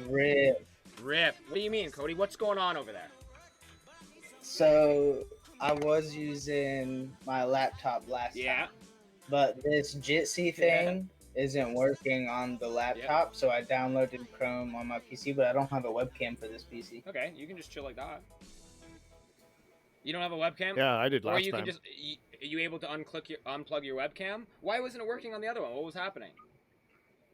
Rip. Rip. What do you mean, Cody? What's going on over there? So I was using my laptop last Yeah. time, but this Jitsi thing isn't working on the laptop, so I downloaded Chrome on my PC, but I don't have a webcam for this PC. Okay, you can just chill like that. You don't have a webcam? Yeah, I did last Or you time. can just, are you able to unplug your webcam? Why wasn't it working on the other one? What was happening?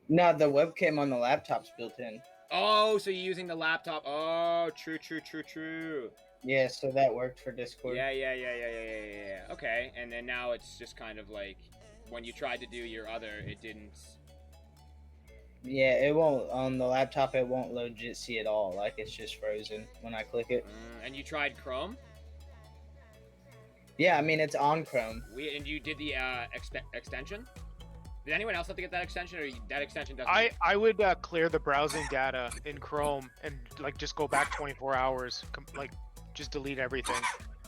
No, the webcam on the laptop's built in. Oh, so you're using the laptop. Oh, true. Yeah, so that worked for Discord. Yeah. Okay, and then now it's just kind of like when you tried to do your other, it didn't. Yeah, it won't on the laptop. It won't load Jitsi at all. Like it's just frozen when I click it. And you tried Chrome? Yeah, I mean it's on Chrome. And you did the extension? Did anyone else have to get that extension, or that extension doesn't? I would clear the browsing data in Chrome and like just go back 24 hours, like just delete everything.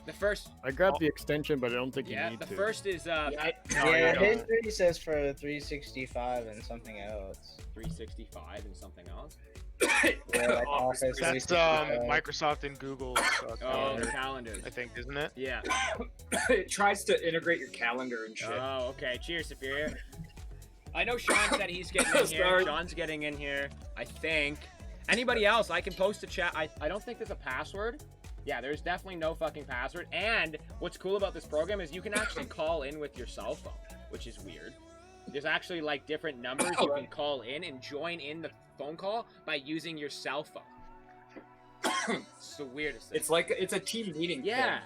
The first. I grabbed the extension, but I don't think you need to. The first is. His 3 says for 365 and something else. 365 and something else. Yeah, like Office That's 365. Microsoft and Google. The calendars. I think, isn't it? Yeah. It tries to integrate your calendar and shit. Oh, okay. Cheers, Superior. I know Sean said he's getting in here. Sorry. Sean's getting in here, I think. Anybody else? I can post a chat. I don't think there's a password. Yeah, there's definitely no fucking password. And what's cool about this program is you can actually call in with your cell phone, which is weird. There's actually like different numbers you can call in and join in the phone call by using your cell phone. It's the weirdest thing. It's like it's a team meeting. Yeah.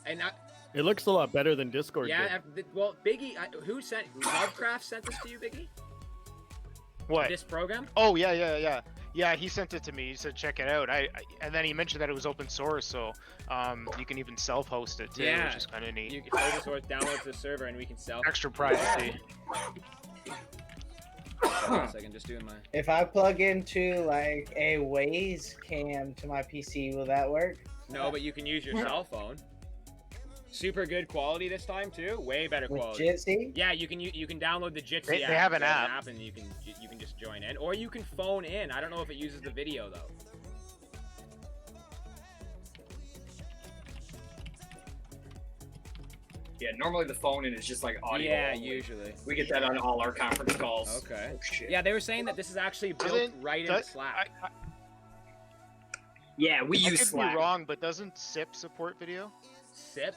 And it looks a lot better than Discord. yeah, well, Biggie, who sent Lovecraft sent this to you, Biggie? What? This program? Oh yeah. Yeah, he sent it to me. He said check it out. And then he mentioned that it was open source, so you can even self-host it too, which is kind of neat. You can open source, download to the server, and we can self. Extra privacy. A second, just doing my. If I plug into like a Waze cam to my PC, will that work? No, but you can use your cell phone. Super good quality this time too. Way better With quality. Jitsi? Yeah, you can download the Jitsi They app. have an app. And you can just join in, or you can phone in. I don't know if it uses the video though. Yeah, normally the phone in is just like audio. Yeah, only. usually. We get that on all our conference calls. Okay. Oh, shit. Yeah, they were saying that this is actually built right into Slack. Yeah, we I use could Slack. be wrong, but doesn't SIP support video? SIP?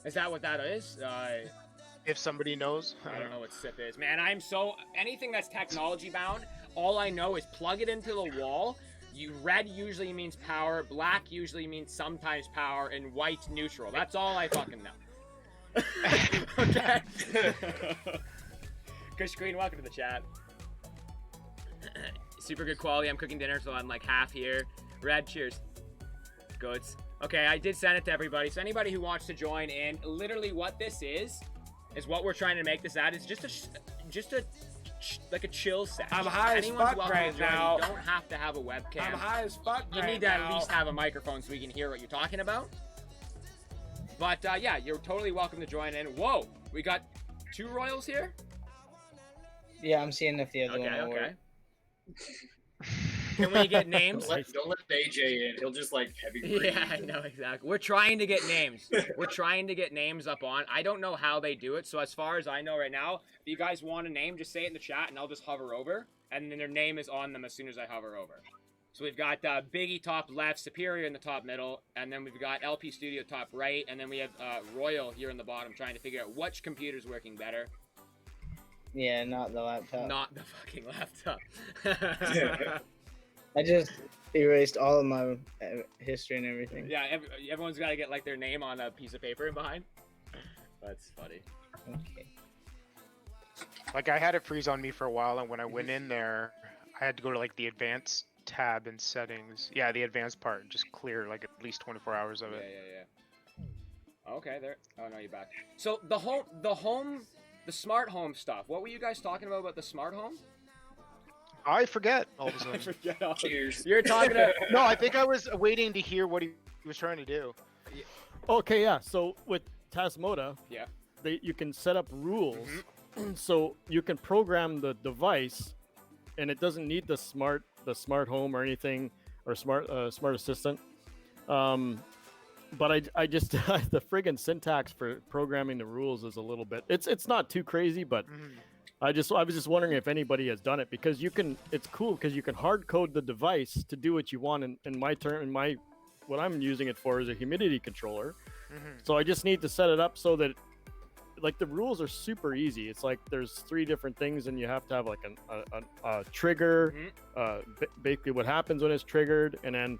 Is that what that is? If somebody knows. I don't know what SIP is. Man, I'm so... Anything that's technology bound, all I know is plug it into the wall. Red usually means power, black usually means sometimes power, and white neutral. That's all I fucking know. Okay. Kush Queen, welcome to the chat. Super good quality. I'm cooking dinner, so I'm like half here. Red, cheers. Goods. Okay, I did send it to everybody. So anybody who wants to join in, literally what this is what we're trying to make this at. It's just a like a chill set. I'm high as Anyone's fuck welcome right to join. now. You don't have to have a webcam. I'm high as fuck You right need to now. at least have a microphone so we can hear what you're talking about. But yeah, you're totally welcome to join in. Whoa, we got 2 royals here. Yeah, I'm seeing if the other one will Okay. work. Can we get names? Don't let AJ in. He'll just like heavy breathe. Yeah, I know exactly. We're trying to get names. We're trying to get names up on. I don't know how they do it. So as far as I know right now, if you guys want a name, just say it in the chat, and I'll just hover over, and then their name is on them as soon as I hover over. So we've got Biggie top left, Superior in the top middle, and then we've got LP Studio top right, and then we have Royal here in the bottom, trying to figure out which computer's working better. Yeah, not the laptop. Not the fucking laptop. I just erased all of my history and everything. Yeah, everyone's got to get like their name on a piece of paper behind. That's funny. Okay. Like I had it freeze on me for a while, and when I went in there, I had to go to like the advanced tab in settings. Yeah, the advanced part, and just clear like at least 24 hours of it. Yeah. Okay, there. Oh no, you're back. So the smart home stuff. What were you guys talking about the smart home? I forget all of a I sudden. forget all. Cheers. You're talking about. No, I think I was waiting to hear what he was trying to do. Okay, yeah. So with Tasmoda, Yeah. you can set up rules, so you can program the device and it doesn't need the smart home or anything, or smart assistant. But I just the friggin' syntax for programming the rules is a little bit. It's not too crazy, but I was just wondering if anybody has done it, because it's cool because you can hard code the device to do what you want. What I'm using it for is a humidity controller. So I just need to set it up so that, like, the rules are super easy. It's like there's 3 different things, and you have to have like a trigger, basically what happens when it's triggered, and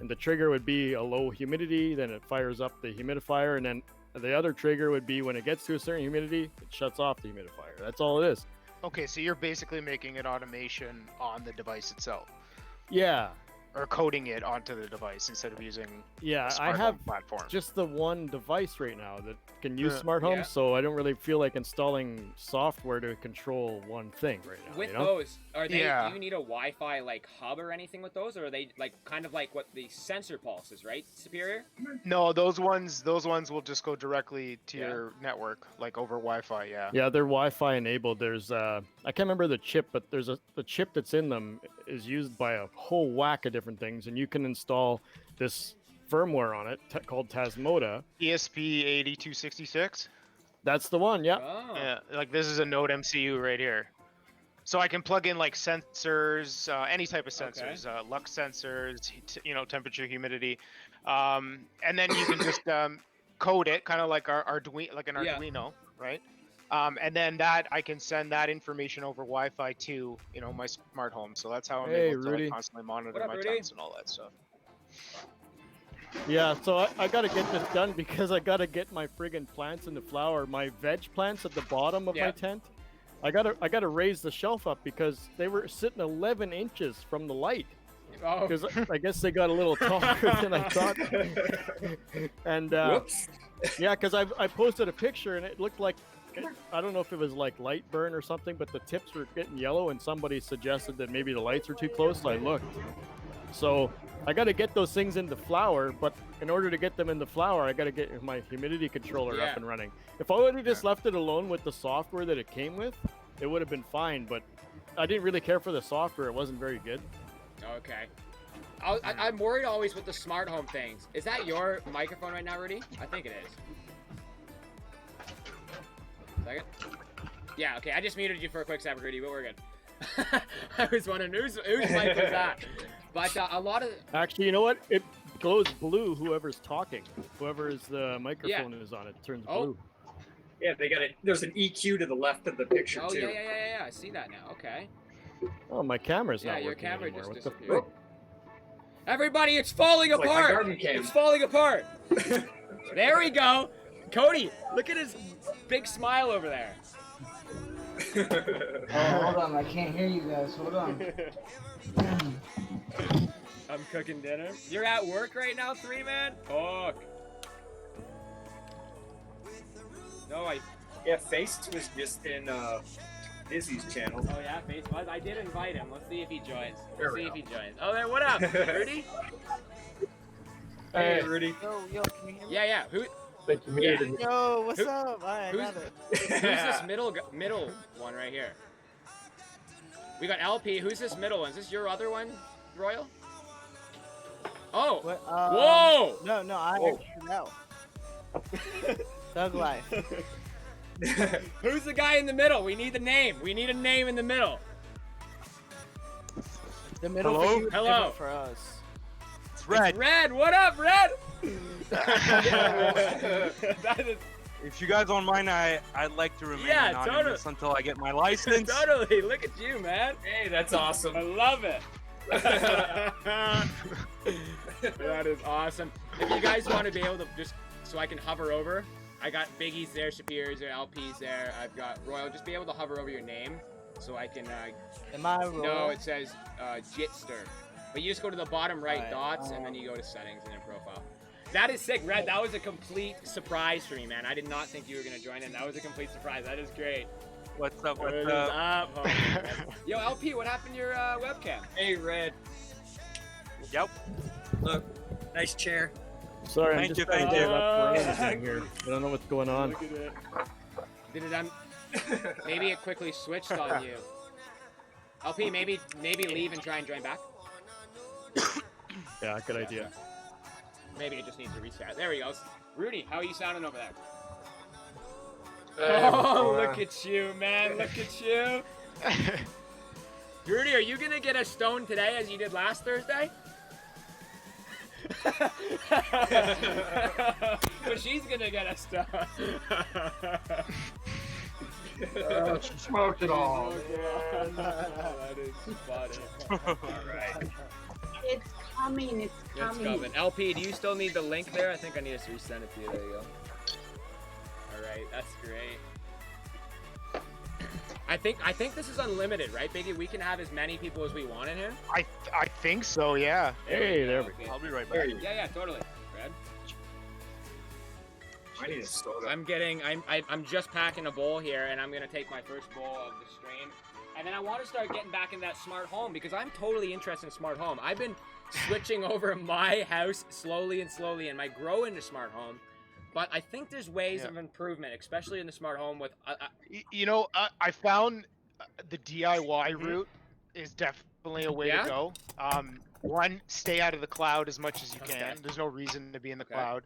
the trigger would be a low humidity, then it fires up the humidifier, and then the other trigger would be when it gets to a certain humidity, it shuts off the humidifier. That's all it is. Okay, so you're basically making an automation on the device itself. Yeah. Or coding it onto the device instead of using Yeah, a smart I have home platform. just the one device right now that can use smart home, so I don't really feel like installing software to control one thing right now. With you know? those, are they? Do you need a Wi-Fi like hub or anything with those, or are they like kind of like what the sensor pulses, right? Superior? No, those ones will just go directly to your network, like over Wi-Fi. Yeah. Yeah, they're Wi-Fi enabled. There's I can't remember the chip, but the chip that's in them is used by a whole whack of different things, and you can install this firmware on it called Tasmoda. ESP8266. That's the one. Yeah. Oh. Yeah, like this is a Node MCU right here. So I can plug in like sensors, any type of sensors, lux sensors, temperature, humidity, and then you can just code it, kind of like an Arduino, right? And then I can send that information over Wi-Fi to my smart home. So that's how I'm able to like, constantly monitor my temps and all that stuff. Yeah, so I gotta get this done because I gotta get my friggin' plants in the flower. My veg plants at the bottom of my tent. I gotta raise the shelf up because they were sitting 11 inches from the light. Because I guess they got a little taller than I thought. And yeah, because I posted a picture and it looked like, I don't know if it was like light burn or something, but the tips were getting yellow, and somebody suggested that maybe the lights were too close. So I looked. So I got to get those things into flower, but in order to get them in the flower, I got to get my humidity controller up and running. If I would have just left it alone with the software that it came with, it would have been fine, but I didn't really care for the software. It wasn't very good. Okay. I'm worried always with the smart home things. Is that your microphone right now, Rudy? I think it is. Second? Yeah, okay. I just muted you for a quick second, Rudy, but we're good. I was wondering whose mic was that? But a lot of... Actually, you know what? It glows blue, whoever's talking. Whoever is the microphone is on, it turns blue. Yeah, they got it. There's an EQ to the left of the picture, too. Yeah. I see that now. Okay. Oh, my camera's not working your camera anymore. just What the disappeared. Everybody, it's falling apart! Like it's falling apart! There we go! Cody, look at his big smile over there. Oh, hold on, I can't hear you guys. Hold on. I'm cooking dinner. You're at work right now, 3-man? Fuck. No, Yeah, Faced was just in Izzy's channel. Oh yeah, Face was. I did invite him. Let's see if he joins. Oh, there. What up, Rudy? Hey, Rudy. Yo, can you hear me? Yeah. Who? Yo, what's up? I got it. Who's this middle one right here? We got LP. Who's this middle one? Is this your other one, Royal? Oh. What, whoa. No, I no. Thug life. Who's the guy in the middle? We need the name. We need a name in the middle. The middle for you is Hello. different for us. It's Red. It's Red. What up, Red? That is... If you guys don't mind, I'd like to remain anonymous until I get my license. Totally. Look at you, man. Hey, that's awesome. I love it. That is awesome. If you guys want to be able to just, so I can hover over, I got Biggie's there, Shapir's there, LP's there. I've got Royal. Just be able to hover over your name, so I can. Am I Royal? No, it says Jitster. But you just go to the bottom right dots, and then you go to settings and then profile. That is sick, Red. That was a complete surprise for me, man. I did not think you were gonna join in. That was a complete surprise. That is great. What's up? What is up, homie? Yo, LP, what happened to your webcam? Hey, Red. Yep. Look, nice chair. Sorry, Thank I'm you, just trying thank to you. get up for anything here. I don't know what's going on. Look at it. Did it maybe it quickly switched on you. LP, maybe leave and try and join back. Yeah, good idea. Maybe it just needs to reset. There he goes. Rudy, how are you sounding over there? Oh, look at you, man. Look at you. Rudy, are you going to get a stone today as you did last Thursday? But she's going to get a stone. She smoked it all. That is funny. All right. It's coming. It's coming. LP, do you still need the link there? I think I need to resend it to you. There you go. All right, that's great. I think this is unlimited, right, Biggie? We can have as many people as we want in here. I think so, yeah. Hey, there we go. go. I'll be right back. Yeah, totally. Brad? I need a soda. I'm just packing a bowl here, and I'm gonna take my first bowl of the stream, and then I want to start getting back in that smart home because I'm totally interested in smart home. I've been switching over my house slowly, and my grow into smart home. But I think there's ways of improvement, especially in the smart home with... I found the DIY route is definitely a way to go. One, stay out of the cloud as much as you can. There's no reason to be in the cloud.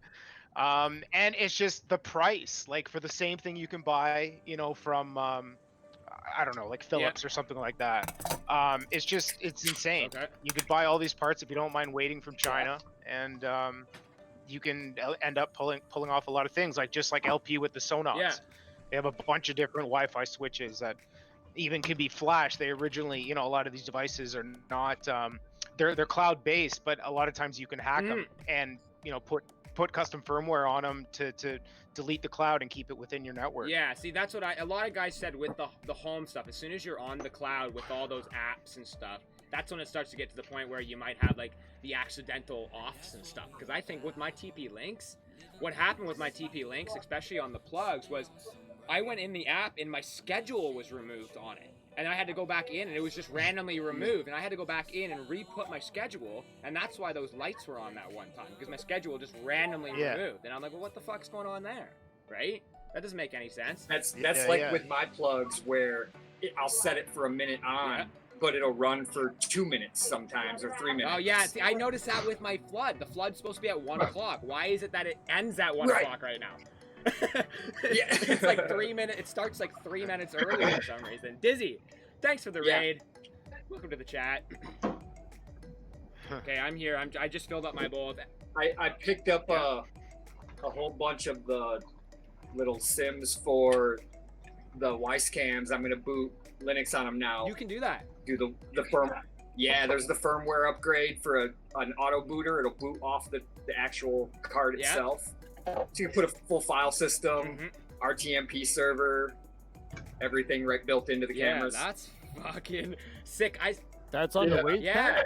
And it's just the price. Like, for the same thing you can buy, from, I don't know, like Philips or something like that. It's insane. You could buy all these parts if you don't mind waiting from China. And... you can end up pulling off a lot of things, just like LP with the Sonos. Yeah. They have a bunch of different Wi-Fi switches that even can be flash. They originally, a lot of these devices are not, they're cloud-based, but a lot of times you can hack them and, put custom firmware on them to delete the cloud and keep it within your network. Yeah, see, that's what a lot of guys said with the home stuff. As soon as you're on the cloud with all those apps and stuff, that's when it starts to get to the point where you might have the accidental offs and stuff. Because I think with my TP links, what happened with my TP links, especially on the plugs, was I went in the app and my schedule was removed on it. And I had to go back in and it was just randomly removed. And I had to go back in and re-put my schedule. And that's why those lights were on that one time. Because my schedule just randomly removed. And I'm like, well, what the fuck's going on there? Right? That doesn't make any sense. That's with my plugs where I'll set it for a minute on. But it'll run for 2 minutes sometimes or 3 minutes. Oh yeah, see, I noticed that with my flood. The flood's supposed to be at 1 o'clock. Why is it that it ends at 1 o'clock right now? It's like 3 minutes. It starts like 3 minutes early for some reason. Dizzy, thanks for the raid. Welcome to the chat. Okay, I'm here. I just filled up my bowl. I picked up a whole bunch of the little sims for the Weiss cams. I'm gonna boot Linux on them now. You can do that. Do the firm. Yeah, there's the firmware upgrade for an auto booter. It'll boot off the actual card itself. So you can put a full file system, RTMP server, everything built into the cameras. Yeah, that's fucking sick. That's on the weight cam?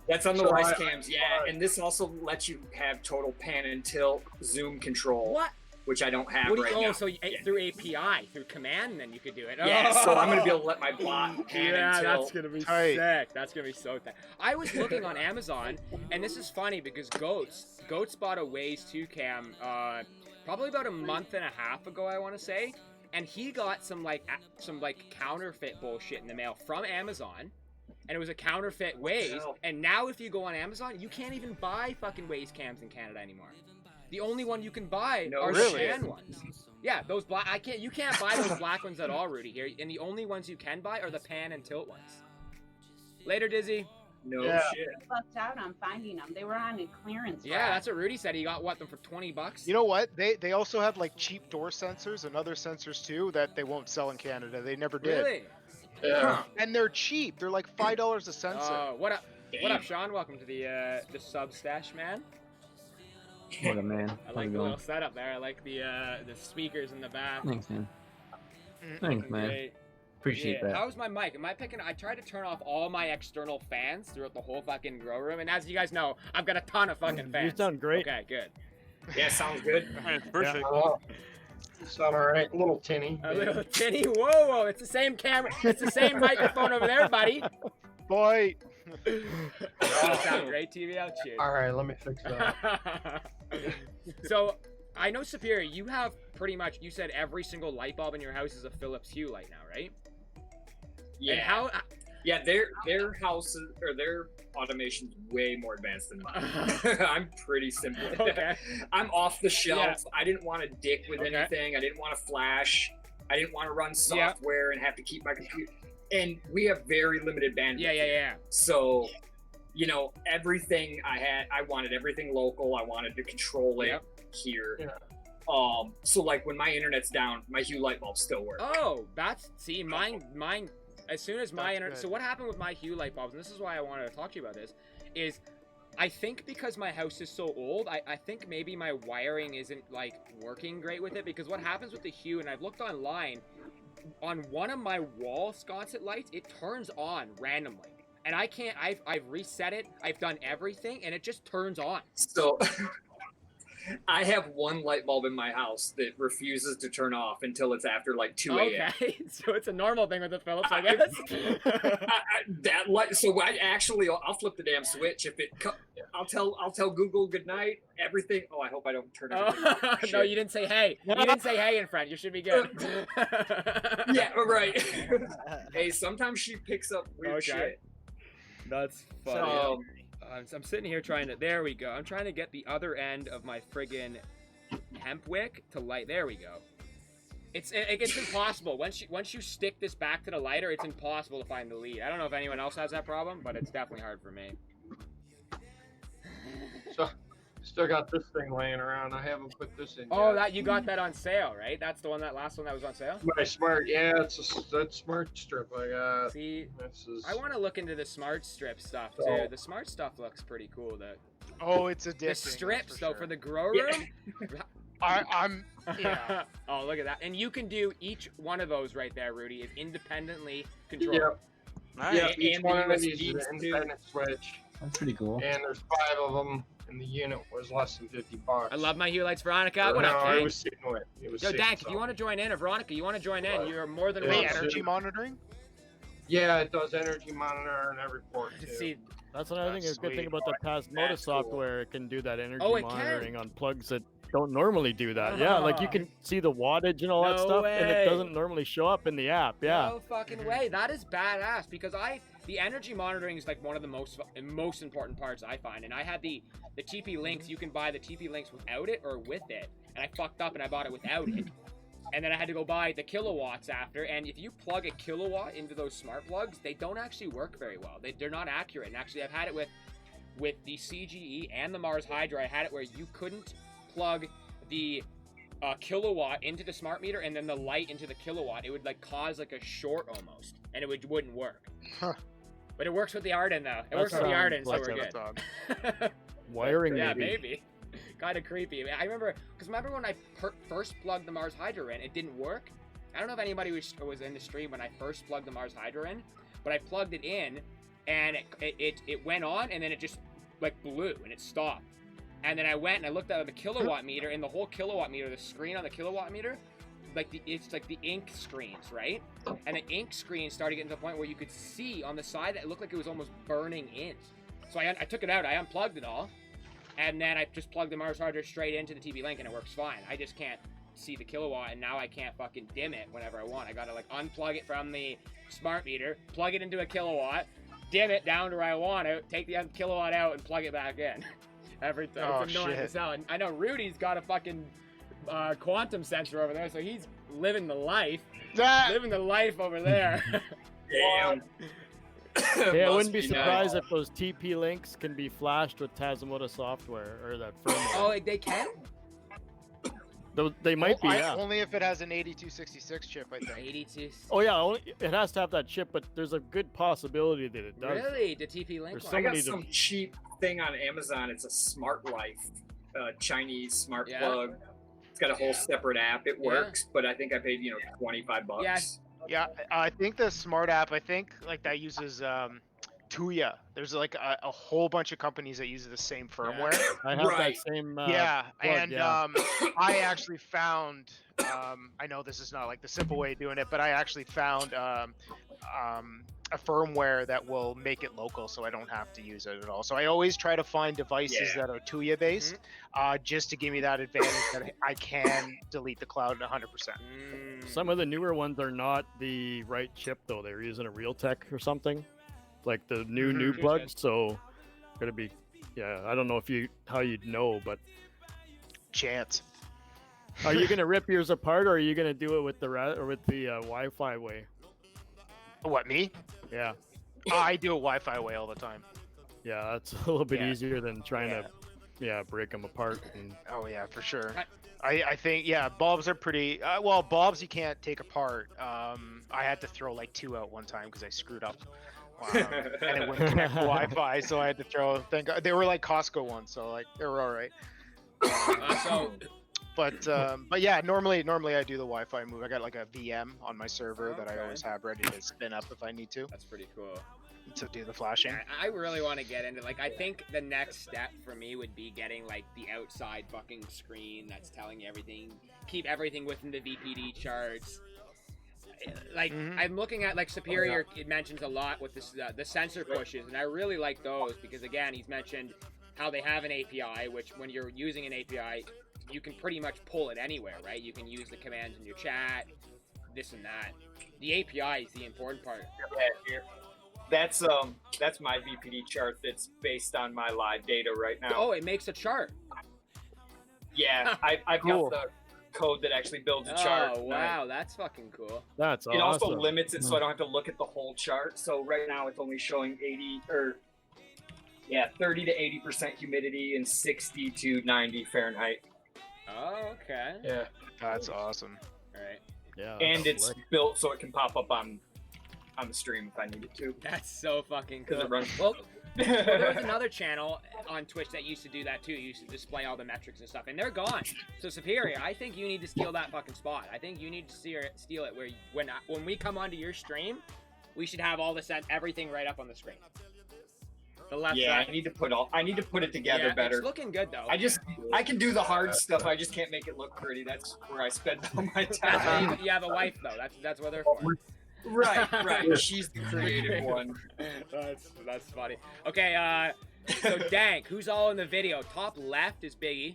That's on the Weiss cams, and this also lets you have total pan and tilt zoom control. What? Which I don't have now. So through API, through command, then you could do it. Yeah, so I'm gonna be able to let my bot pan and tilt. That's gonna be sick. That's gonna be so thick. I was looking on Amazon, and this is funny because Goats bought a Waze 2 cam probably about a month and a half ago, I want to say, and he got some counterfeit bullshit in the mail from Amazon. And it was a counterfeit Waze, and now if you go on Amazon, you can't even buy fucking Waze cams in Canada anymore. The only one you can buy are the Shan ones. Yeah, those black. You can't buy those black ones at all, Rudy. Here, and the only ones you can buy are the pan and tilt ones. Later, Dizzy. No shit. I lucked out on finding them. They were on a clearance. Yeah, that's what Rudy said. He got them for $20. You know what? They also have cheap door sensors and other sensors too that they won't sell in Canada. They never did. Really? Yeah. And they're cheap. They're like $5 a sensor. What up? What up, Sean? Welcome to the Sub Sesh, man. What a man. I like the little setup there. I like the speakers in the back. Thanks, man. Thanks, man. Great. Appreciate that. How's my mic? Am I picking? I tried to turn off all my external fans throughout the whole fucking grow room, and as you guys know, I've got a ton of fucking fans. You sound great. Okay, good. Yeah, sounds good. Perfect. You sound all right. A little tinny. A little tinny. Whoa! It's the same camera. It's the same microphone over there, buddy. Boy. You sound great, TBL. Cheers. All right, let me fix that. So, I know, Superior, you have pretty much, you said every single light bulb in your house is a Philips Hue light now, right? Yeah. And Yeah, their houses or their automation's way more advanced than mine. I'm pretty simple. Okay. I'm off the shelf. Yeah. I didn't want to dick with Okay. anything. I didn't want to flash. I didn't want to run software and have to keep my computer. And we have very limited bandwidth. Yeah. So, you know, everything I wanted everything local. I wanted to control it here. Yeah. So like when my internet's down, my Hue light bulbs still work. Oh, see, mine. As soon as my internet. good. So what happened with my Hue light bulbs? And this is why I wanted to talk to you about this. Is I think because my house is so old, I think maybe my wiring isn't like working great with it. Because what happens with the Hue, and I've looked online, on one of my wall sconset lights, it turns on randomly. And I can't, I've reset it, I've done everything, and it just turns on. So I have one light bulb in my house that refuses to turn off until it's after like 2 a.m. Okay, so it's a normal thing with the Philips, I guess. That light. So I'll flip the damn switch if it. I'll tell Google good night. Everything. Oh, I hope I don't turn everything off. No, you didn't say hey. You didn't say hey in front. You should be good. Yeah, right. Hey, sometimes she picks up weird shit. That's funny. I'm sitting here trying to. There we go. I'm trying to get the other end of my friggin' hemp wick to light. There we go. It's impossible. Once you stick this back to the lighter, it's impossible to find the lead. I don't know if anyone else has that problem, but it's definitely hard for me. So, still got this thing laying around. I haven't put this in. Oh, yet. that you got that on sale, right? That's the one, that last one that was on sale. My smart, yeah, that smart strip I got. See, This is. I want to look into the smart strip stuff too. The smart stuff looks pretty cool. Oh, it's addicting. The strips for though sure. for the grow room. I'm yeah. Oh, look at that! And you can do each one of those right there, Rudy, is independently controlled. Yep. Nice. Yeah, each and one the of these is USBs an too. independent switch, That's pretty cool. and there's 5 of them, and the unit was less than $50. I love my Hue lights, Veronica. What no, up, it King? was sitting with. It was Yo, sitting, Dank, if you want to join in, or Veronica, you want to join in, you're more than Yeah, Wait, welcome. energy monitoring? Yeah, it does energy monitor and every port too. See, That's another thing. A good thing Sweet. about the Tasmota That's cool. software. It can do that energy Oh, it monitoring can? on plugs that don't normally do that. Yeah, like you can see the wattage and all that No stuff, and way. it doesn't normally show up in the app. Yeah. no fucking way. That is badass because the energy monitoring is like one of the most important parts I find. And I had the TP Links. You can buy the TP Links without it or with it, and I fucked up and I bought it without it. And then I had to go buy the kilowatts after. And if you plug a kilowatt into those smart plugs, they don't actually work very well. They're not accurate. And actually, I've had it with the CGE and the Mars Hydra. I had it where you couldn't plug the kilowatt into the smart meter and then the light into the kilowatt. It would like cause like a short almost, and it wouldn't work. Huh. But it works with the Arden though. It That works with the sounds Arden, so like we're That's good. odd. Wiring. Yeah, maybe. maybe. Kind of creepy. I remember when I first plugged the Mars Hydra in, it didn't work. I don't know if anybody was in the stream when I first plugged the Mars Hydra in, but I plugged it in, and it went on, and then it just like blew and it stopped. And then I went and I looked at the kilowatt meter, and the whole kilowatt meter, the screen on the kilowatt meter, it's like the ink screens, right? And the ink screen started getting to the point where you could see on the side that it looked like it was almost burning in. So I took it out, I unplugged it all, and then I just plugged the Mars Hydra straight into the TB Link, and it works fine. I just can't see the kilowatt, and now I can't fucking dim it whenever I want. I gotta like unplug it from the smart meter, plug it into a kilowatt, dim it down to where I want it, take the kilowatt out, and plug it back in. Every time. Oh, It's annoying shit. as hell. And I know Rudy's got a fucking quantum sensor over there, so he's living the life. Living the life over there. Damn. Yeah, I Must wouldn't be nice. surprised if those TP links can be flashed with Tasmota software or that firmware. Oh, they can? They might be, yeah. Only if it has an 8266 chip, I think. 82. Oh yeah, it has to have that chip, but there's a good possibility that it does. Really? The TP Link? There's one? I got somebody some cheap thing on Amazon. It's a Smart Life, Chinese smart Yeah. plug. It's got a whole separate app. It Yeah. works, but I think I paid $25. Yeah. Yeah, I think the smart app, I think like that uses Tuya. There's like a whole bunch of companies that use the same firmware. I have that same. Yeah, plug, and yeah. I actually found. I know this is not like the simple way of doing it, but I actually found a firmware that will make it local, so I don't have to use it at all. So I always try to find devices that are Tuya based, just to give me that advantage that I can delete the cloud 100%. Some of the newer ones are not the right chip though. They're using a Realtek or something, like the new plugs. So gonna be, yeah. I don't know how you'd know, but chance. Are you gonna rip yours apart, or are you gonna do it with the Wi-Fi way? What, me? Yeah. I do a Wi-Fi way all the time. Yeah, that's a little bit easier than trying to break them apart. And... Oh yeah, for sure. I think bulbs are pretty. Well, bulbs you can't take apart. I had to throw like 2 out one time because I screwed up. And it wouldn't connect to Wi-Fi, so I had to throw. Thank God they were like Costco ones, so like they were all right. But yeah, normally I do the Wi-Fi move. I got like a VM on my server that I always have ready to spin up if I need to. That's pretty cool. To do the flashing. I really want to get into, like, I think the next step for me would be getting like the outside fucking screen that's telling you everything, keep everything within the VPD charts. Like I'm looking at like Superior. It mentions a lot with this the sensor pushes, and I really like those because again he's mentioned how they have an API, which when you're using an API, you can pretty much pull it anywhere, right? You can use the commands in your chat, this and that. The API is the important part. Yeah, that's my VPD chart that's based on my live data right now. Oh, it makes a chart. Yeah, I've got the code that actually builds a chart. Oh wow, that's fucking cool. That's awesome. It also limits it so I don't have to look at the whole chart. So right now it's only showing 30 to 80% humidity and 60 to 90 Fahrenheit. Oh, okay. Yeah, that's awesome. All right. Yeah. And it's built so it can pop up on the stream if I need it to. That's so fucking cool. It runs. Well, there was another channel on Twitch that used to do that too. It used to display all the metrics and stuff, and they're gone. So Superior, I think you need to steal that fucking spot. I think you need to steal it. Where when we come onto your stream, we should have all this everything right up on the screen. The left side. I need to put it together better. It's looking good though. I can do the hard stuff. I just can't make it look pretty. That's where I spend all my time. You have a wife though. That's what they're for. Right. She's the creative one. That's funny. Okay, so Dank, who's all in the video? Top left is Biggie.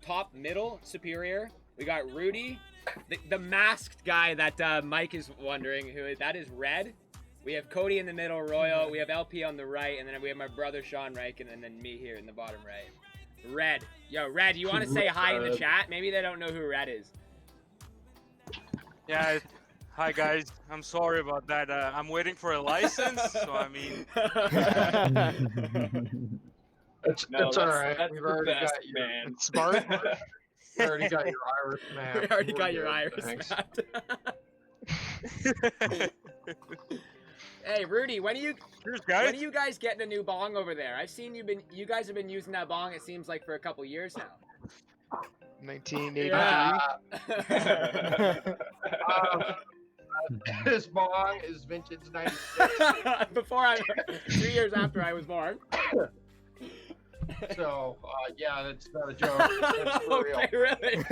Top middle, Superior. We got Rudy. The masked guy that Mike is wondering who that is. Red. We have Cody in the middle, Royal. We have LP on the right, and then we have my brother Sean Reichen, and then me here in the bottom right. Red. Yo, Red, you want to say hi in the chat? Maybe they don't know who Red is. Yeah. Hi guys, I'm sorry about that. I'm waiting for a license, so I mean. It's all right. We've already got you, man. Smart. We already got your iris map. We already got your iris map. Hey Rudy, when are you guys getting a new bong over there? I've seen you guys have been using that bong. It seems like for a couple years now. 1983. Yeah. This bong is vintage 96. 2 years after I was born. So, yeah, that's not a joke. That's for real. Okay, really?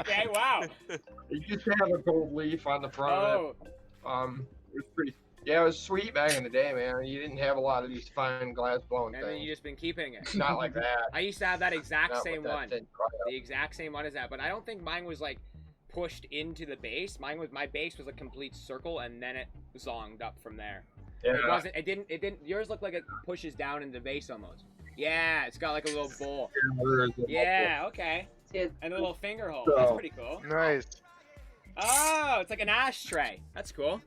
Okay, wow. It used to have a gold leaf on the front of it. It was pretty. Yeah, it was sweet back in the day, man. You didn't have a lot of these fine glass blowing and things. then you just been keeping it. Not like that. I used to have that exact Not same with that one. thin cryo. The exact same one as that, but I don't think mine was like pushed into the base. My base was a complete circle, and then it zonged up from there. Yeah. It wasn't. It didn't. Yours looked like it pushes down into the base almost. Yeah, it's got like a little bowl. Yeah, okay. And a little finger hole. That's pretty cool. Nice. Oh, it's like an ashtray. That's cool.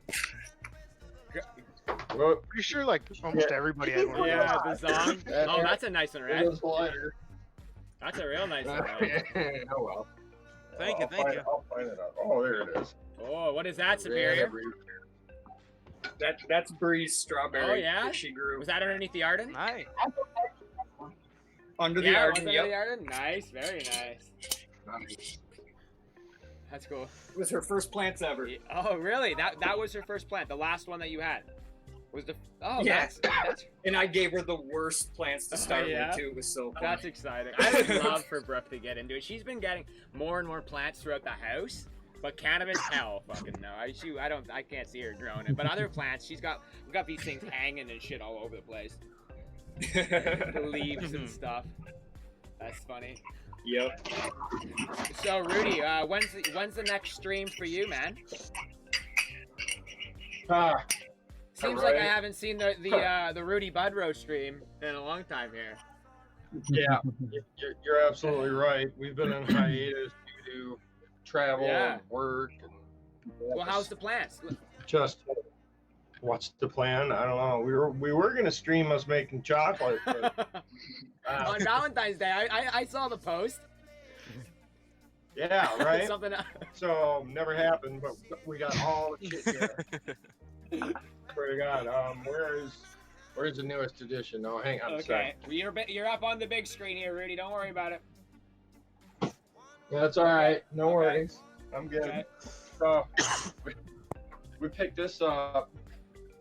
Well, pretty sure like almost everybody had one. Yeah, the zong. Oh, that's a nice one, right? That's a real nice one. Oh well. Thank you. I'll find it out. Oh, there it is. Oh, what is that, Superior? That's Breeze Strawberry. Oh yeah. She grew. Was that underneath the Arden? Nice. Under the Arden. Under the Arden. Nice, very nice. That's cool. It was her first plants ever. Oh really? That was her first plant. The last one that you had. Was the oh Yes. that's And I gave her the worst plants to start with too. It was so fun. That's exciting. I would love for Brooke to get into it. She's been getting more and more plants throughout the house, but cannabis, hell, fucking no. I can't see her growing it. But other plants, we've got these things hanging and shit all over the place. The leaves and stuff. That's funny. Yep. So Rudy, when's the next stream for you, man? Seems like I haven't seen the Rudy Budrow stream in a long time here. Yeah, you're absolutely right. We've been on hiatus due to travel and work. And well, how's the plants? Just what's the plan? I don't know. We were gonna stream us making chocolate. But, on Valentine's Day, I saw the post. Yeah, right. Something. So never happened, but we got all the shit here. Swear to God. Where's the newest edition? Oh, hang on a Okay, sec. you're up on the big screen here, Rudy. Don't worry about it. That's all right. No worries. I'm good. Okay. So we picked this up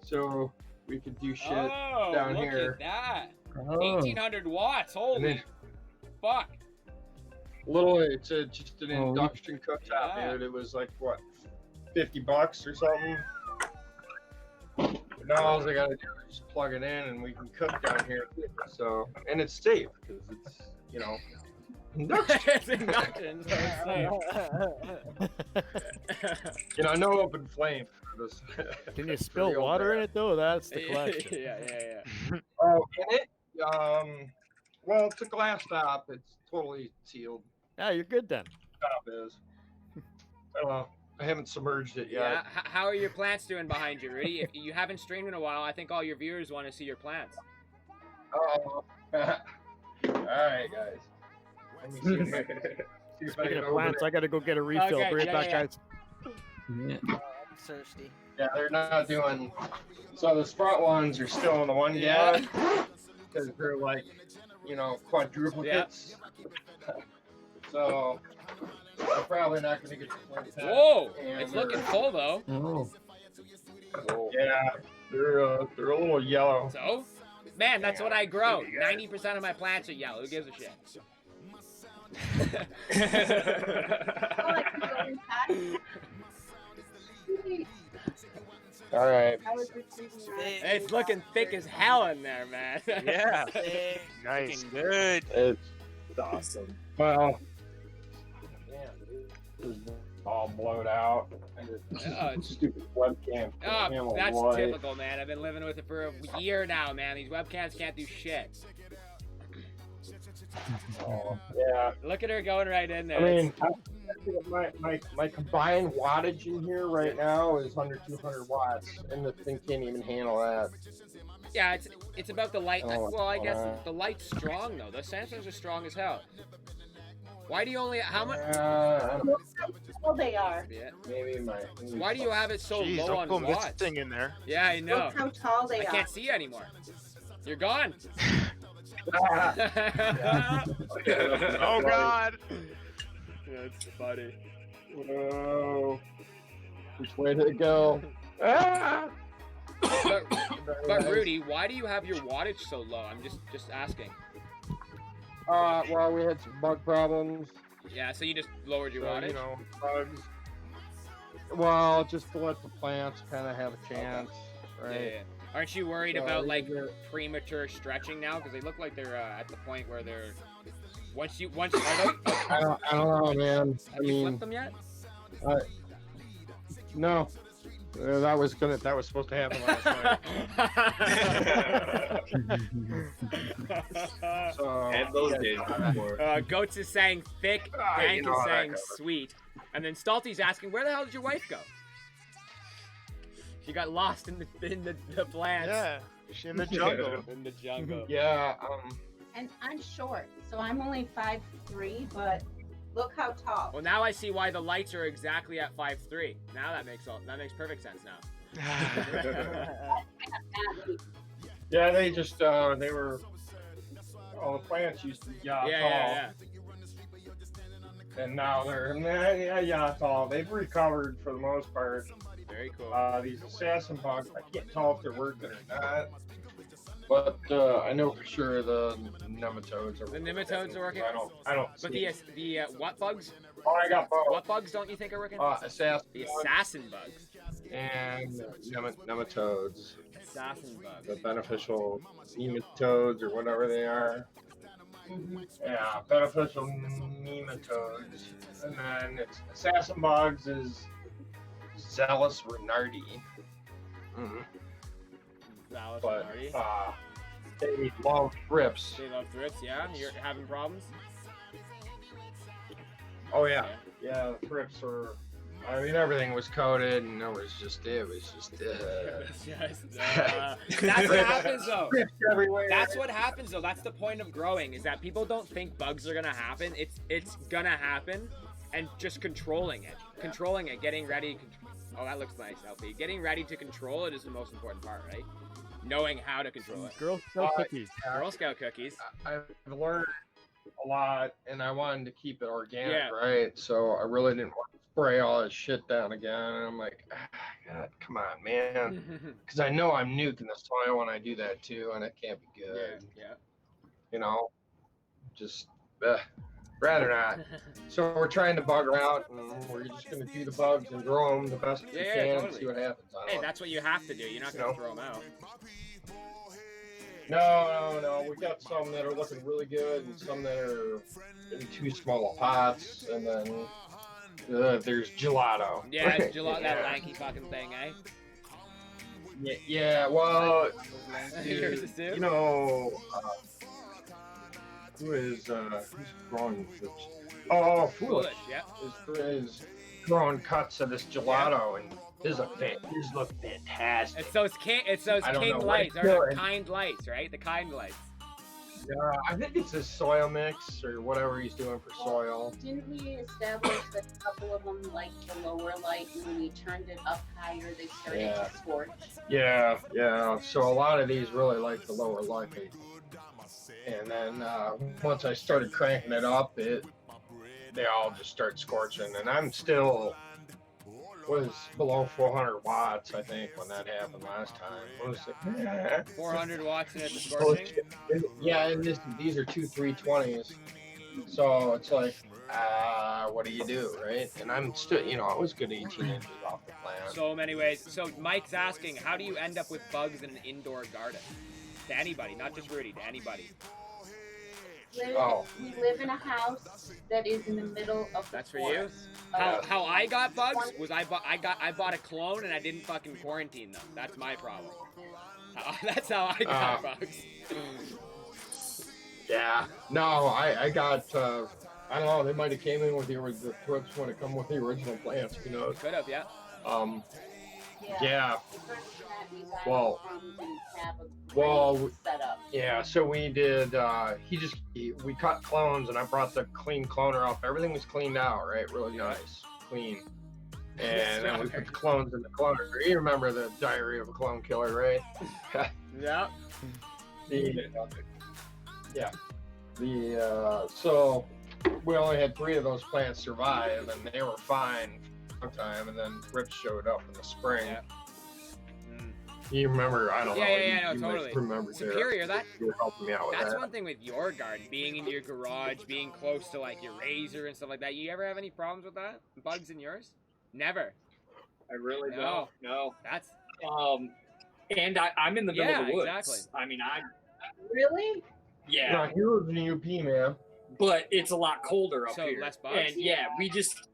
so we could do shit down look here. At that. Oh. 1800 watts. Holy fuck. It's just an induction cooktop, dude. It was like what, $50 or something. But now all I gotta do is just plug it in and we can cook down here. So, and it's safe because it's, you know, induction. It's induction, so it's safe. You know, no open flame. Can you spill water in it though? That's the question. Yeah. Oh, in it? Well, it's a glass top. It's totally sealed. Yeah, you're good then. Top is. I haven't submerged it yet. Yeah. How are your plants doing behind you, Rudy? If you haven't streamed in a while, I think all your viewers want to see your plants. Oh. All right, guys. Let me see if Speaking of plants, I gotta go get a refill. Okay, Be right back, guys. Yeah. Thirsty. Yeah, they're not doing. So the front ones are still in the 1 gallon because they're like, you know, quadruplicates. So they're probably not going to get the full tank. Whoa! It's looking full though. Oh. Yeah, they're a little yellow. So, man, that's what I grow. 90% of my plants are yellow. Who gives a shit? All right. It's looking thick as hell in there, man. Yeah. Nice. Good. It's awesome. Well, this is all blowed out. Stupid webcam. Oh, that's typical, man. I've been living with it for a year now, man. These webcams can't do shit. Oh, yeah. Look at her going right in there. I mean, my combined wattage in here right now is under 200 watts, and the thing can't even handle that. Yeah, it's about the light. Well, I guess the light's strong though. The sensors are strong as hell. Why do you only how much? I don't know. How they are. Yeah. Maybe Why do you have it so low on Don't watts? thing in there. Yeah, I know. Look how tall they I are. can't see you anymore. You're gone. Oh God. That's funny. Oh, which way did it go? Ah! But Rudy, why do you have your wattage so low? I'm just asking. Well, we had some bug problems. Yeah, so you just lowered your wattage? You know, bugs. Well, just to let the plants kind of have a chance, right? Yeah. Aren't you worried about like premature stretching now? Because they look like they're at the point where they're once are they? I don't know, man. Have you flipped them yet? No. That was supposed to happen last night. So, And those days before. Goats is saying thick, Dank is saying sweet, and then Stalty's asking, where the hell did your wife go? She got lost in the plants. Yeah, she's in the jungle. In the jungle. Yeah. And I'm short, so I'm only 5'3", but look how tall. Well, now I see why the lights are exactly at 5'3". Now that makes perfect sense now. Yeah, they just they were all the plants used to be tall. Yeah. And now they're tall. They've recovered for the most part. Very cool. These assassin bugs, I can't tell if they're working or not. But I know for sure the nematodes are working. The nematodes are working? I don't But see the what bugs? Oh, I got both. What bugs don't you think are working? Assassin The bugs assassin bugs. and nematodes. Assassin bugs. The beneficial nematodes or whatever they are. Yeah, beneficial nematodes. And then it's assassin bugs is Zealous Renardi. Valid But Marty. they love thrips. They love thrips, yeah? You're having problems? Oh yeah. Yeah, the thrips were, I mean, everything was coated and it was just That's what happens though. thrips everywhere. That's what happens though. That's the point of growing, is that people don't think bugs are gonna happen. It's gonna happen, and just controlling it, getting ready. Oh, that looks nice, LP. Getting ready to control it is the most important part, right? Knowing how to control it. Girl Scout cookies. Girl Scout cookies. I've learned a lot, and I wanted to keep it organic, right? So I really didn't want to spray all this shit down again. And I'm like, God, come on, man. Because I know I'm nuking the soil when I do that too, and it can't be good. Yeah. You know, just rather not. So we're trying to bug out, and we're just going to do the bugs and grow them the best we can and see what happens. Hey, that's what you have to do. You're not going to throw them out. No. We got some that are looking really good and some that are in too small of pots. And then there's gelato. Yeah, it's gelato, that lanky fucking thing, eh? Yeah, well, dude, you know, who's growing this? Oh, Foolish. Yeah. Is growing cuts of this gelato, and these look fantastic. It's those king lights, or kind lights, right? The kind lights. Yeah, I think it's a soil mix or whatever he's doing for soil. Didn't we establish that a couple of them liked the lower light, and when we turned it up higher, they started to scorch? Yeah. So a lot of these really like the lower light. And then once I started cranking it up, they all just start scorching. And I'm still was below 400 watts, I think, when that happened last time. What was it? 400 watts and it's scorching? Yeah, and these are two 320s. So it's like, what do you do, right? And I'm still, I was good 18 inches off the plant. So many ways. So Mike's asking, how do you end up with bugs in an indoor garden? To anybody, not just Rudy, to anybody. We live in a house that is in the middle of the That's for you? How I got bugs was I bought a clone and I didn't fucking quarantine them. That's my problem. That's how I got bugs. Yeah. No, I got I don't know, they might have came in with the thrips when it come with the original plants, who knows. Could have, yeah. Yeah. Yeah, so we did, we cut clones and I brought the clean cloner up. Everything was cleaned out, right? Really nice, clean. And then we put the clones in the cloner. You remember the Diary of a Clone Killer, right? Yeah. So we only had 3 of those plants survive and they were fine for a long time, and then Rich showed up in the spring. Yeah. You remember? I don't know. Yeah, you totally. Remember Superior, you were helping me out with that's that. one thing with your garden, being in your garage, being close to like your razor and stuff like that. You ever have any problems with that? Bugs in yours? Never. I really don't. No. That's. And I'm in the middle of the woods. Exactly. I mean, Really? Yeah. No, he lives in the UP, man. But it's a lot colder up here. So less bugs. And we just,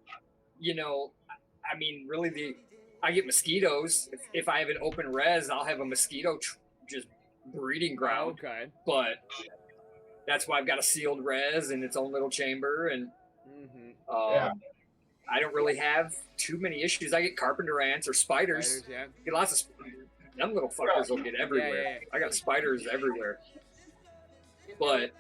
I mean, really I get mosquitoes. If I have an open res, I'll have a mosquito just breeding ground. Okay. But that's why I've got a sealed res in its own little chamber, and I don't really have too many issues. I get carpenter ants or spiders. Get lots of them little fuckers will get everywhere. I got spiders everywhere. But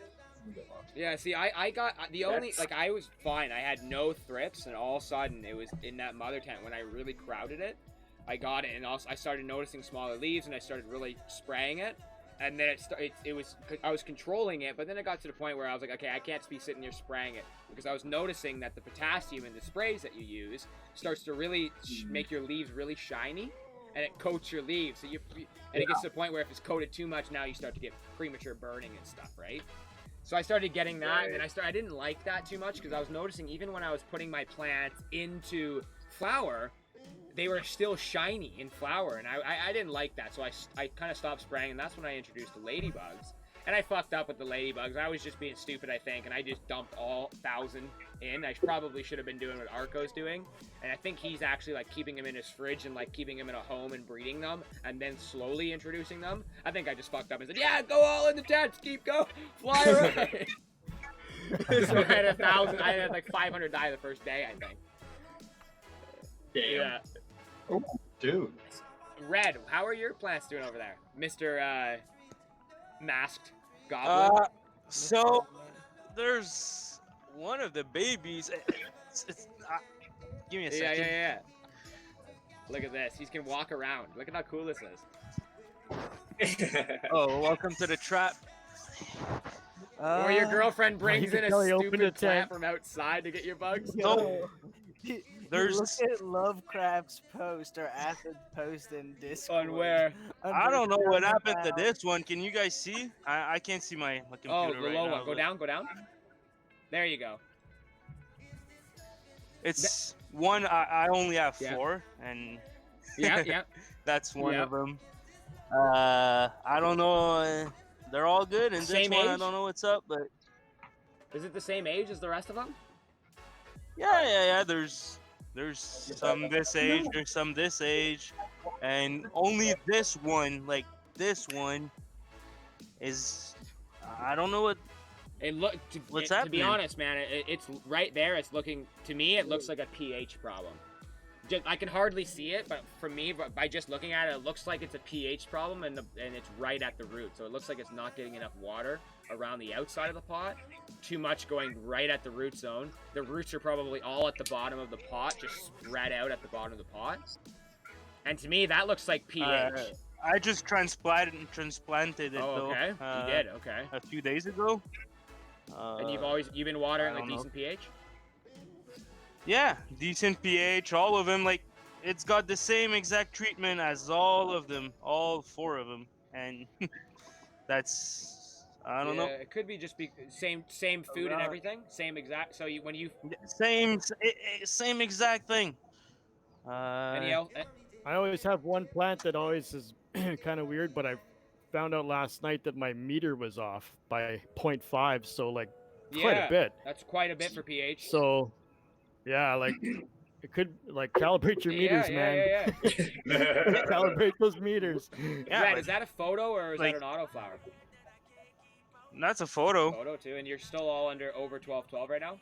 yeah, see, I got the only I was fine. I had no thrips, and all of a sudden it was in that mother tent when I really crowded it. I got it, and also I started noticing smaller leaves, and I started really spraying it, and then I was controlling it, but then it got to the point where I was like, okay, I can't be sitting there spraying it, because I was noticing that the potassium in the sprays that you use starts to really make your leaves really shiny, and it coats your leaves. So it gets to the point where if it's coated too much, now you start to get premature burning and stuff, right? So I started getting that, and then I didn't like that too much, because I was noticing even when I was putting my plants into flower, they were still shiny in flower, and I didn't like that, so I kind of stopped spraying, and that's when I introduced the ladybugs. And I fucked up with the ladybugs. I was just being stupid, I think, and I just dumped all 1,000 in. I probably should have been doing what Arco's doing, and I think he's actually like keeping them in his fridge and like keeping them in a home and breeding them, and then slowly introducing them. I think I just fucked up and said, yeah, go all in the tents, keep going, fly around. So I had 1,000, I had like 500 die the first day, I think. Damn. Yeah. Oh, dude. Red, how are your plants doing over there, Mr. Masked Goblin? So there's one of the babies. Give me a second. Yeah. Look at this. He can walk around. Look at how cool this is. Oh, welcome to the trap. Or your girlfriend brings in a stupid plant tent from outside to get your bugs. No. There's Look at Lovecraft's post or Acid's post in Discord. On where? I don't know what happened to this one. Can you guys see? I can't see my computer Oh, the right low now. one. Go down, go down. There you go. It's one. I only have Yeah. 4, and Yeah. that's one Yeah. of them. I don't know. They're all good, and Same this one I age? don't know what's up, but Is it the same age as the rest of them? yeah. There's some this age, there's some this age, and only this one, like this one, is I don't know what. What's To be happening? honest, man, it's right there. It's looking to me. It looks like a pH problem. I can hardly see it, but for me, by just looking at it, it looks like it's a pH problem, and it's right at the root. So it looks like it's not getting enough water around the outside of the pot. Too much going right at the root zone. The roots are probably all at the bottom of the pot, just spread out at the bottom of the pot. And to me, that looks like pH. I just transplanted it Oh, okay. though. You did, okay. A few days ago. And you've been watering I like don't know. decent pH? Yeah, decent pH, all of them. Like, it's got the same exact treatment as all of them, all 4 of them, and that's I don't know. It could be just same food and everything, same exact. So when you Same exact thing. any else? I always have one plant that always is kind of weird, but I found out last night that my meter was off by 0.5, so like quite a bit. That's quite a bit for pH. So yeah, like it could like calibrate your meters, man. Calibrate those meters. Yeah, Red, but, is that a photo or is like- that an autoflower? that's a photo. Photo too, and you're still all over 1212 right now.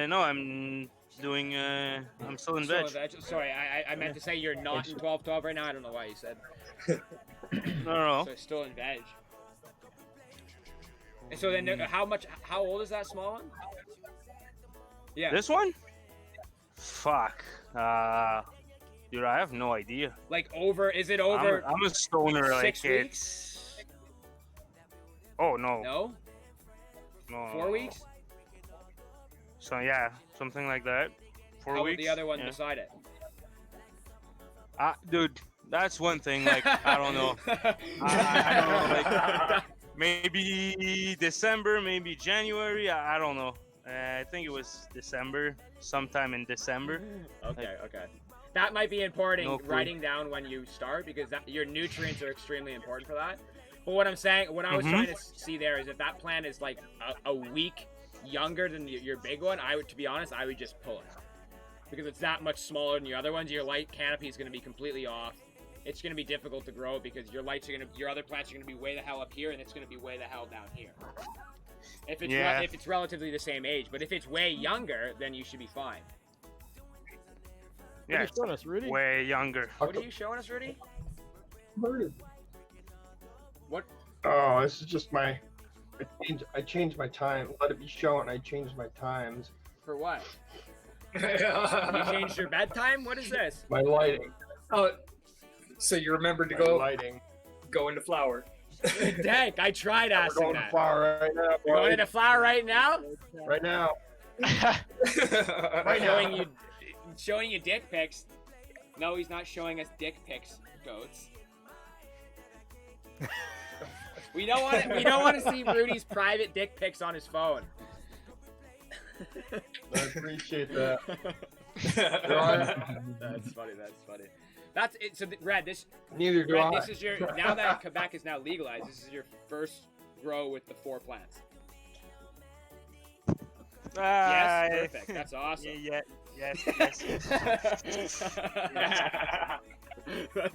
No, I'm doing. I'm still in Still veg. Sorry, I meant to say you're not in 1212 right now. I don't know why you said. No. So still in veg. And so then, how old is that small one? Yeah. This one? Fuck. Dude, I have no idea. Like is it over? I'm a stoner. 6 Like weeks? it's. Oh no. No. No. 4 weeks? So yeah, something like that. 4 How weeks. would the other one yeah. beside it? Dude, that's one thing. Like I don't know. I don't know. Like maybe December, maybe January. I don't know. I think it was December, sometime in December. Okay. That might be important, No clue. writing down when you start, because your nutrients are extremely important for that. But what I was Mm-hmm. trying to see there is if that plant is like a week younger than your big one, to be honest, I would just pull it. Because it's that much smaller than your other ones, your light canopy is going to be completely off. It's going to be difficult to grow because your other plants are going to be way the hell up here, and it's going to be way the hell down here. If it's relatively the same age, but if it's way younger, then you should be fine. What are you showing us, Rudy? Way younger. What are you showing us, Rudy? What? Oh, this is just I changed my time. Let it be shown. I changed my times. For what? You changed your bedtime? What is this? My lighting. Oh, so you remembered to My go lighting. going to flower. Dank, I tried We're asking going to that. flower right now. You're going boys. into flower right now? Right now. Right now. Showing you dick pics. No, he's not showing us dick pics, goats. We don't want to see Rudy's private dick pics on his phone. I appreciate that. That's funny. That's it. So, Red, Neither do I. This is your, now that Quebec is now legalized, this is your first grow with the 4 plants. Yes, perfect. That's awesome. Yes.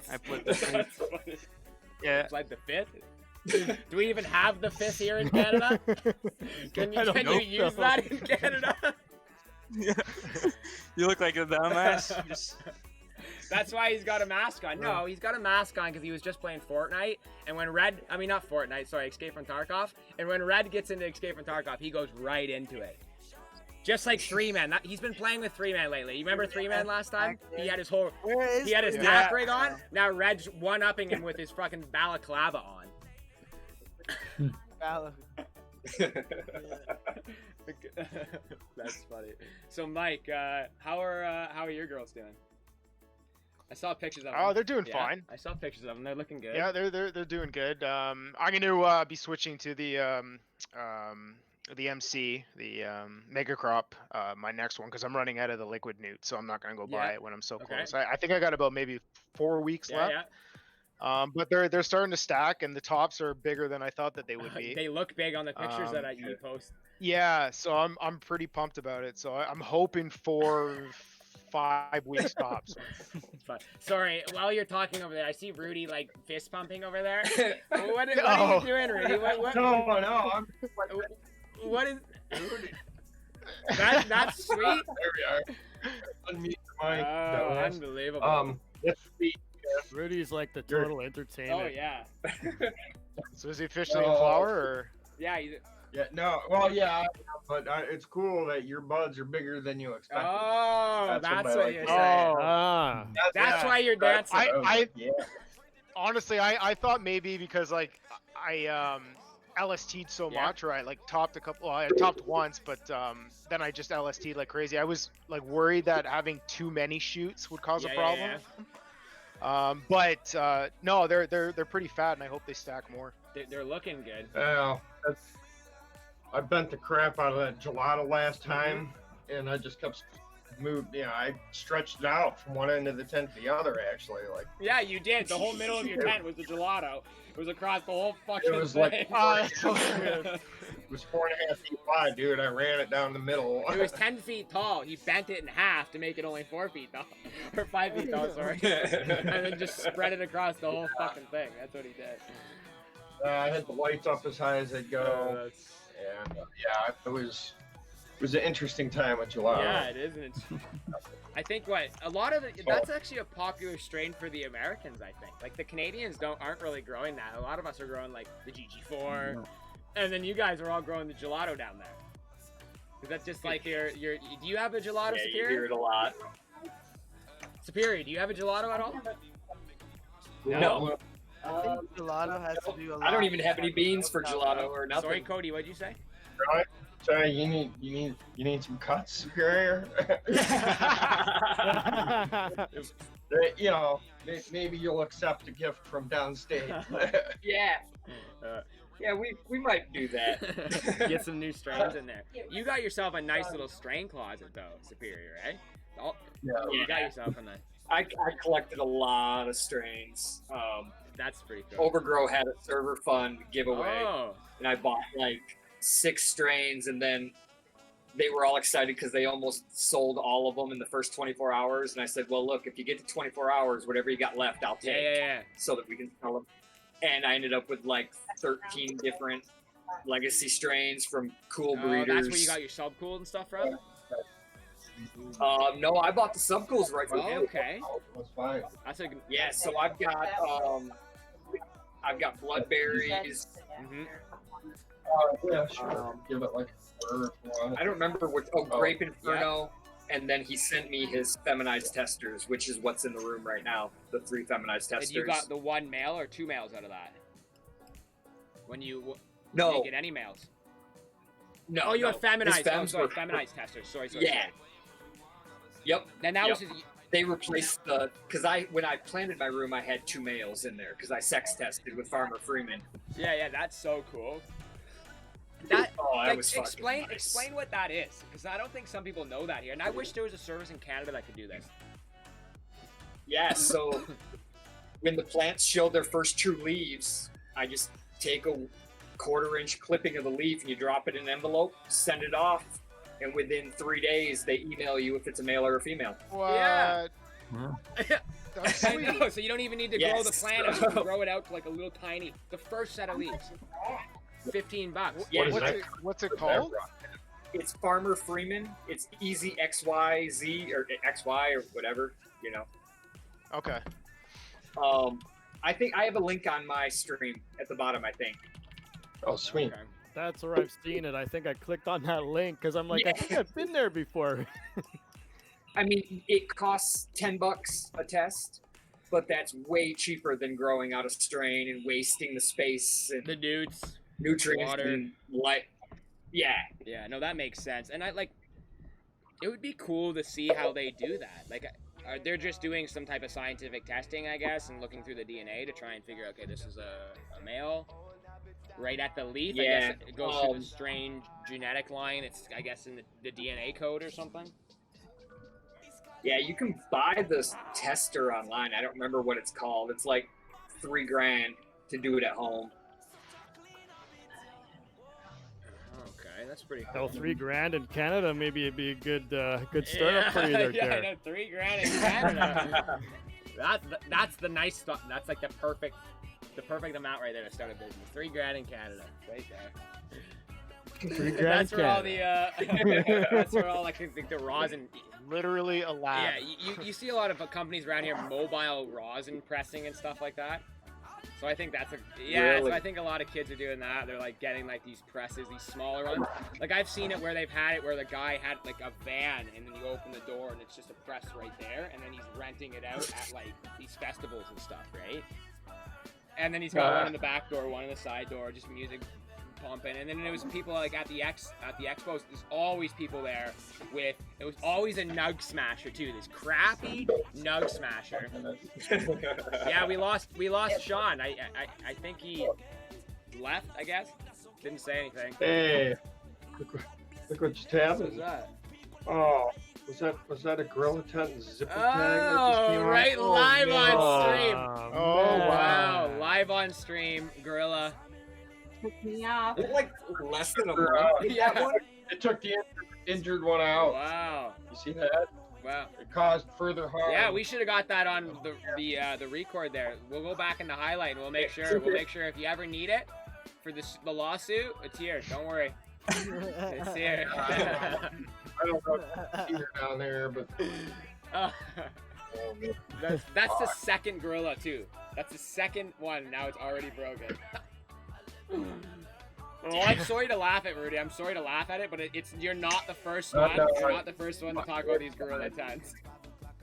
I put the that's funny. Yeah. It's like the 5th. Do we even have the 5th here in Canada? Can you use that in Canada? Yeah. You look like a dumbass. Just... That's why he's got a mask on. No, he's got a mask on because he was just playing Fortnite. And when not Fortnite, sorry, Escape from Tarkov. And when Red gets into Escape from Tarkov, he goes right into it. Just like 3-man. He's been playing with 3-man lately. You remember 3-man last time? He had his whole... He had his knack rig on. Now Red's one-upping him with his fucking balaclava on. That's funny. So Mike, how are your girls doing? I saw pictures of them. Oh, they're doing fine. I saw pictures of them. They're looking good. Yeah, they're doing good. I'm gonna be switching to the MC, the Mega Crop, my next one, because I'm running out of the liquid newt, so I'm not gonna go buy it when I'm so close. I think I got about maybe 4 weeks left. Yeah. But they're starting to stack, and the tops are bigger than I thought that they would be. They look big on the pictures that you post. Yeah, so I'm pretty pumped about it. So I'm hoping for 5 weeks tops. Sorry, while you're talking over there, I see Rudy like fist pumping over there. What are you doing, Rudy? No. What is? That's sweet. There we are. Unmute the mic. Oh, unbelievable. Let's see. Rudy's like the total entertainment. Oh yeah. So is he officially in flower, or? Yeah. Yeah. No. Well, yeah. But it's cool that your buds are bigger than you expected. Oh, that's what you're saying. That's why you're dancing. Honestly, I thought maybe because like I LST'd so much, or I like topped a couple. Well, I topped once, but then I just LST'd like crazy. I was like worried that having too many shoots would cause a problem. But no, they're pretty fat, and I hope they stack more. They're looking good. I bent the crap out of that gelato last time, and I just kept I stretched it out from one end of the tent to the other, actually. Like. Yeah, you did. The whole middle of your tent was the gelato. It was across the whole fucking thing. It was thing. It was 4.5 feet wide, dude. I ran it down the middle. It was 10 feet tall. He bent it in half to make it only 4 feet tall. Or 5 feet tall, sorry. And then just spread it across the whole fucking thing. That's what he did. I had the lights up as high as they'd go. And it was an interesting time with gelato. Yeah, it is. And I think a lot of that's actually a popular strain for the Americans. I think like the Canadians aren't really growing that. A lot of us are growing like the GG4, and then you guys are all growing the gelato down there. Is that just like your? Do you have a gelato, Superior? You hear it a lot. Superior, do you have a gelato at all? No. I think gelato has to do a lot. I don't even have any beans for gelato or nothing. Sorry, Cody, what'd you say? Right? Sorry, you need some cuts, Superior. Maybe you'll accept a gift from downstate. Yeah, we might do that. Get some new strains in there. You got yourself a nice little strain closet though, Superior, eh? You got yourself a nice. I collected a lot of strains. That's pretty cool. Overgrow had a server fund giveaway, and I bought like 6 strains, and then they were all excited because they almost sold all of them in the first 24 hours. And I said, well, look, if you get to 24 hours, whatever you got left, I'll take so that we can sell them. And I ended up with like 13 different legacy strains from cool breeders. That's where you got your subcooled and stuff from? No, I bought the subcools right from him. Okay. That's fine. So I've got bloodberries. Yeah, sure. Give it like a quarter if you want. I don't remember what. Grape Inferno. and then he sent me his feminized testers, which is what's in the room right now. The 3 feminized testers. And you got the 1 male or 2 males out of that? When you no didn't get any males? No. Oh, you have feminized. Oh, sorry, feminized testers. Sorry. Yeah. Yep. And that was they replaced because when I planted my room, I had 2 males in there because I sex tested with Farmer Freeman. Yeah, that's so cool. That was explain nice. explain what that is, because I don't think some people know that here, and I wish there was a service in Canada that could do this. Yeah, so when the plants show their first true leaves, I just take a 1/4-inch clipping of the leaf and you drop it in an envelope, send it off, and within 3 days they email you if it's a male or a female. What? Yeah. That's I sweet. know, so you don't even need to grow the plant, you can grow it out to like a little tiny, the first set of leaves. $15. Yeah, What's it called? It's Farmer Freeman. It's Easy XYZ or XY or whatever, you know. Okay. I think I have a link on my stream at the bottom, I think. Oh, sweet. Okay. That's where I've seen it. I think I clicked on that link because I'm like, I think I've been there before. I mean, it costs $10 a test, but that's way cheaper than growing out a strain and wasting the space and The dudes. nutrients water. and light. Yeah. Yeah, no, that makes sense. And it would be cool to see how they do that. Like, they're just doing some type of scientific testing, I guess, and looking through the DNA to try and figure out, okay, this is a male. Right at the leaf, I Yeah, guess it goes through the strange genetic line. It's, I guess, in the DNA code or something. Yeah, you can buy this tester online. I don't remember what it's called. It's like $3,000 to do it at home. Okay, that's pretty Oh, cool. $3,000 in Canada, maybe it'd be a good startup for you there, Yeah, I Derek. know, $3,000 in Canada. That's the nice stuff. That's like the perfect amount right there to start a business. $3,000 in Canada, right there. $3,000 That's in where all Canada. the that's where all like the rosin. Literally a lab. Yeah, you see a lot of companies around here mobile rosin pressing and stuff like that. So I think that's Really? So I think a lot of kids are doing that. They're like getting like these presses, these smaller ones. Like I've seen it where they've had it where the guy had like a van and then you open the door and it's just a press right there and then he's renting it out at like these festivals and stuff, right? And then he's got one in the back door, one in the side door, just music pumping. And then there was people like at the expos. There's always people there with. It was always a nug smasher too. This crappy nug smasher. Yeah, we lost Sean. I think he left. I guess didn't say anything. Hey, look what just happened. What was that? Oh, was that a gorilla tent and zipper tag that just Oh, came out? right, live on stream. Oh, Wow, live on stream, Gorilla. Took me off. It's like less than a month. Yeah. That one? It took the injured one out. Wow. You see that? Wow. It caused further harm. Yeah, we should have got that on the record there. We'll go back in the highlight and we'll make sure if you ever need it for the lawsuit, it's here. Don't worry. It's here. I don't know if you down there, but that's the second gorilla too. That's the second one. Now it's already broken. Well, I'm sorry to laugh at Rudy. I'm sorry to laugh at it, but you're not the first one. You're not the first one to talk about these gorilla tents.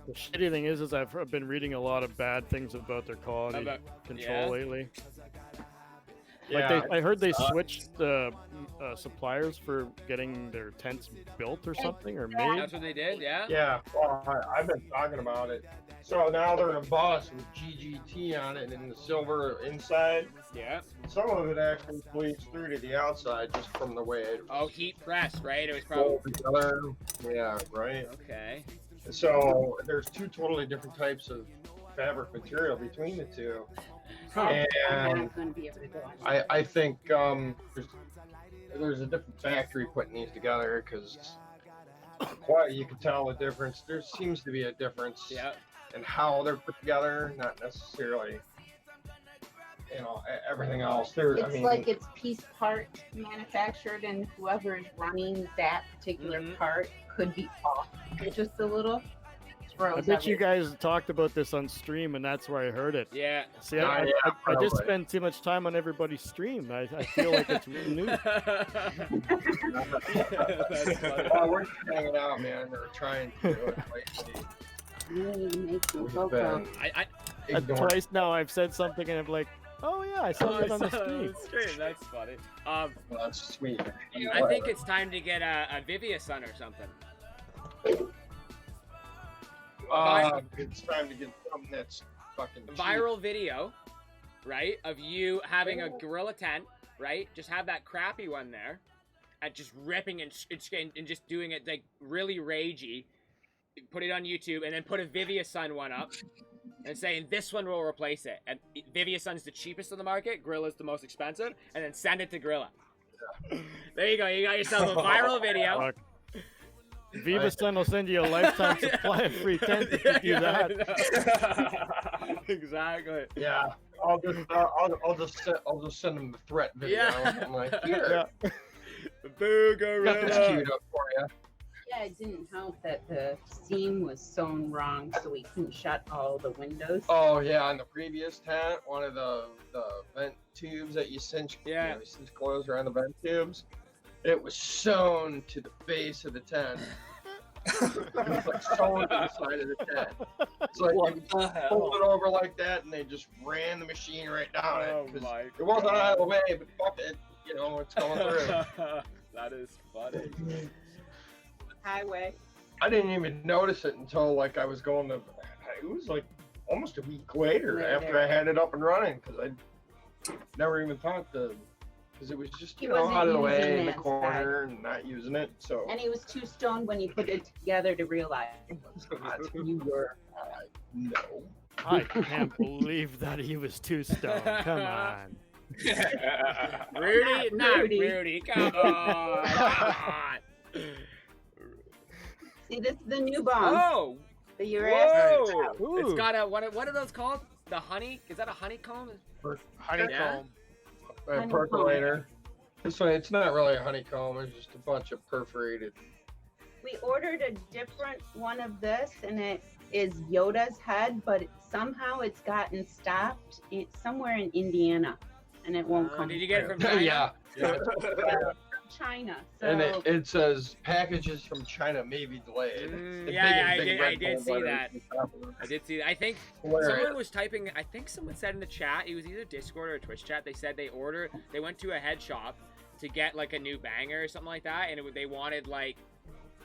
The shitty thing is I've been reading a lot of bad things about their quality control lately. yeah. Like I heard they switched suppliers for getting their tents built or something or made. That's what they did, yeah? Yeah, well, I've been talking about it. So now they're in a bus with GGT on it and the silver inside. Yeah. Some of it actually bleeds through to the outside just from the way it Oh, heat press, right? It was probably. together. Yeah, right. Okay. So there's 2 totally different types of fabric material between the 2. And That's gonna be a problem. I think there's a different factory putting these together because you can tell the difference. There seems to be a difference in how they're put together, not necessarily everything else. It's like it's piece part manufactured, and whoever is running that particular part could be off just a little. I bet you guys talked about this on stream, and that's where I heard it. Yeah. See, I just spend too much time on everybody's stream. I feel like it's really new. Well, we're just hanging out, man. We're trying to do it. Twice now I've said something, and I'm like, oh yeah, I saw it on the stream. That's funny. Well, that's sweet. I think it's time to get a Vivia Sun or something. It's time to get something that's fucking cheap. Viral video, right, of you having a gorilla tent, right? Just have that crappy one there, and just ripping and just doing it like really ragey. Put it on YouTube, and then put a Vivia Sun one up, and saying this one will replace it. And Vivia Sun's the cheapest on the market, Gorilla's the most expensive, and then send it to Gorilla. There you go. You got yourself a viral video. Viva Sun will send you a lifetime supply of free tent if you do that. Exactly. Yeah, I'll just send them the threat video. Yeah. I'm like, here, Boo, got this Gorilla. queued up for you. Yeah, it didn't help that the seam was sewn wrong, so we couldn't shut all the windows. Oh yeah, on the previous tent, one of the vent tubes that you cinch, you cinch coils around the vent tubes, it was sewn to the base of the tent. It was like sewn to the side of the tent. It's like you pulled it over like that, and they just ran the machine right down it. It wasn't out of the way, but fuck it, it's going through. That is funny. Highway. I didn't even notice it until like I was going to. It was like almost a week later after I had it up and running because I never even thought to. Because it was just out of the way in the corner and not using it. So. And he was too stoned when he put it together to realize you were. No. I can't believe that he was too stoned. Come on. Rudy, not Rudy. Come on. Come on. See, this is the new bomb. Oh! The Urasis. Whoa! It's got a, what are those called? The honey? Is that a honeycomb? Honeycomb. A percolator. This one, it's not really a honeycomb. It's just a bunch of perforated. We ordered a different one of this, and it is Yoda's head, but somehow it's gotten stopped somewhere in Indiana, and it won't come. Did you get it from China? Yeah. China. So... And it says packages from China may be delayed. I did see that. I did see that. I think someone was typing. I think someone said in the chat. It was either Discord or Twitch chat. They said they went to a head shop to get like a new banger or something like that, and they wanted like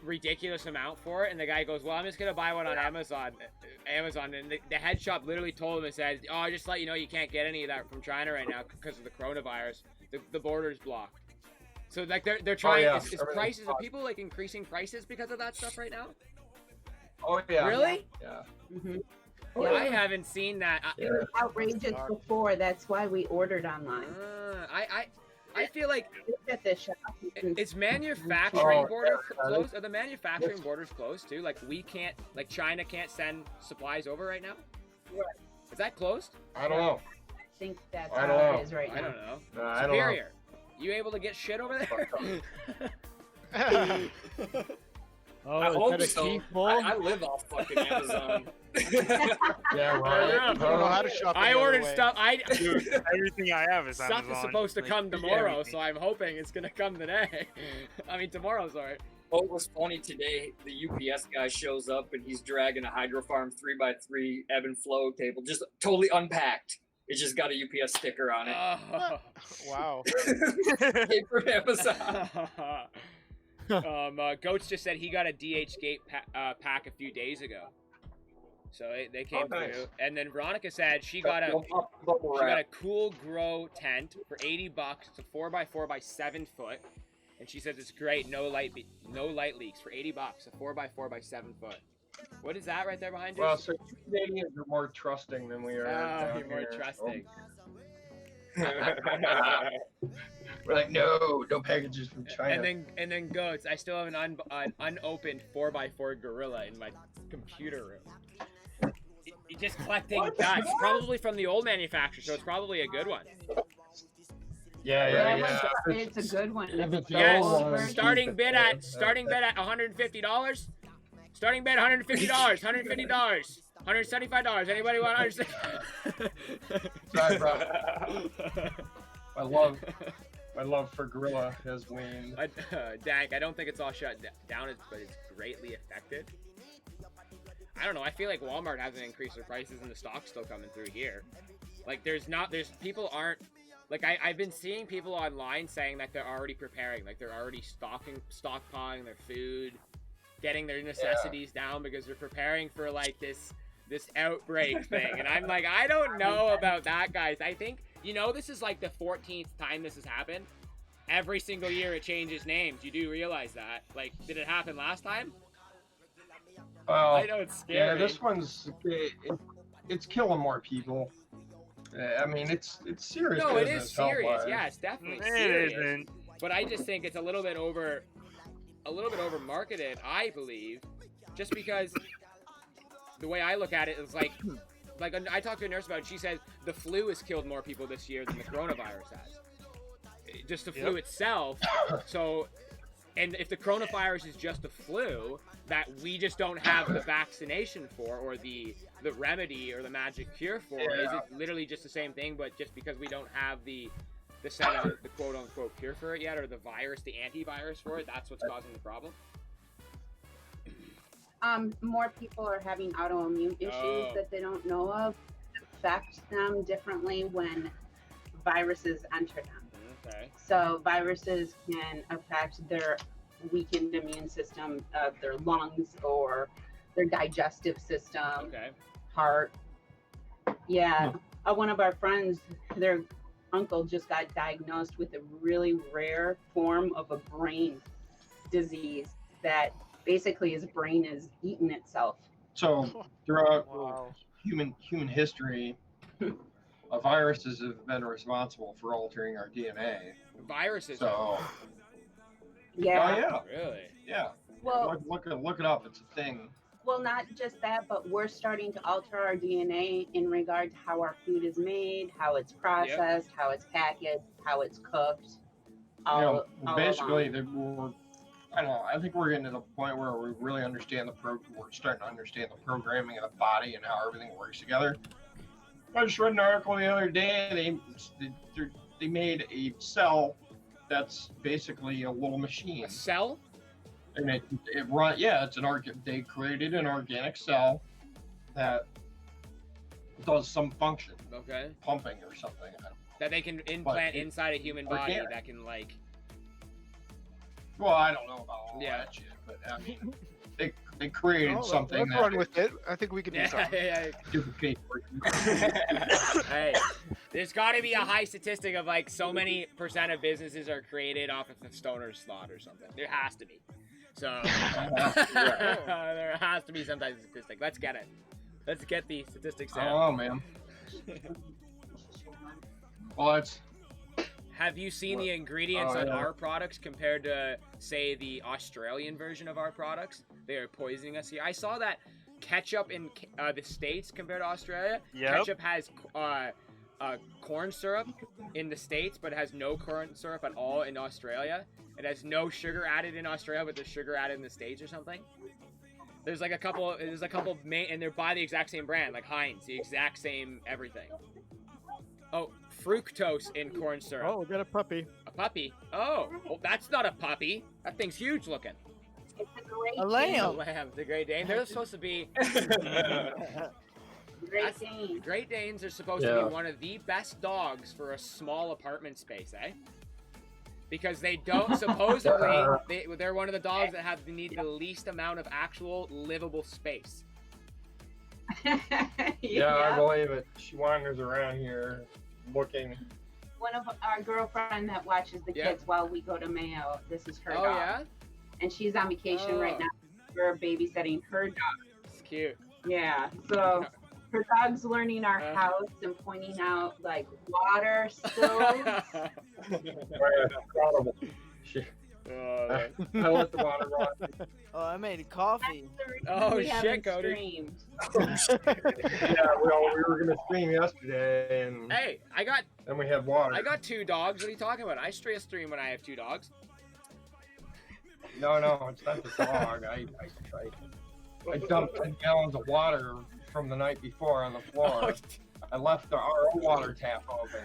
ridiculous amount for it. And the guy goes, "Well, I'm just gonna buy one on Amazon." And the head shop literally told him and said, "Oh, just to let you know, you can't get any of that from China right now because of the coronavirus. The border's blocked." So like they're trying. Is prices? Are people like increasing prices because of that stuff right now? Oh yeah. Really? Yeah. Mm-hmm. Yeah, I haven't seen that. It was outrageous before. That's why we ordered online. I feel like at the shop. Is manufacturing borders closed? Are the manufacturing borders closed too? Like we can't, like China can't send supplies over right now. Is that closed? I don't know. I think that's how it is right now. I don't know. I don't know. Superior. You able to get shit over there? I hope so. I live off fucking Amazon. Yeah, right. I don't know how to shop. I ordered stuff. Dude, everything I have is Stuff Amazon. is supposed to come tomorrow, so I'm hoping it's gonna come today. I mean tomorrow, sorry. Oh, it was funny today. The UPS guy shows up and he's dragging a Hydrofarm 3x3 ebb and flow table, just totally unpacked. It just got a UPS sticker on it. Wow. Came from Amazon. Goats just said he got a DH Gate pack a few days ago, so they came through. And then Veronica said she got a Cool Grow tent for $80. It's a 4x4 by 7 foot, and she says it's great. No light leaks for $80. A 4x4 by 7 foot. What is that right there behind you? Well, so Canadians are more trusting than we are. Oh, you're more trusting. We're like, no packages from China. And then Goats, I still have an unopened 4x4 Gorilla in my computer room. You're just collecting dust, probably from the old manufacturer, so it's probably a good one. Yeah. It's a good one. Yes, starting bid at $150. Starting bid $150, $150, $175. Anybody want 160? Sorry, bro. My love for Gorilla has waned. Dank, I don't think it's all shut down, but it's greatly affected. I don't know. I feel like Walmart hasn't increased their prices and the stock's still coming through here. Like, people aren't, like, I've been seeing people online saying that they're already preparing, like, they're already stockpiling their food, getting their necessities down because they're preparing for, like, this outbreak thing. And I'm like, I don't know about that, guys. I think, this is like the 14th time this has happened. Every single year it changes names. You do realize that. Like, did it happen last time? Well, I know it's scary. yeah, this one's it's killing more people. I mean, it's serious. No, it business, is serious. health-wise. Yeah, it's definitely It serious. isn't. But I just think it's a little bit over marketed, I believe, just because the way I look at it is like I talked to a nurse about it. She said the flu has killed more people this year than the coronavirus has. Just the flu itself. So, and if the coronavirus is just the flu that we just don't have the vaccination for, or the remedy or the magic cure for, is it literally just the same thing, but just because we don't have the quote unquote cure for it yet, or the antivirus for it, that's what's causing the problem? More people are having autoimmune issues that they don't know of, affect them differently when viruses enter them. Okay. So viruses can affect their weakened immune system of their lungs or their digestive system, heart. Yeah. One of our friends, their uncle just got diagnosed with a really rare form of a brain disease that basically his brain is eating itself. So throughout human history, viruses have been responsible for altering our DNA. Viruses. So. Yeah. Oh yeah. Really? Yeah. Well, look it up. It's a thing. Well, not just that, but we're starting to alter our DNA in regard to how our food is made, how it's processed, how it's packaged, how it's cooked. Basically, I don't know. I think we're getting to the point where we really understand we're starting to understand the programming of the body and how everything works together. I just read an article the other day. They made a cell that's basically a little machine. A cell? And it run. Yeah, they created an organic cell that does some function. Okay. Pumping or something. I don't know. That they can implant inside a human body that can like. Well, I don't know about all that shit, but I mean, they created something. Let's run with it. I think we can do something. Hey, there's got to be a high statistic of like so many % of businesses are created off of the stoner's thought or something. There has to be. So there has to be some type of statistic. Let's get it. Let's get the statistics down. Oh man. Well, it's. Have you seen the ingredients on our products compared to, say, the Australian version of our products? They are poisoning us here. I saw that ketchup in the States compared to Australia. Yep. Ketchup has corn syrup in the States, but it has no corn syrup at all in Australia. It has no sugar added in Australia, but there's sugar added in the States or something. There's a couple, and they're by the exact same brand, like Heinz, the exact same everything. Oh, fructose in corn syrup. Oh, we got a puppy. A puppy? Oh, well, that's not a puppy. That thing's huge looking. It's a Great A lamb. Dane. A lamb. The Great Dane. They're supposed to be. Great Dane. Great Danes are supposed to be one of the best dogs for a small apartment space, eh? Because they don't supposedly they're one of the dogs that need the least amount of actual livable space. Yeah, I believe it. She wanders around here looking. One of our girlfriend that watches the kids while we go to Mayo. This is her dog. Oh yeah. And she's on vacation right now. We're babysitting her dog. It's cute. Yeah. So her dog's learning our house and pointing out like water spills. Incredible. I let the water run. Oh, I made coffee. Oh we shit, Cody. Yeah, well, we were gonna stream yesterday, and hey, and we had water. I got 2 dogs. What are you talking about? I stream when I have 2 dogs. No, it's not the dog. I dumped 10 gallons of water from the night before on the floor. I left the RO water tap open.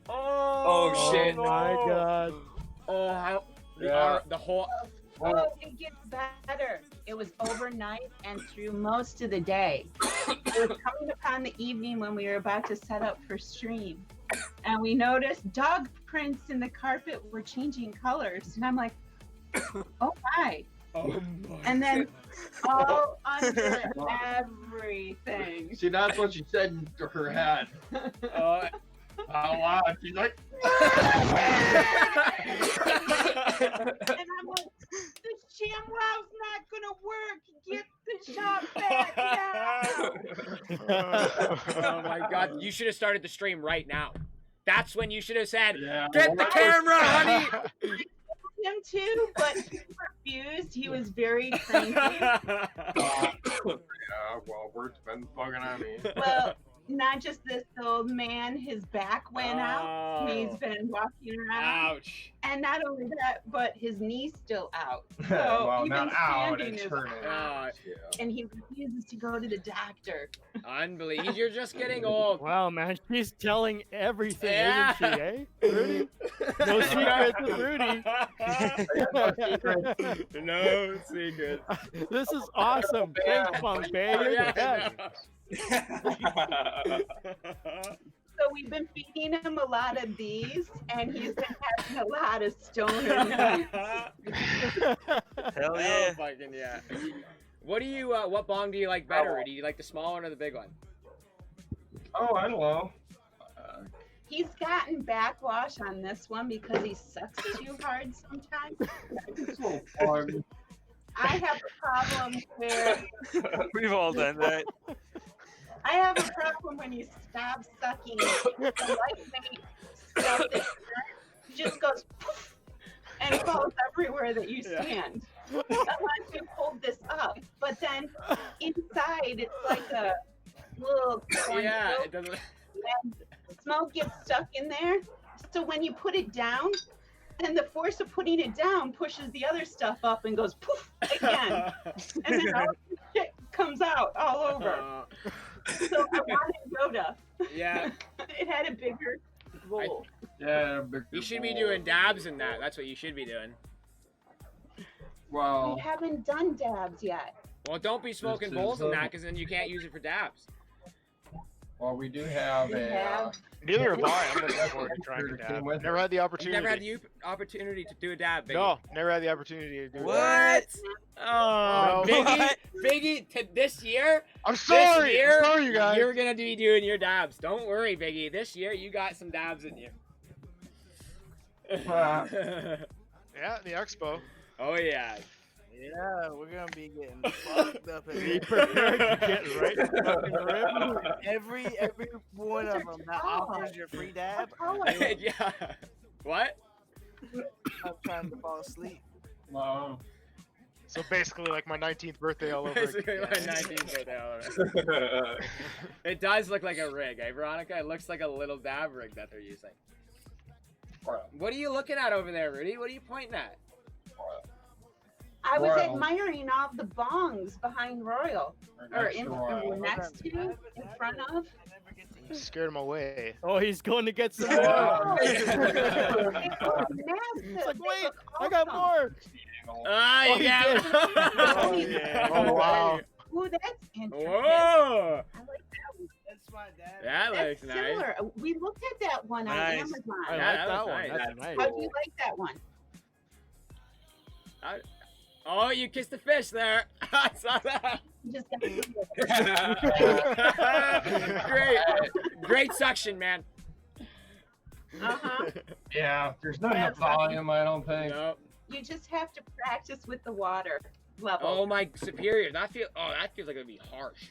Oh shit! Oh my god. Oh, how Yeah. the whole. Oh, it gets better. It was overnight and through most of the day. It was coming upon the evening when we were about to set up for stream. And we noticed dog prints in the carpet were changing colors. And I'm like, oh my. Oh my. And then all under everything. See, that's what she said into her head. Out loud. She's like, And I'm like, the ShamWow's not gonna work. Get the shop back now. Oh my god! You should have started the stream right now. That's when you should have said, yeah. "Get the camera, honey." Him too, but he refused. He was very cranky. Yeah, well, work's been bugging on me. Well, not just this old man, his back went out. He's been walking around. Ouch. And not only that, but his knee's still out. So Well, even not out, standing it's is hurting. out. And he refuses to go to the doctor. Unbelievable. You're just getting old. Wow, man, she's telling everything, Yeah. isn't she, eh? Rudy? No secrets with Rudy. No secret. This is awesome. Thanks, Pompey. You're the best. So we've been feeding him a lot of these, and he's been having a lot of stoner nights. Hell Oh, yeah. fucking yeah. What do you? What bong do you like better? Do you like the small one or the big one? Oh, I don't know. He's gotten backwash on this one because he sucks too hard sometimes. It's a little fun. I have a problem where We've all done that. I have a problem when you stop sucking the lightweight stuff that's he just goes poof and falls everywhere that you stand. Unless you hold this up, but then inside it's like a little Yeah, it doesn't. and smoke gets stuck in there. So when you put it down, then the force of putting it down pushes the other stuff up and goes poof again, and then all the shit comes out all over. So I wanted Yoda. Yeah. It had a bigger bowl. Yeah, big You should be doing dabs in that. That's what you should be doing. Well, We haven't done dabs yet. Well, don't be smoking This is, bowls in that, because then you can't use it for dabs. well, we do have We a. have Neither have I. I'm looking forward to trying to dab. Never had the You opportunity. never had the opportunity to do a dab, Biggie. No, never had the opportunity to do that. What? Oh, No. Biggie, What? Biggie, this year, I'm sorry. This year, I'm sorry, you guys. you're gonna be doing your dabs. Don't worry, Biggie. This year, you got some dabs in you. Yeah, the expo. Oh yeah. Yeah, we're gonna be getting fucked up in Be here. prepared to get right fucking ripped. Every one of them that offers your free dab, Yeah. What? I'm trying to fall asleep. Wow. So basically, like my 19th birthday all over Basically, again. my 19th birthday all over. It does look like a rig, eh, Veronica? It looks like a little dab rig that they're using. What are you looking at over there, Rudy? What are you pointing at? I was Royal. admiring all the bongs behind Royal, or in, Royal. next to, in front of. Scared him away. Oh, he's going to get some more. Oh, It's massive. like, They wait, look I got awesome. more. Ah, Oh, you he got did. Oh, yeah. Oh wow. Ooh, that's intricate. Whoa! I like that one. That's my dad. That That's looks nice. similar. We looked at that one on Nice. Amazon. I Yeah, like that that was one. nice. That's nice. How do you like that one? Oh, you kissed the fish there. I saw that. You just got Great suction, man. Uh-huh. Yeah, there's not enough volume, I don't think. No. You just have to practice with the water level. Oh my superior. That feels like it'd be harsh.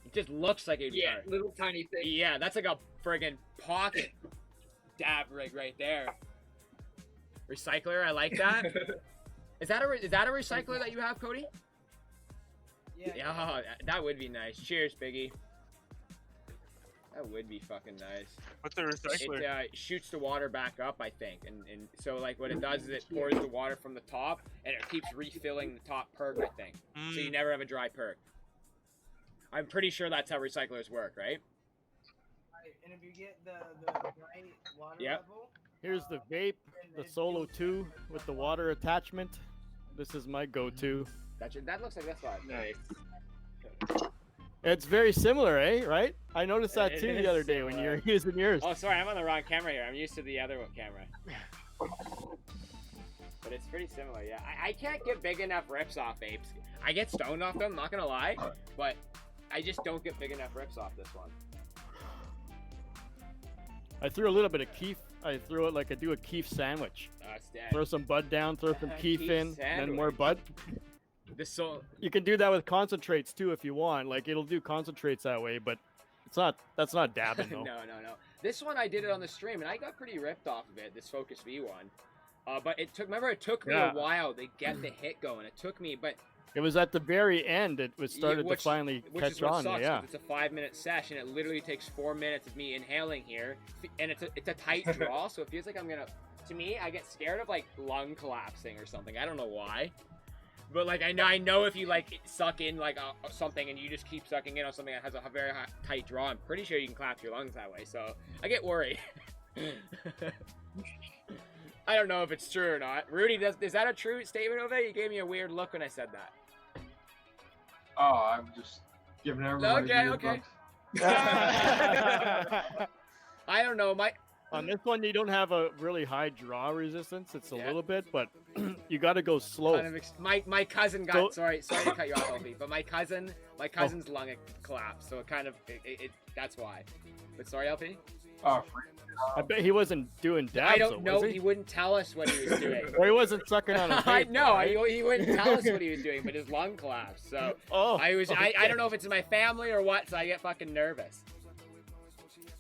It just looks like it'd be Yeah, harsh. little tiny thing. Yeah, that's like a friggin' pocket dab rig right there. Recycler, I like that. Is that a recycler that you have, Cody? Yeah. Yeah, that would be nice. Cheers, Biggie. That would be fucking nice. What's the recycler? It shoots the water back up, I think, and so like what it does is it pours the water from the top, and it keeps refilling the top perk, I think. So you never have a dry perk. I'm pretty sure that's how recyclers work, right? And if you get the right water level, Here's the vape, the Solo 2 with the water attachment. This is my go-to. That looks like this one. Nice. It's very similar, eh? Right? I noticed that It too is the other day when you were using yours. Oh, sorry, I'm on the wrong camera here. I'm used to the other camera. But it's pretty similar, yeah. I can't get big enough rips off vapes. I get stoned off them, not gonna lie, but I just don't get big enough rips off this one. I threw a little bit of keef. I threw it like I do a keef sandwich. It's dead. Throw some bud down, throw some keef Keef in, and then more sandwich. bud. You can do that with concentrates too if you want. Like it'll do concentrates that way, but that's not dabbing though. No. This one I did it on the stream and I got pretty ripped off of it, this Focus V one. But it took me a while to get the hit going. It took me, but it was at the very end. It was started to finally catch on. Sucks, yeah. It's a 5-minute session. It literally takes 4 minutes of me inhaling here, and it's a tight draw, so it feels like I'm gonna. To me, I get scared of like lung collapsing or something. I don't know why, but like I know if you like suck in like something and you just keep sucking in on something that has a very tight draw, I'm pretty sure you can collapse your lungs that way. So I get worried. I don't know if it's true or not. Rudy, is that a true statement over there? You gave me a weird look when I said that. Oh, I'm just giving everybody Okay. I don't know. On this one, you don't have a really high draw resistance. It's a little bit, but you got to go slow. My cousin got sorry to cut you off, Opie, but my cousin's lung collapsed, so it that's why. But sorry, LP. Oh, I bet he wasn't doing dabs. I don't know. He wouldn't tell us what he was doing. Or he wasn't sucking on a I vape, know. right? He wouldn't tell us what he was doing, but his lung collapsed. So I don't know if it's in my family or what. So I get fucking nervous.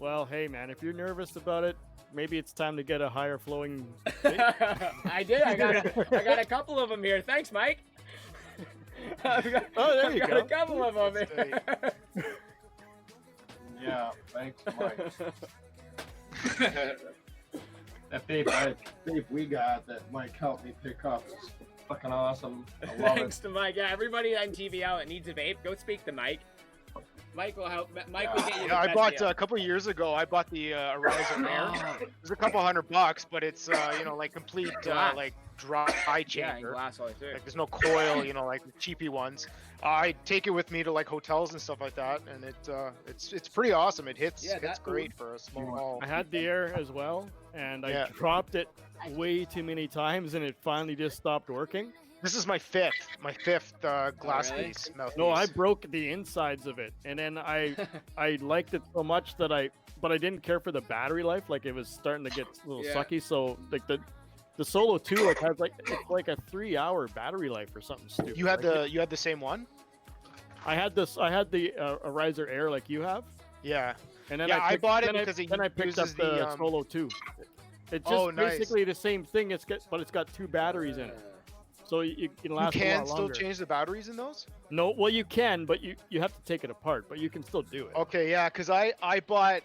Well, hey man, if you're nervous about it, maybe it's time to get a higher flowing. I did. I got a couple of them here. Thanks, Mike. There you go. A couple of them here. Yeah, thanks, Mike. That vape we got that Mike helped me pick up is fucking awesome. I love Thanks it. to Mike. Yeah, everybody on TBL that needs a vape, go speak to Mike. Mike will help. Mike will get you. Yeah, I bought a couple years ago. I bought the Horizon Air. It was a couple $100, but it's like complete like dry chamber. Glass all the way through. Like there's no coil, like the cheapy ones. I take it with me to like hotels and stuff like that, and it's pretty awesome. It hits great for a small haul. I had the Air as well, and I dropped it way too many times, and it finally just stopped working. This is my fifth glass piece. No, I broke the insides of it, and then I liked it so much that I didn't care for the battery life. Like it was starting to get a little sucky. So like the Solo 2 has it's like a 3-hour battery life or something stupid. You had the same one? I had the Riser Air like you have. Yeah. And then I bought it because then I picked up the Solo 2. It's just basically the same thing. But it's got 2 batteries in it. So you can last a lot longer. You can still change the batteries in those? No, well you can, but you have to take it apart, but you can still do it. Okay, yeah, because I bought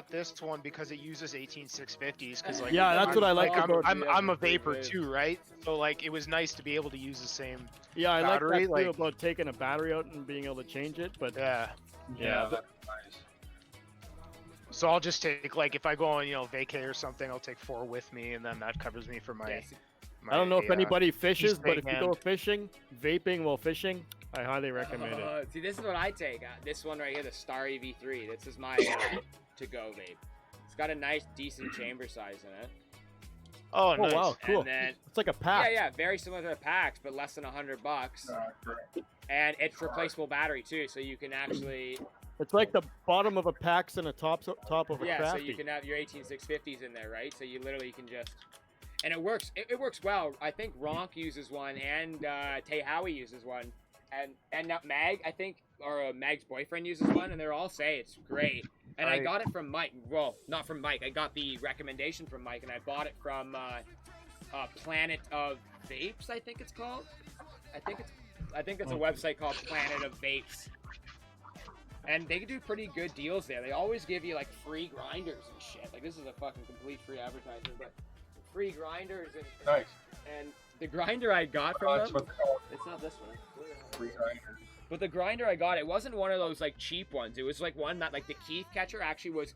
this one because it uses 18650s. Because that's what I like about. I'm a vapor too, right? So like it was nice to be able to use the same. Yeah, I battery, like that too about taking a battery out and being able to change it, but yeah. That's nice. So I'll just take if I go on vacay or something, I'll take 4 with me, and then that covers me for my. I don't know if anybody fishes, but if you go fishing, vaping while fishing, I highly recommend it. See, this is what I take. This one right here, the Starry V3. This is my to-go vape. It's got a nice, decent chamber size in it. Oh, nice. Wow, cool. And then, it's like a pack. Yeah, very similar to the packs, but less than $100. And it's replaceable battery too, so you can actually. It's like the bottom of a PAX and a top of a Crafty. Yeah, so you can have your 18650s in there, right? So you literally can just. And it works. It works well. I think Ronk uses one, and Tay Howie uses one, and Mag, I think, or Mag's boyfriend uses one, and they all say it's great. And I got it from Mike. Well, not from Mike. I got the recommendation from Mike, and I bought it from Planet of Vapes. I think it's called. I think it's a website called Planet of Vapes. And they do pretty good deals there. They always give you like free grinders and shit. Like this is a fucking complete free advertisement, but. Free grinders and the grinder I got from them. It's not this one. Free grinders. But the grinder I got, it wasn't one of those like cheap ones. It was like one that like the Keith catcher actually was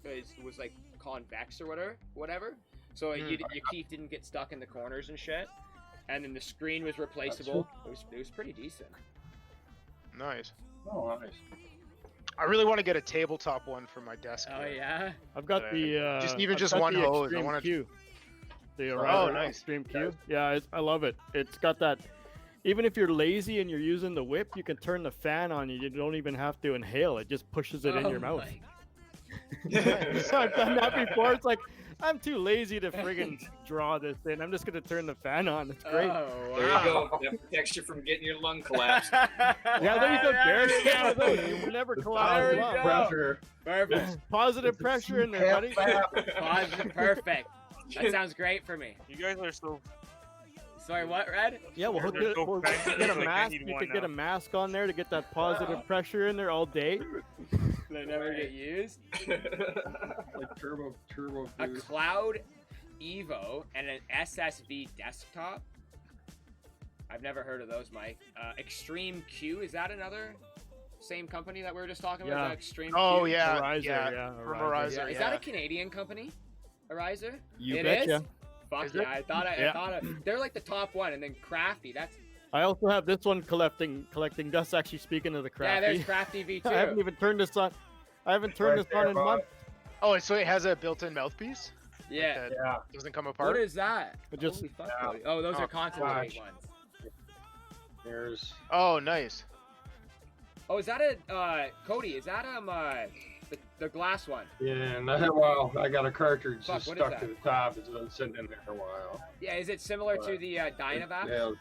like convex or whatever. So your Keith didn't get stuck in the corners and shit. And then the screen was replaceable. It was pretty decent. Nice. Oh, nice. I really want to get a tabletop one for my desk. Oh here. yeah. I've got the I've just got one the hose. I Extreme wanna- Q. The Oh, nice. Extreme Q. Yeah, I love it. It's got that. Even if you're lazy and you're using the whip, you can turn the fan on. You don't even have to inhale. It just pushes it in your mouth. So I've done that before. It's like, I'm too lazy to friggin' draw this in. I'm just gonna turn the fan on. It's great. Oh, There you go. That protects you from getting your lung collapsed. Yeah, there you go, Derek. Yeah, you will never collapse. There you go. Perfect. Positive pressure in there, buddy. Positive. Perfect. That sounds great for me. You guys are so. Sorry, what, Red? Yeah, we'll get a mask. You could get a mask on there to get that positive pressure in there all day. They never get used. Like turbo A boost. Cloud Evo and an SSV desktop. I've never heard of those, Mike. Extreme Q, is that another same company that we were just talking about? Yeah. Extreme Oh Q? yeah, Arizer, yeah. From Arizer, Is that a Canadian company? Arizer? You It betcha. is? Fuck Is yeah, it? I thought they're like the top one, and then Crafty. That's I also have this one collecting. That's actually speaking of the crafty. yeah. There's Crafty V2. I haven't even turned this on. I haven't turned this on in months. Oh, so it has a built-in mouthpiece? Yeah. That Yeah. doesn't come apart? What is that? But just Holy fuck, Cody. Oh, those are concentrate gosh. ones. There's Oh, nice. Oh, is that a Cody? Is that the glass one? yeah, and well, I got a cartridge Fuck, just what is stuck to that? the top. It's been sitting in there a while. Yeah, is it similar to the Dynavax? Yeah,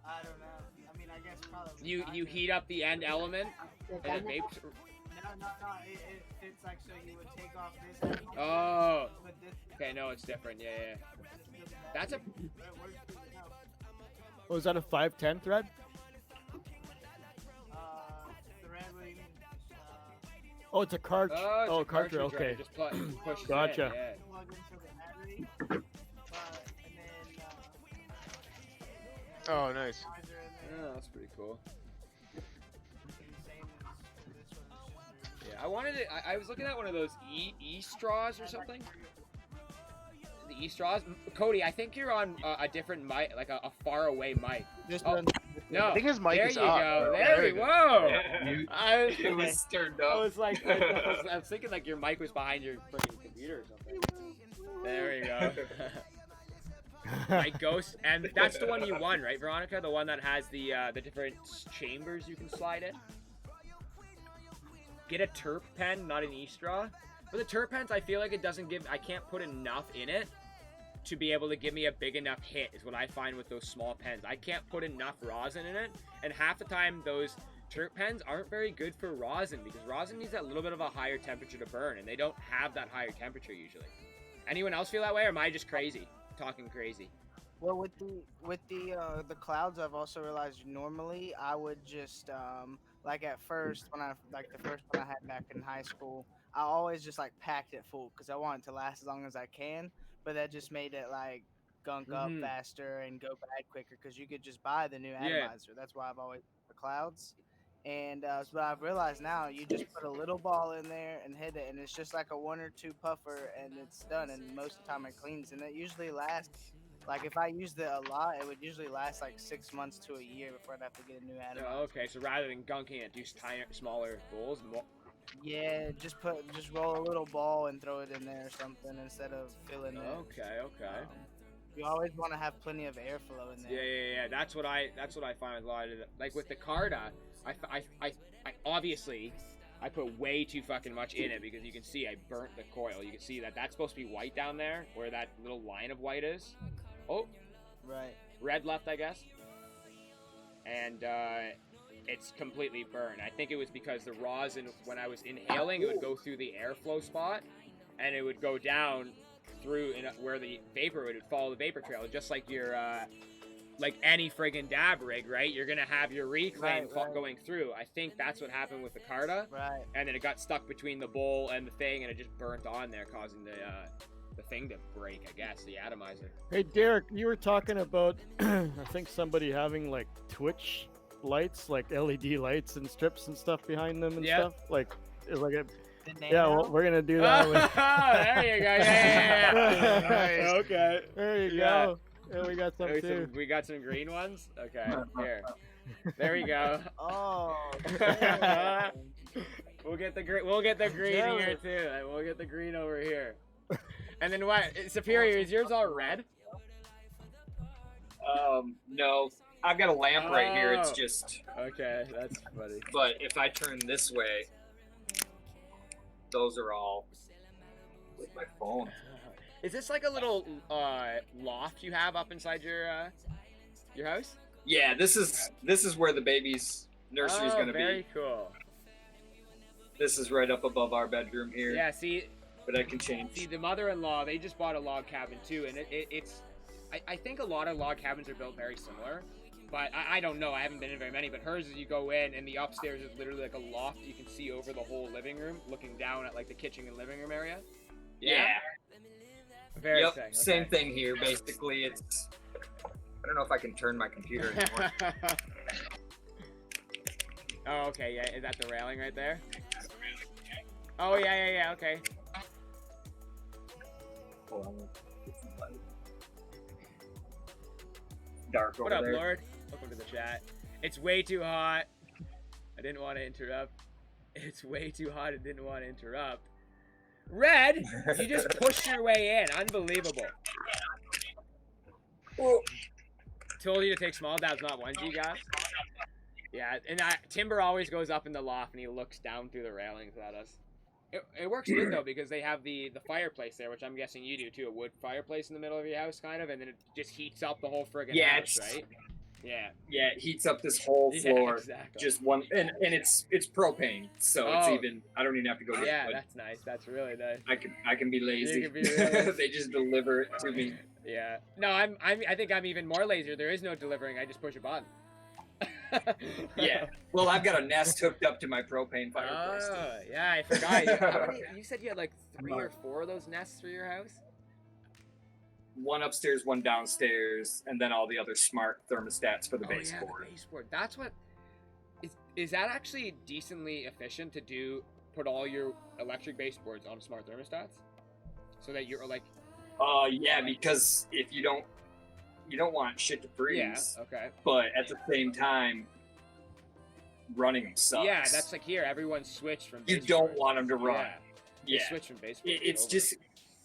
I don't know. I mean, I guess probably. You kinda. heat up the end element and it vapes. No. It's like so you would take off this end. Oh. But this. Okay, no, it's different. Yeah. That's a. It works pretty well. oh, is that a 510 thread? The red wing. Oh, it's a cart. it's Oh, a cartridge. right? Okay. It just pushes it Gotcha. in, yeah. Plug into the battery. And then. Oh, nice. Riser in there. Oh, that's pretty cool. And same as this one. It's just Yeah, I wanted it. I was looking at one of those E straws or something. The E straws. Cody, I think you're on a different mic, like a far away mic. This Oh, one. no. I think his mic there is you up. go. There There you you go. Whoa. It was turned I up. was like, I was thinking like your mic was behind your freaking computer or something. There you go. My ghost, and that's the one you won, right, Veronica? The one that has the different chambers you can slide in. Get a terp pen, not an e-straw. But the terp pens, I feel like it doesn't give. I can't put enough in it to be able to give me a big enough hit. Is what I find with those small pens. I can't put enough rosin in it, and half the time those terp pens aren't very good for rosin because rosin needs that little bit of a higher temperature to burn, and they don't have that higher temperature usually. Anyone else feel that way, or am I just crazy? Talking crazy. Well, with the clouds, I've also realized normally I would just like at first when the first one I had back in high school, I always just like packed it full because I want it to last as long as I can. But that just made it like gunk up faster and go bad quicker because you could just buy the new atomizer. That's why I've always the clouds. And so I've realized now you just put a little ball in there and hit it, and it's just like a 1 or 2 puffer, and it's done. And most of the time it cleans, and it usually lasts. Like if I used it a lot, it would usually last like 6 months to a year before I'd have to get a new atomizer. Oh, okay, so rather than gunking it, do tiny, smaller bowls. Yeah, just roll a little ball and throw it in there or something instead of filling it. Okay. You always want to have plenty of airflow in there. Yeah. That's what I find with a lot of it. Like with the Carta, I obviously I put way too fucking much in it because you can see I burnt the coil. You can see that that's supposed to be white down there where that little line of white is. Oh, right. Red left, I guess. And it's completely burned. I think it was because the rosin, when I was inhaling, it would go through the airflow spot, and it would go down through where the vapor would follow the vapor trail, just like your like any friggin' dab rig, right? You're gonna have your reclaim going through. I think that's what happened with the Carta, right? And then it got stuck between the bowl and the thing, and it just burnt on there, causing the thing to break. I guess the atomizer. Hey Derek, you were talking about I think somebody having like Twitch lights, like LED lights and strips and stuff behind them and Yep. stuff. Like, it's like a. The Yeah, nano? well, we're gonna do that. Oh, with... there you go. Yeah. Nice. Okay. There you Yeah. go. Yeah, we got some too. We got some green ones. Okay, here. There we go. Oh. We'll get the green. We'll get the green Jealous. here too. We'll get the green over here. And then what? Superior, is yours all red? No. I've got a lamp right here. It's Oh. just. Okay, that's funny. But if I turn this way, those are all with my phone. Is this like a little loft you have up inside your house? Yeah, this is where the baby's nursery is gonna very be. cool. This is right up above our bedroom here. Yeah, see, But I can change. the mother-in-law, they just bought a log cabin too, and it's. I think a lot of log cabins are built very similar, but I don't know. I haven't been in very many, but hers is you go in and the upstairs is literally like a loft. You can see over the whole living room, looking down at like the kitchen and living room area. Yeah. Very Yep. sick. Okay. Same thing here. Basically, it's. I don't know if I can turn my computer anymore. Oh, okay. Yeah, is that the railing right there? Oh yeah. Okay. Hold on. Dark What over up, there. Lord? Welcome to the chat. It's way too hot. I didn't want to interrupt. It's way too hot. I didn't want to interrupt. Red, you just pushed your way in. Unbelievable. Told you to take small dabs, not 1G gas. Yeah, and Timber always goes up in the loft and he looks down through the railings at us. It works good though because they have the fireplace there, which I'm guessing you do too. A wood fireplace in the middle of your house, kind of, and then it just heats up the whole friggin' house, right? Yeah. Yeah, it heats up this whole Yeah, floor. exactly. Just one, and it's propane, so it's Oh. even. I don't even have to go. Yeah, wood. that's nice. That's really nice. I can be lazy. You can be really They just deliver it to me. Yeah. No, I think I'm even more lazy. There is no delivering. I just push a button. Yeah. Well, I've got a Nest hooked up to my propane fireplace. Oh, yeah, I forgot. How many, you said you had like 3 or 4 of those nests for your house? One upstairs, one downstairs, and then all the other smart thermostats for the Oh, yeah, baseboard. the baseboard. That's what. Is that actually decently efficient to put all your electric baseboards on smart thermostats? So that you're like. Yeah, because if you don't want shit to freeze. Yeah, okay. But at the same time, running them sucks. Yeah, that's like here. Everyone switched from. You baseboards. don't want them to run. Yeah. They switch from baseboards. It's over. just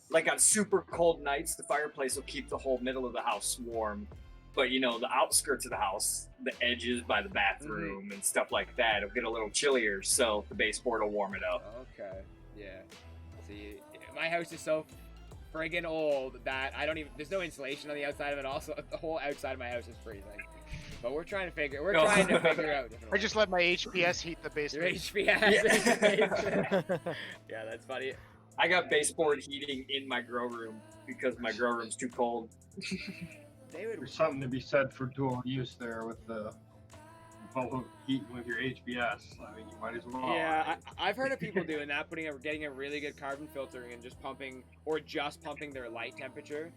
like on super cold nights, the fireplace will keep the whole middle of the house warm. But you know, the outskirts of the house, the edges by the bathroom and stuff like that, it'll get a little chillier. So the baseboard will warm it up. Okay. Yeah. See, my house is so friggin' old that I don't even. There's no insulation on the outside of it. Also, the whole outside of my house is freezing. But we're trying to figure. We're trying to figure out. I just let my HPS heat the Your basement. HPS. Yeah, that's funny. I got baseboard heating in my grow room because my grow room's too cold. David, There's something to be said for dual use there with the both heating with your HBS. I mean, you might as well. Yeah, I've heard of people doing that, getting a really good carbon filter and just pumping their light temperature,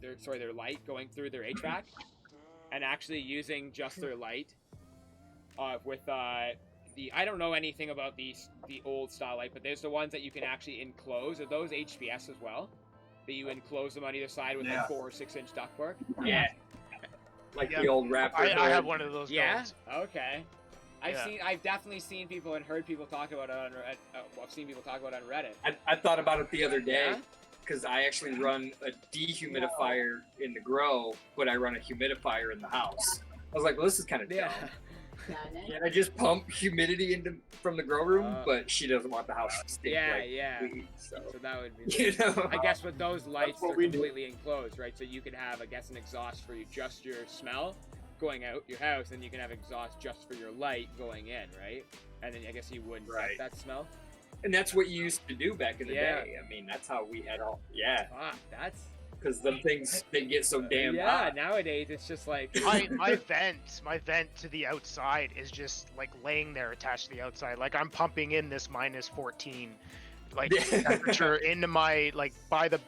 their light going through their HVAC, and actually using just their light with I don't know anything about the old style light, but there's the ones that you can actually enclose. Are those HPS as well? That you enclose them on either side with like 4 or 6 inch ductwork? Yeah. Like the old Raptor. I have one of those. Yeah. Guns. Okay. I've definitely seen people and heard people talk about it on I've seen people talk about it on Reddit. I thought about it the other day because I actually run a dehumidifier in the grow, but I run a humidifier in the house. I was like, well, this is kind of dumb. And I just pump humidity from the grow room, but she doesn't want the house to stink weed, so that would be. You know? I guess with those lights, they're completely enclosed, right? So you could have, I guess, an exhaust for just your smell going out your house, and you can have exhaust just for your light going in, right? And then I guess you wouldn't get that smell. And that's what you used to do back in the day. I mean, that's how we had all. Yeah. Fuck, that's. Because them things, they get so damn yeah, hot. nowadays it's just like my vent to the outside is just like laying there attached to the outside. Like I'm pumping in this minus 14 like temperature into my by the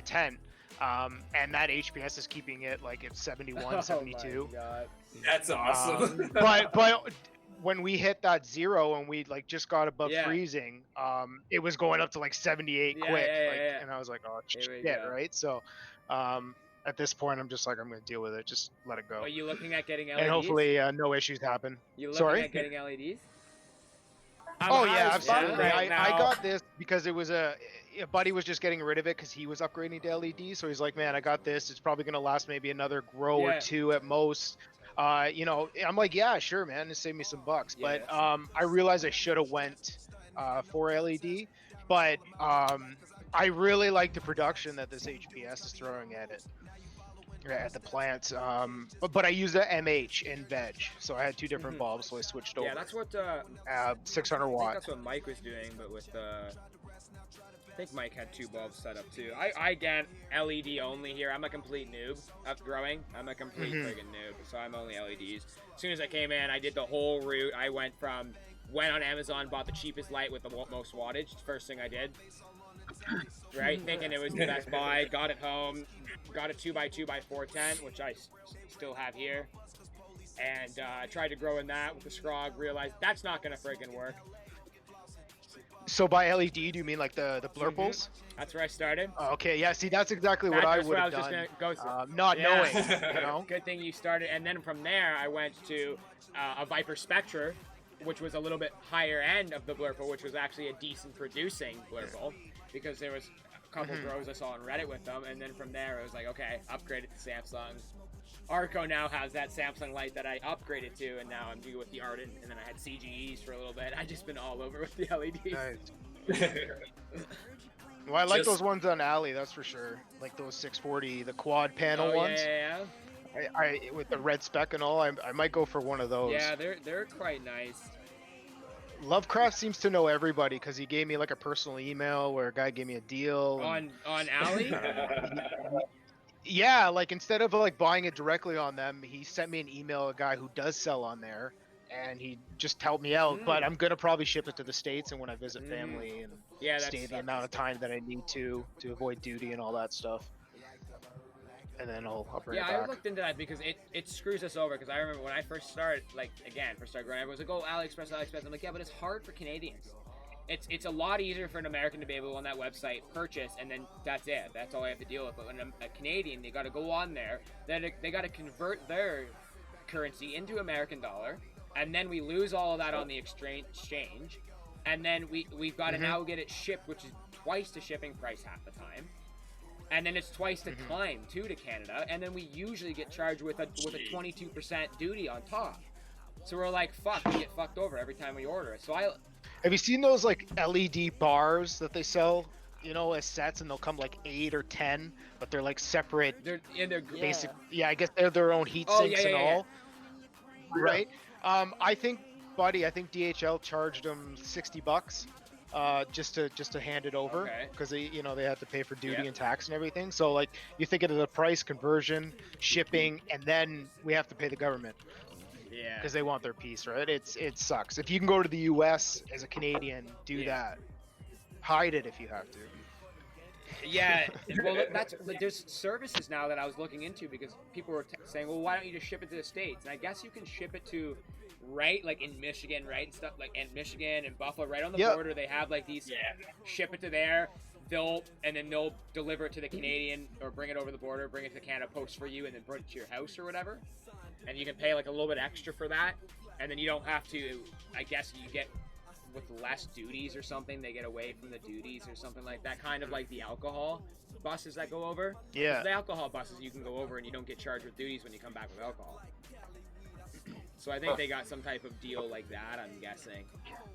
tent. and that HPS is keeping it like at 71, 72. My God. That's awesome. But when we hit that 0 and we like just got above Yeah. freezing, it was going up to like 78 Yeah, quick, yeah. and I was like, oh Here we shit, go. right? So, at this point, I'm just like, I'm gonna deal with it. Just let it go. Are you looking at getting LEDs? And hopefully, no issues happen. You looking Sorry? at getting LEDs? Oh yeah, I was absolutely. right I now. got this because it was a buddy was just getting rid of it because he was upgrading to LED. So he's like, man, I got this. It's probably gonna last maybe another grow or Yeah. 2 at most. You know, I'm like, yeah, sure, man, it saved me some bucks. Yeah. But I realized I should have went for LED. But I really like the production that this HPS is throwing at it. At the plant, but I used a MH in veg, so I had 2 different bulbs, so I switched over. Yeah, that's what 600 I think watt. that's what Mike was doing, but with I think Mike had 2 bulbs set up too. I get LED only here. I'm a complete noob of growing. I'm a complete friggin' noob, so I'm only LEDs. As soon as I came in, I did the whole route. I went on Amazon, bought the cheapest light with the most wattage. First thing I did. Right, thinking it was the best buy. Got it home, got a 2x2x4 tent, which I still have here, and tried to grow in that with the scrog. Realized that's not gonna friggin' work. So by LED, do you mean like the blurples? That's where I started. Oh, okay, yeah. See, that's exactly what I would have just done. gonna go to. Not Yeah. knowing, you know. Good thing you started, and then from there I went to a Viper Spectre, which was a little bit higher end of the blurple, which was actually a decent producing blurple, because there was a couple grows I saw on Reddit with them, and then from there it was like, okay, upgraded to Samsung. Arco now has that Samsung light that I upgraded to, and now I'm doing with the Ardent, and then I had CGEs for a little bit. I just been all over with the LEDs. Nice. Well, I like those ones on Alley, that's for sure. Like those 640, the quad panel ones. Yeah. I with the red spec and all, I might go for one of those. Yeah, they're quite nice. Lovecraft seems to know everybody because he gave me like a personal email where a guy gave me a deal. On Alley? Yeah, like instead of like buying it directly on them, he sent me an email, a guy who does sell on there, and he just helped me out. But I'm gonna probably ship it to the States and when I visit family and stay the amount of time that I need to avoid duty and all that stuff. And then I'll bring it back. I looked into that because it screws us over, because I remember when I first started, first started growing, everyone's like, oh, AliExpress. I'm like, yeah, but it's hard for Canadians. It's a lot easier for an American to be able to on that website purchase, and then that's it. That's all I have to deal with. But when a Canadian, they got to go on there, then they got to convert their currency into American dollar, and then we lose all of that on the exchange, and then we've got to now get it shipped, which is twice the shipping price half the time. And then it's twice the time too to Canada, and then we usually get charged with a 22% duty on top. So we're like, fuck, we get fucked over every time we order it. So Have you seen those like LED bars that they sell, you know, as sets, and they'll come like 8 or 10, but they're like separate. They're basic. Yeah, I guess they're their own heat sinks and all. Right. I think DHL charged them $60. Just to hand it over, because they have to pay for duty and tax and everything. So like you think of the price, conversion, shipping, and then we have to pay the government. Yeah. Because they want their piece, right? It sucks. If you can go to the U.S. as a Canadian, do that. Hide it if you have to. Yeah. Well, there's services now that I was looking into, because people were saying, well, why don't you just ship it to the States? And I guess you can ship it to. Right, like in Michigan, right, and stuff like in Michigan and Buffalo, right on the border, they have like these. Ship it to there. They'll deliver it to the Canadian, or bring it over the border, bring it to Canada Post for you, and then bring it to your house or whatever. And you can pay like a little bit extra for that, and then you don't have to. I guess you get with less duties or something. They get away from the duties or something like that. Kind of like the alcohol buses that go over. Yeah. The alcohol buses you can go over and you don't get charged with duties when you come back with alcohol. So I think they got some type of deal like that, I'm guessing.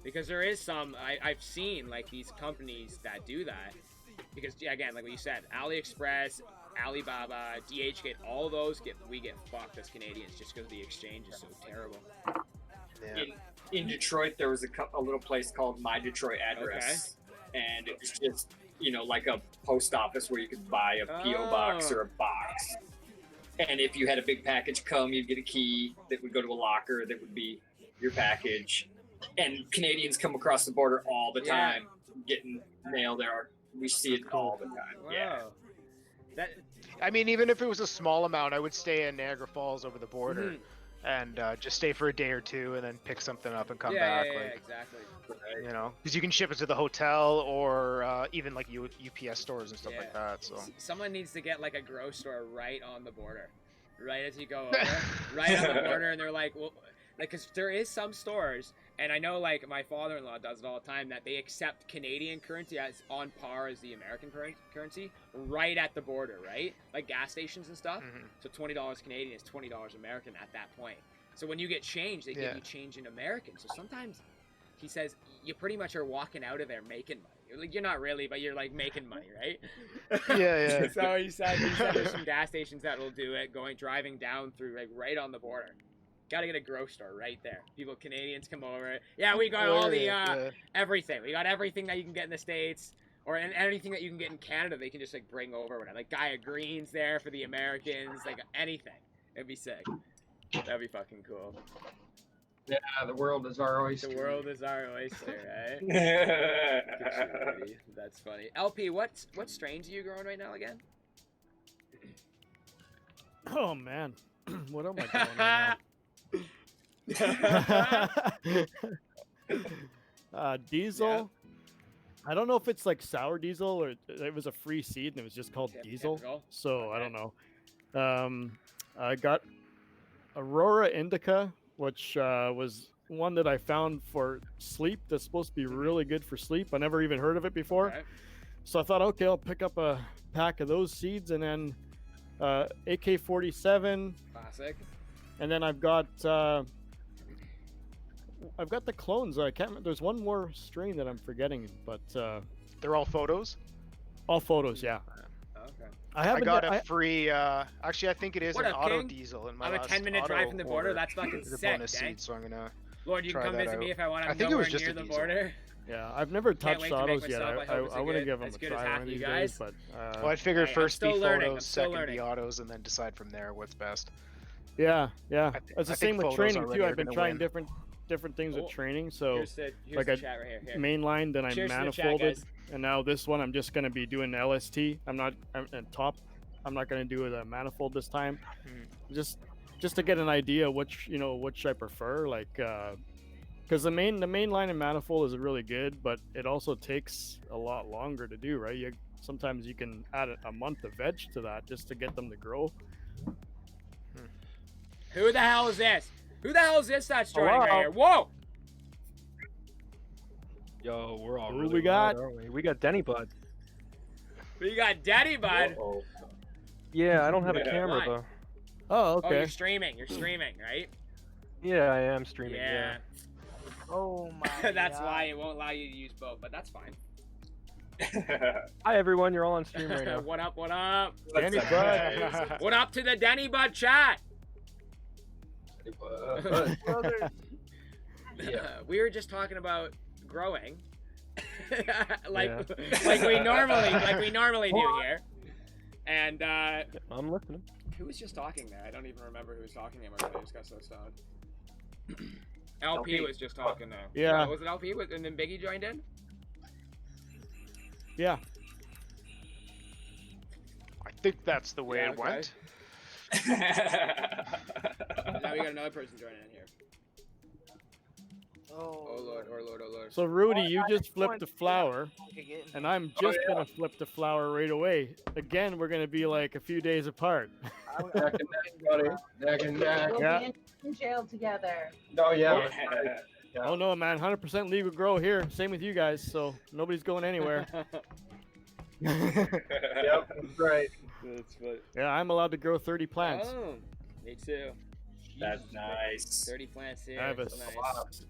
Because there is some, I've seen like these companies that do that. Because again, like what you said, AliExpress, Alibaba, DHgate, all those we get fucked as Canadians just because the exchange is so terrible. Yeah. In Detroit, there was a little place called My Detroit Address. And it was just, like a post office where you could buy a P.O. box or a box. And if you had a big package come, you'd get a key that would go to a locker that would be your package. And Canadians come across the border all the time getting mail there. We see it all the time. Wow. I mean, even if it was a small amount, I would stay in Niagara Falls over the border, and just stay for a day or two, and then pick something up and come back. Yeah, Like, exactly. you know, because you can ship it to the hotel or even like UPS stores and stuff like that. So Someone needs to get like a grocery store right on the border, right as you go over, right on the border, and they're like, well, like, because there is some stores, and I know like my father-in-law does it all the time, that they accept Canadian currency as on par as the American currency right at the border, right? Like gas stations and stuff. So $20 Canadian is $20 American at that point. So when you get change, they give you change in American. So sometimes he says you pretty much are walking out of there making money. Like, you're not really, but you're like making money, right? yeah. So he said there's some gas stations that will do it, driving down through like right on the border. Got to get a grocery store right there. Canadians come over. Yeah, we got all the everything. We got everything that you can get in the States, or anything that you can get in Canada. They can just like bring over. Like Gaia Greens there for the Americans. Like anything. It'd be sick. That'd be fucking cool. Yeah, the world is our oyster. The world is our oyster, right? That's funny. LP, what strains are you growing right now again? Oh man, what am I growing right now? Diesel. Yeah. I don't know if it's like sour diesel or it was a free seed and it was just called diesel. So I don't know. I got Aurora Indica, which was one that I found for sleep. That's supposed to be really good for sleep. I never even heard of it before. Okay. So I thought, okay, I'll pick up a pack of those seeds, and then AK-47. Classic. And then I've got the clones. I can't. There's one more strain that I'm forgetting, but they're all photos. All photos, yeah. Okay. I got a free. Actually, I think it is an auto diesel in my. I'm a 10-minute drive from the border. That's fucking sick, seed, so I'm gonna. Lord, you can come visit me if I want. I'm nowhere near the border. Yeah, I've never touched autos yet. I want to give them a try one of these days, but well, I figured first be photos, second be autos, and then decide from there what's best. Yeah. It's the same with training too. I've been trying different things with training. So like I mainline, then I manifolded, and now this one I'm just gonna be doing LST. I'm not gonna do the manifold this time. Just to get an idea which I prefer, like because the main line and manifold is really good, but it also takes a lot longer to do, right? Sometimes you can add a month of veg to that just to get them to grow. Who the hell is this? Who the hell is this that's joining right here? Whoa! Yo, we're all Who really we got? loud, aren't we? We got Denny Bud. We got Denny Bud. Yeah, I don't have a camera though. Oh, okay. Oh, you're streaming, right? Yeah, I am streaming. Yeah. Oh my. That's why it won't allow you to use both, but that's fine. Hi everyone, you're all on stream right now. What up? Denny Bud. What up to the Denny Bud chat? We were just talking about growing, like we normally do here. And I'm listening. Who was just talking there? I don't even remember who was talking anymore. I just got so stoned. LP was just talking there. Yeah. Was it LP? And then Biggie joined in? Yeah. I think that's the way it went. Now we got another person joining in here. Oh Lord. So Rudy, you just flipped a flower, and I'm just gonna flip the flower right away. Again, we're gonna be like a few days apart. We'll be in jail together. Oh yeah. Oh no, man, 100% legal grow here. Same with you guys, so nobody's going anywhere. Yep, that's right. That's funny. Yeah, I'm allowed to grow 30 plants. Oh, me too. That's nice. 30 plants here. I have a nice.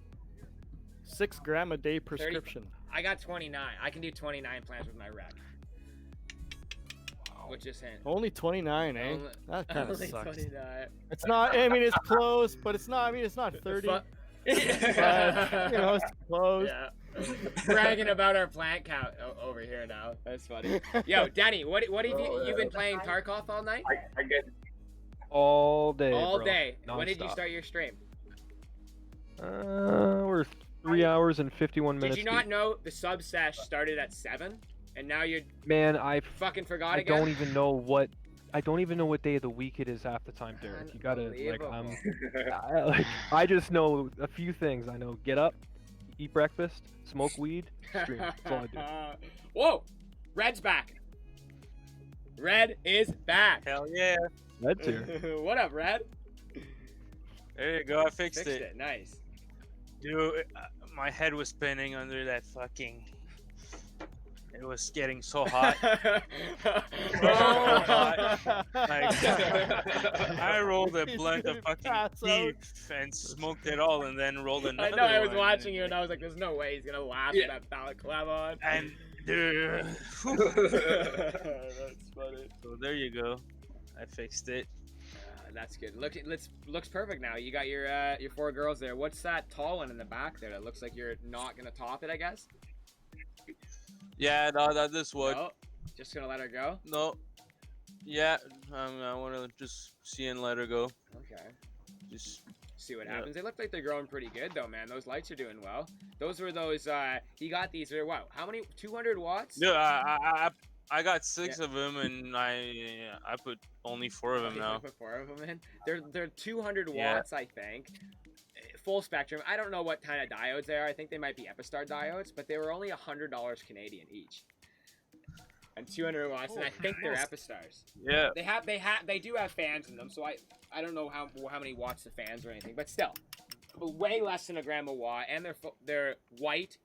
6 gram a day prescription. 30, I got 29. I can do 29 plants with my rec. Which is hint. Only 29, eh? That kind of sucks. 29. It's not. I mean, it's close, but it's not. I mean, it's not 30. But, it's close. Yeah. Bragging about our plant count over here now. That's funny. Yo, Danny, what have you been playing Tarkov all night? I get all day. All bro. day. Non-stop. When did you start your stream? We're 3 hours and 51 minutes. Did you not know the Sub Sesh started at 7? And now you're... Man, I fucking forgot I again? don't even know what... I don't even know what day of the week it is half the time, Derek. You gotta like Unbelievable. I just know a few things. I know get up, eat breakfast, smoke weed, stream. That's all I do. Whoa! Red's back. Red is back. Hell yeah. Red's here. What up, Red? There you go. I fixed Fixed it. it. Nice. Dude, my head was spinning under that fucking. It was getting so hot. I rolled a blunt of fucking beef and smoked it all, and then rolled another. I know. I was one. watching you, and I was like, "There's no way he's gonna last with that balaclava on." And dude, that's funny. So there you go. I fixed it. That's good. Looks perfect now. You got your 4 girls there. What's that tall one in the back there? That looks like you're not gonna top it, I guess. Yeah, no, that this would. No, just gonna let her go. No. Yeah, I want to just see and let her go. Okay. Just see what happens. They look like they're growing pretty good though, man. Those lights are doing well. Those were those. He got these. Are what? How many? 200 watts? Yeah, I got 6 of them, and I put only 4 of them now. Put 4 of them in. They're 200 watts, I think. Full spectrum. I don't know what kind of diodes they are. I think they might be Epistar diodes, but they were only $100 Canadian each. And 200 watts, and I think they're Epistars. Yeah. They do have fans in them, so I don't know how many watts the fans or anything, but still, way less than a gram a watt, and they're white,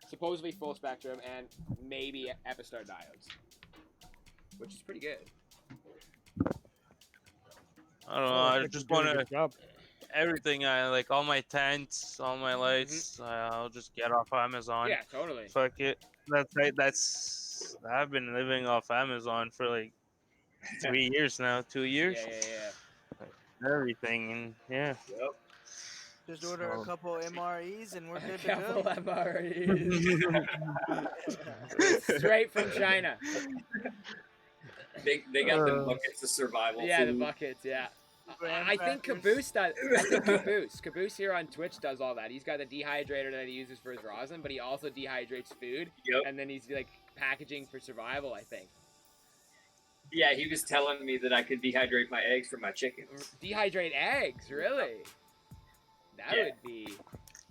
supposedly full spectrum, and maybe Epistar diodes, which is pretty good. I don't know. I just want to. Everything I like, all my tents, all my lights, I'll just get off Amazon. Yeah, totally. Fuck it. That's right. I've been living off Amazon for like 3 years now, 2 years. Yeah. Everything, and yeah. Yep. Just order a couple MREs and we're good to couple go. MREs. Straight from China. They got the buckets of survival. Yeah, food. the buckets. Yeah. I think Caboose does. I think Caboose here on Twitch does all that. He's got the dehydrator that he uses for his rosin, but he also dehydrates food. Yep. And then he's like packaging for survival, I think. Yeah, he was telling me that I could dehydrate my eggs for my chickens. Dehydrate eggs, really? That would be.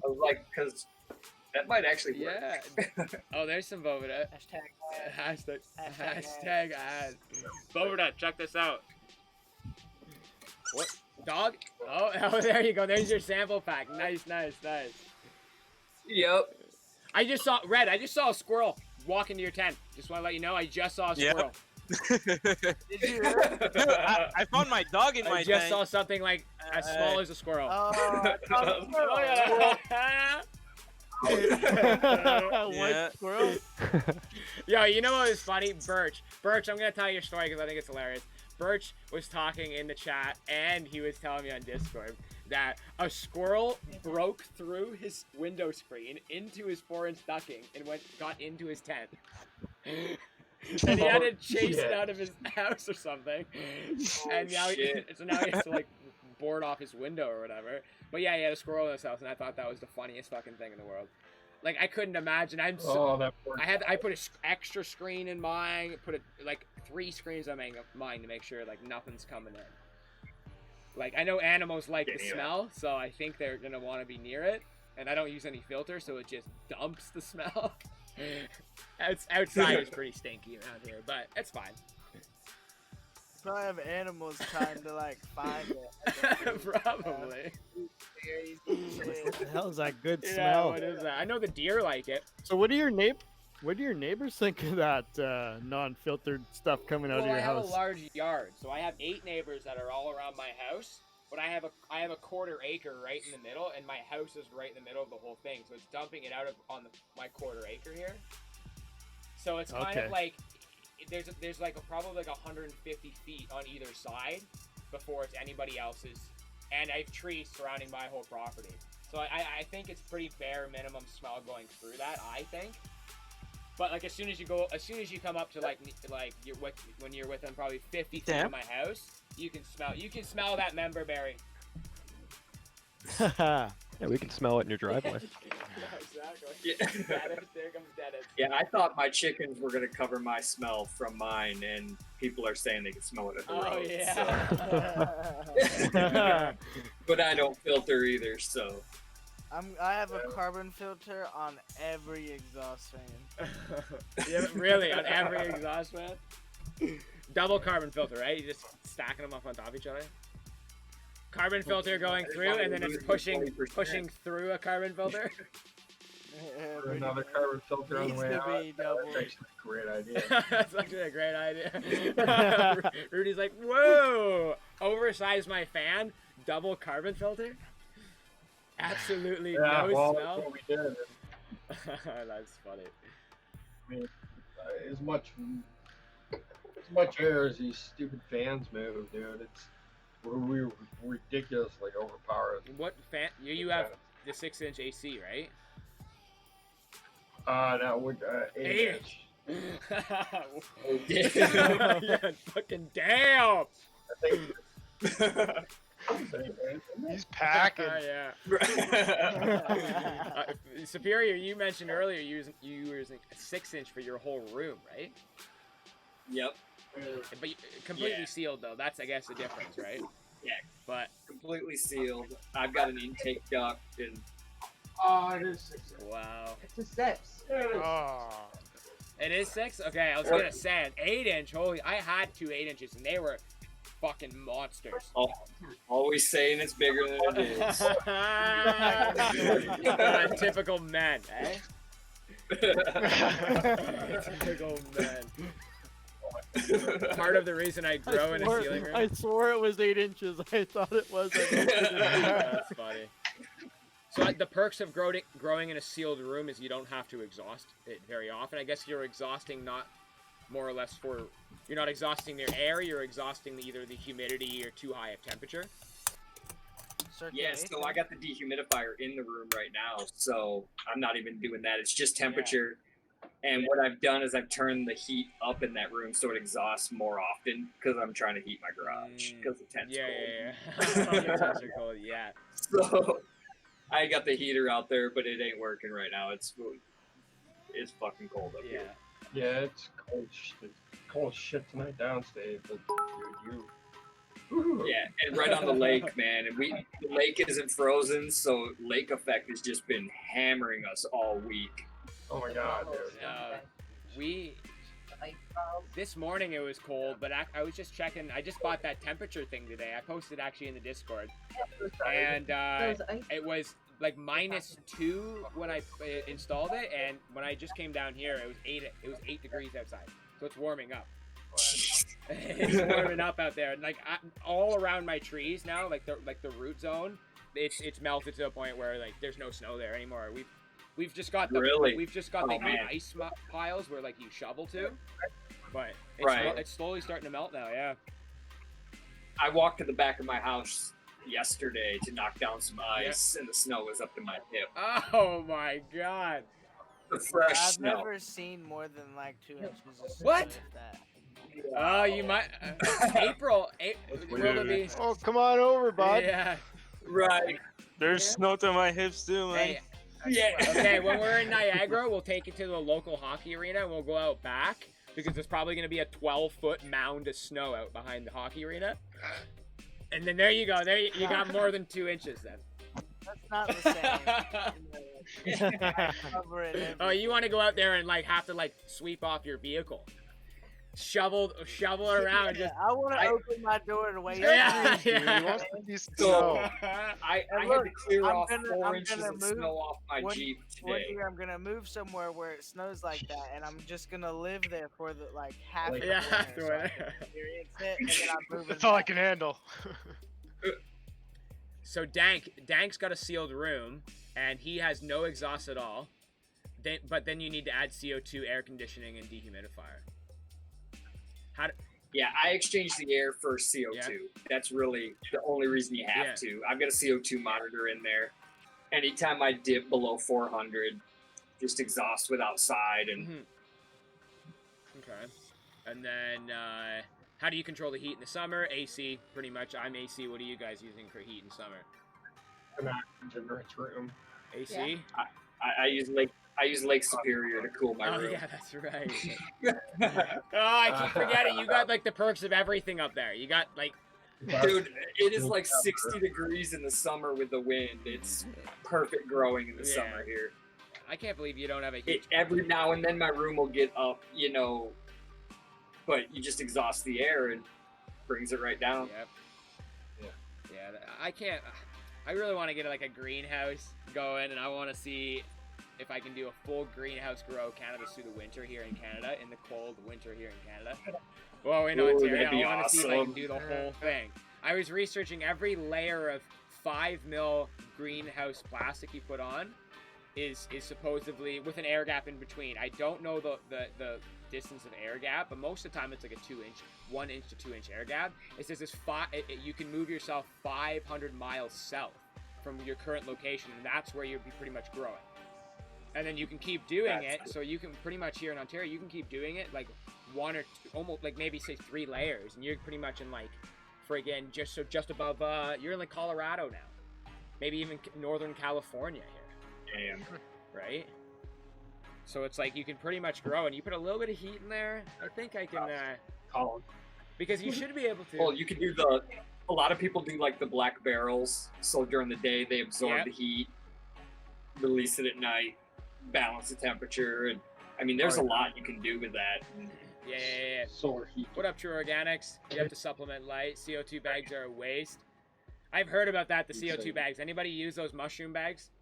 I was like, because that might actually work. Yeah. Oh, there's some Bovida. Hashtag ad. Bovida, check this out. What? Dog? Oh, there you go. There's your sample pack. Nice. Yep. I just saw a squirrel walk into your tent. Just want to let you know, I just saw a squirrel. Did you? I found my dog in my I just tent. saw something like as small as a squirrel. White squirrel. Yo, you know what was funny? Birch, I'm gonna tell you a story because I think it's hilarious. Birch was talking in the chat, and he was telling me on Discord that a squirrel broke through his window screen into his 4-inch ducking and got into his tent. And he had to chase it out of his house or something. And now he has to like board off his window or whatever. But yeah, he had a squirrel in his house, and I thought that was the funniest fucking thing in the world. Like, I couldn't imagine. I put an extra screen in mine. Put like 3 screens on mine to make sure like nothing's coming in. Like, I know animals like the smell, so I think they're gonna want to be near it. And I don't use any filter, so it just dumps the smell. Outside is pretty stinky around here, but it's fine. Probably have animals trying to like find it. Probably. What the hell is that good Yeah, smell? what is that? I know the deer like it. So what do your neighbors think of that non-filtered stuff coming out of your I have house? a large yard, so I have 8 neighbors that are all around my house. But I have a quarter acre right in the middle, and my house is right in the middle of the whole thing, so it's dumping it out on my quarter acre here. So it's kind of like there's like probably like 150 feet on either side before it's anybody else's, and I have trees surrounding my whole property. So I think it's pretty bare minimum smell going through that, I think. But like as soon as you come up to when you're within probably 50 feet of my house, you can smell that member berry. Yeah, we can smell it in your driveway. Yeah. There comes Dennis. Yeah, I thought my chickens were gonna cover my smell from mine, and people are saying they can smell it at the road. Yeah. But I don't filter either, so. I have a carbon filter on every exhaust fan. Yeah, really, on every exhaust fan? Double carbon filter, right? You just stacking them up on top of each other? Carbon filter going through, and then it's pushing through a carbon filter? Another carbon filter on the way out. That's actually a great idea. That's actually a great idea. Rudy's like, whoa! Oversize my fan, double carbon filter? Absolutely no smell. That's what we did. That's funny. I mean, as much air as these stupid fans move, dude, we're ridiculously overpowered. What fan? You have the 6-inch AC, right? No, we're 8-inch. Yeah, fucking damn! He's packing. Yeah. Superior, you mentioned earlier you were using a 6-inch for your whole room, right? Yep. But completely sealed though. That's I guess the difference, right? Yeah. But completely sealed. I've got an intake duct and. Oh, it is 6. Wow. It's a 6. Oh. It is 6? Okay, I was gonna say an 8-inch. Holy, I had 2 8-inches and they were fucking monsters. Always saying it's bigger than it is. Typical men, eh? Typical men. Part of the reason I grow in a ceiling room. I swore it was 8 inches. I thought it was. That's funny. So the perks of growing in a sealed room is you don't have to exhaust it very often. I guess you're exhausting not more or less for... You're not exhausting the air, you're exhausting either the humidity or too high of temperature. Yeah, so I got the dehumidifier in the room right now, so I'm not even doing that. It's just temperature. Yeah. And what I've done is I've turned the heat up in that room so it exhausts more often because I'm trying to heat my garage because the tent's cold. Yeah. Tents are cold, yeah. So I got the heater out there, but it ain't working right now. It's fucking cold up here. Yeah, it's cold shit tonight downstate, but dude, yeah, and right on the lake, man. And the lake isn't frozen, so lake effect has just been hammering us all week. Oh my god, dude. This morning it was cold, but I was just checking. I just bought that temperature thing today. I posted actually in the Discord, and it was like -2 when I installed it, and when I just came down here, it was 8 degrees outside, so it's warming up. It's warming up out there, and like all around my trees now, like the root zone, it's melted to a point where like there's no snow there anymore. We've just got the ice piles where like you shovel to, but it's slowly starting to melt now. Yeah. I walked to the back of my house yesterday to knock down some ice, and the snow was up to my hip. Oh my god. The fresh snow. I've never seen more than like 2 inches of snow. What? Like that. Oh, you might. April. Will be... Oh, come on over, bud. Yeah. Right. There's snow to my hips too, man. Hey, yeah. Okay, when we're in Niagara, we'll take it to the local hockey arena and we'll go out back because there's probably going to be a 12-foot mound of snow out behind the hockey arena. And then there you go. There you got more than 2 inches then. That's not the same. Oh, you want to go out there and like have to like sweep off your vehicle. Shovel around. Yeah, I want to open my door and wait. Yeah. So I had to clear off 4 inches of snow off my Jeep today. One year I'm gonna move somewhere where it snows like that, and I'm just gonna live there for the like half of the winter, so I can experience it, and then I'm moving. That's all I can handle. So Dank's got a sealed room, and he has no exhaust at all. But then you need to add CO2, air conditioning, and dehumidifier. Yeah, I exchanged the air for CO2. Yeah. That's really the only reason you have to. I've got a CO2 monitor in there. Anytime I dip below 400, just exhaust with outside. And Okay. And then how do you control the heat in the summer? AC, pretty much. I'm AC. What are you guys using for heat in summer? an entrance room. AC. I use Lake Superior to cool my room. Yeah, that's right. Oh, I keep forgetting. You got like the perks of everything up there. You got like. Dude, it is like 60 degrees in the summer with the wind. It's perfect growing in the summer here. I can't believe you don't have a heat. Every now and then my room will get up, but you just exhaust the air and brings it right down. Yep. Yeah, I can't. I really want to get like a greenhouse going, and I want to see if I can do a full greenhouse grow cannabis through the winter here in Canada, in the cold winter here in Canada. Well, in Ontario, I want to see if I can do the whole thing. I was researching every layer of 5 mil greenhouse plastic you put on is supposedly with an air gap in between. I don't know the distance of air gap, but most of the time it's like a 1 inch to 2 inch air gap. It says this you can move yourself 500 miles south from your current location, and that's where you'll be pretty much growing. And then you can keep doing it, so you can pretty much here in Ontario, you can keep doing it like 1 or 2, almost like maybe say 3 layers, and you're pretty much in like friggin' just above. You're in like Colorado now, maybe even Northern California here. Damn. Right. So it's like you can pretty much grow, and you put a little bit of heat in there. I think I can. Because you should be able to. Well, you can do a lot of people do like the black barrels, so during the day they absorb the heat, release it at night, balance the temperature, and I mean there's a lot you can do with that. Yeah. Solar heat. What up, True Organics? You have to supplement light. CO2 bags are a waste. I've heard about that, the CO2 bags. Anybody use those mushroom bags?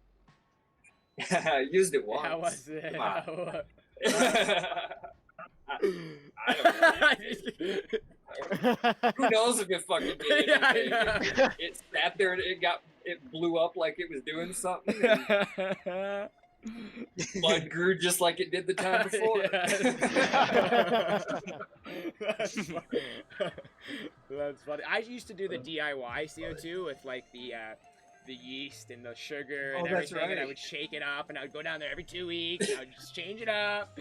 I used it once. How was it? I don't know. Who knows if it fucking did anything? It sat there and it blew up like it was doing something. Blood grew just like it did the time before. That's funny. I used to do the DIY CO2 with like the yeast and the sugar and everything, right. and I would shake it up, and I would go down there every 2 weeks, and I would just change it up.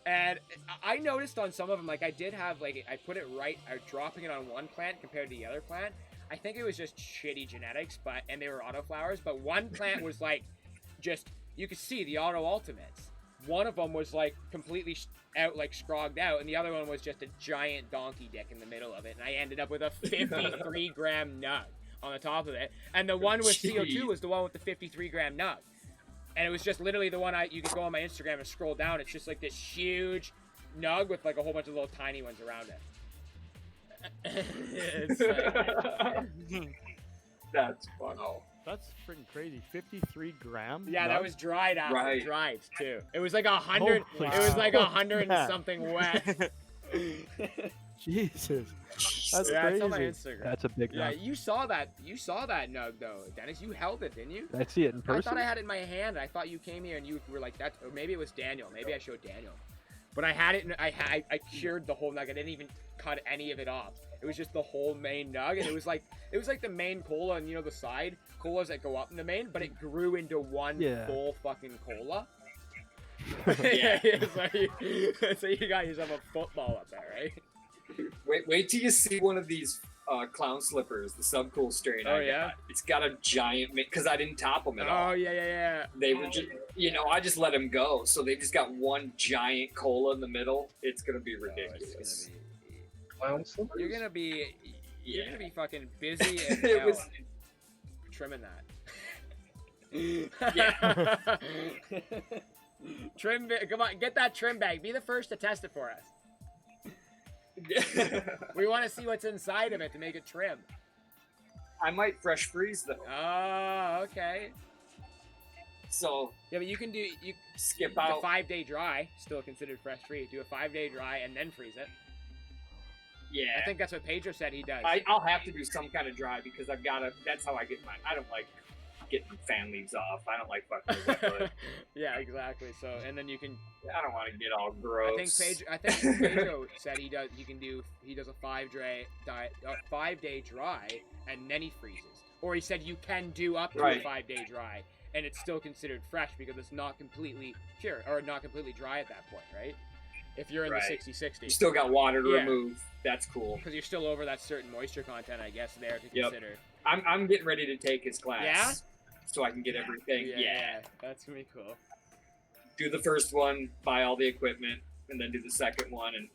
And I noticed on some of them, like I did have, like I put it right, I was dropping it on one plant compared to the other plant. I think it was just shitty genetics, and they were autoflowers, but one plant was like, just, you could see the auto ultimates. One of them was like completely out, like scrogged out, and the other one was just a giant donkey dick in the middle of it, and I ended up with a 53 gram nug on the top of it. And the one with CO2 was the one with the 53 gram nug. And it was just literally the one you could go on my Instagram and scroll down. It's just like this huge nug with like a whole bunch of little tiny ones around it. It's That's fun. Oh, that's freaking crazy. 53 grams? Yeah, that was dried out. Right. Dried too. It was like 100. Holy it was like fuck. 100 and something wet. Jesus. That's yeah, crazy. it's on my Instagram. That's a big Yeah, nug. you saw that. You saw that nug though, Dennis. You held it, didn't you? Did I see it in person? I thought I had it in my hand. I thought you came here and you were like that. Or maybe it was Daniel. Maybe I showed Daniel. But I had it. I cured the whole nug. I didn't even cut any of it off. It was just the whole main nug, and it was like the main cola, and the side colas that go up in the main, but it grew into one full fucking cola. Yeah. So you got yourself a football up there, right? Wait till you see one of these clown slippers, the Subcool strain. Oh, yeah? It's got a giant, because I didn't top them at all. Oh yeah. They were just, I just let them go, so they just got one giant cola in the middle. It's gonna be ridiculous. Clown slippers? You're gonna be fucking busy as It hell was- trimming that. Yeah. Come on, get that trim bag. Be the first to test it for us. We want to see what's inside of it to make it trim. I might fresh freeze them. Oh, okay. So yeah, but you can skip out the 5-day dry, still considered fresh freeze. Do a 5-day dry and then freeze it. Yeah, I think that's what Pedro said he does. I'll have to do some kind of dry because I've got to. That's how I get mine. I don't like getting fan leaves off. I don't like fucking with wet wood. Yeah, exactly. So and then you can. I don't want to get all gross. I think Pedro said he does a 5-day dry and then he freezes. Or he said you can do up to a 5-day dry and it's still considered fresh because it's not completely pure or not completely dry at that point, right? If you're in the 60-60. You still got water to remove. That's cool. Because you're still over that certain moisture content, I guess, there to consider. I'm getting ready to take his class. Yeah? so I can get everything. Yeah, that's gonna be cool. Do the first one, buy all the equipment, and then do the second one, and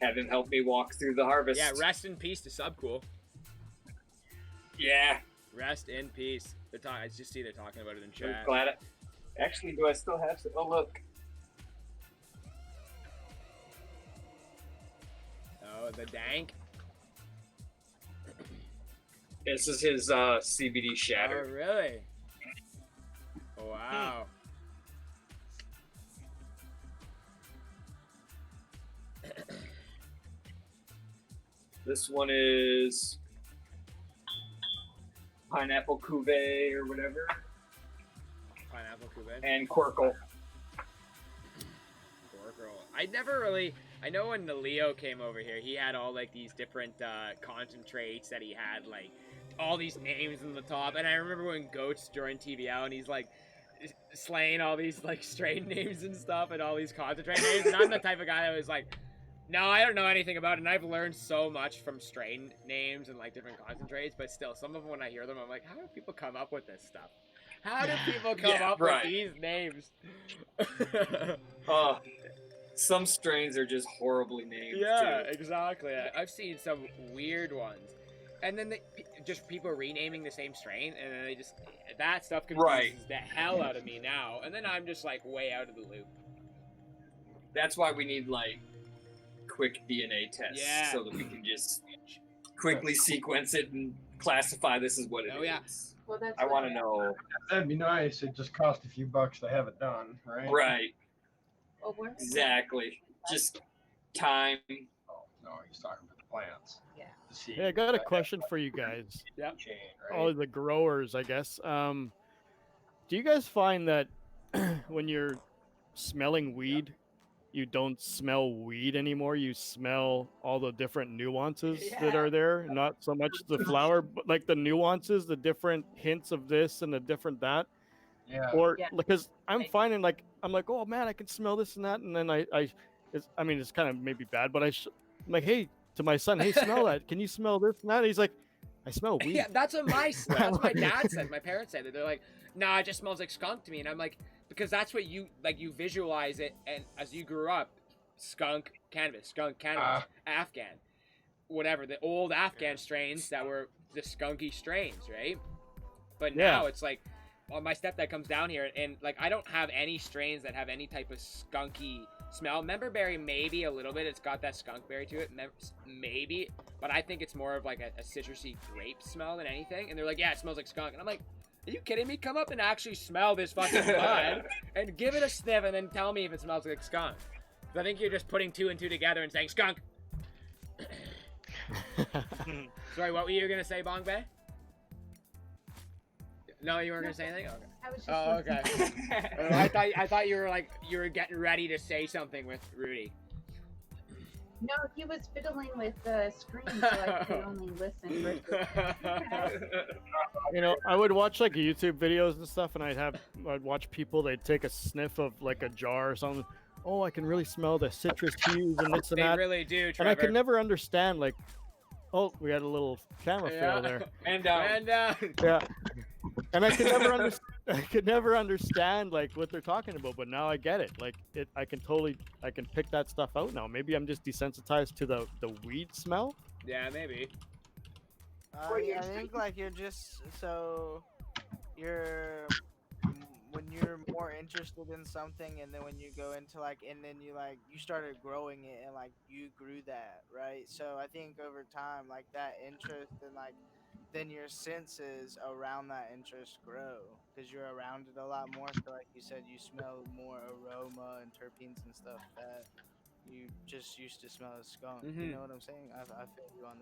have him help me walk through the harvest. Yeah, rest in peace to Subcool. Yeah. Rest in peace. I just see they're talking about it in chat. I'm glad actually, do I still have to? Oh, look. Oh, the dank. This is his CBD shatter. Oh, really? Wow. This one is pineapple cuvee or whatever. Pineapple cuvee. And Quirkle. I know when the Leo came over here, he had all like these different concentrates that he had, like all these names in the top. And I remember when Goats joined TBL and he's like slaying all these like strain names and stuff and all these concentrate names. And I'm the type of guy that was like, no, I don't know anything about it. And I've learned so much from strain names and like different concentrates, but still, some of them when I hear them, I'm like, how do people come up with this stuff? How do people come up with these names? Some strains are just horribly named. Yeah, too. exactly. I've seen some weird ones. And then just people renaming the same strain, and then that stuff confuses the hell out of me now. And then I'm just like way out of the loop. That's why we need like quick DNA tests so that we can just quickly sequence it and classify this as what it is. Yeah. Well, that's I want to know. That'd be nice. It just cost a few bucks to have it done, right? Right. Oh, where? Exactly. Just time. Oh, no, he's talking about the plants. Yeah. Hey, I got a question for you guys. Yeah. Oh, the growers, I guess. Do you guys find that when you're smelling weed, you don't smell weed anymore? You smell all the different nuances that are there, not so much the flower, but like the nuances, the different hints of this and the different that. Yeah. Or because I'm finding like I'm like, oh man, I can smell this and that, and then it's kind of maybe bad, but I'm like, hey, to my son, hey, smell that. Can you smell this and that? And he's like, I smell weed. Yeah, that's what my dad said. My parents said that. They're like, nah, it just smells like skunk to me. And I'm like, because that's what you visualize it. And as you grew up, skunk, cannabis, Afghan, whatever, the old Afghan strains that were the skunky strains, right? But now it's like, well, my stepdad comes down here and like I don't have any strains that have any type of skunky smell. Memberberry maybe a little bit. It's got that skunk berry to it, maybe. But I think it's more of like a citrusy grape smell than anything. And they're like, yeah, it smells like skunk. And I'm like, are you kidding me? Come up and actually smell this fucking bud and give it a sniff and then tell me if it smells like skunk. I think you're just putting two and two together and saying skunk. Sorry, what were you gonna say, Bong Bay? No, you weren't gonna say anything. Okay. I was just okay. I thought you were getting ready to say something with Rudy. No, he was fiddling with the screen, so I could only listen. You know, I would watch like YouTube videos and stuff, and I'd watch people. They'd take a sniff of like a jar or something. Oh, I can really smell the citrus hues and this and that. They really do, Trevor. And I could never understand like, oh, we had a little camera fail there. And down. Yeah. And I could never understand like what they're talking about, but now I get it. Like I can pick that stuff out now. Maybe I'm just desensitized to the weed smell. Yeah, maybe. I think like when you're more interested in something, and then when you go into and then you started growing it, and you grew that, right? So I think over time, that interest and then your senses around that interest grow because you're around it a lot more. So like you said, you smell more aroma and terpenes and stuff that you just used to smell as skunk. Mm-hmm. You know what I'm saying? I feel you on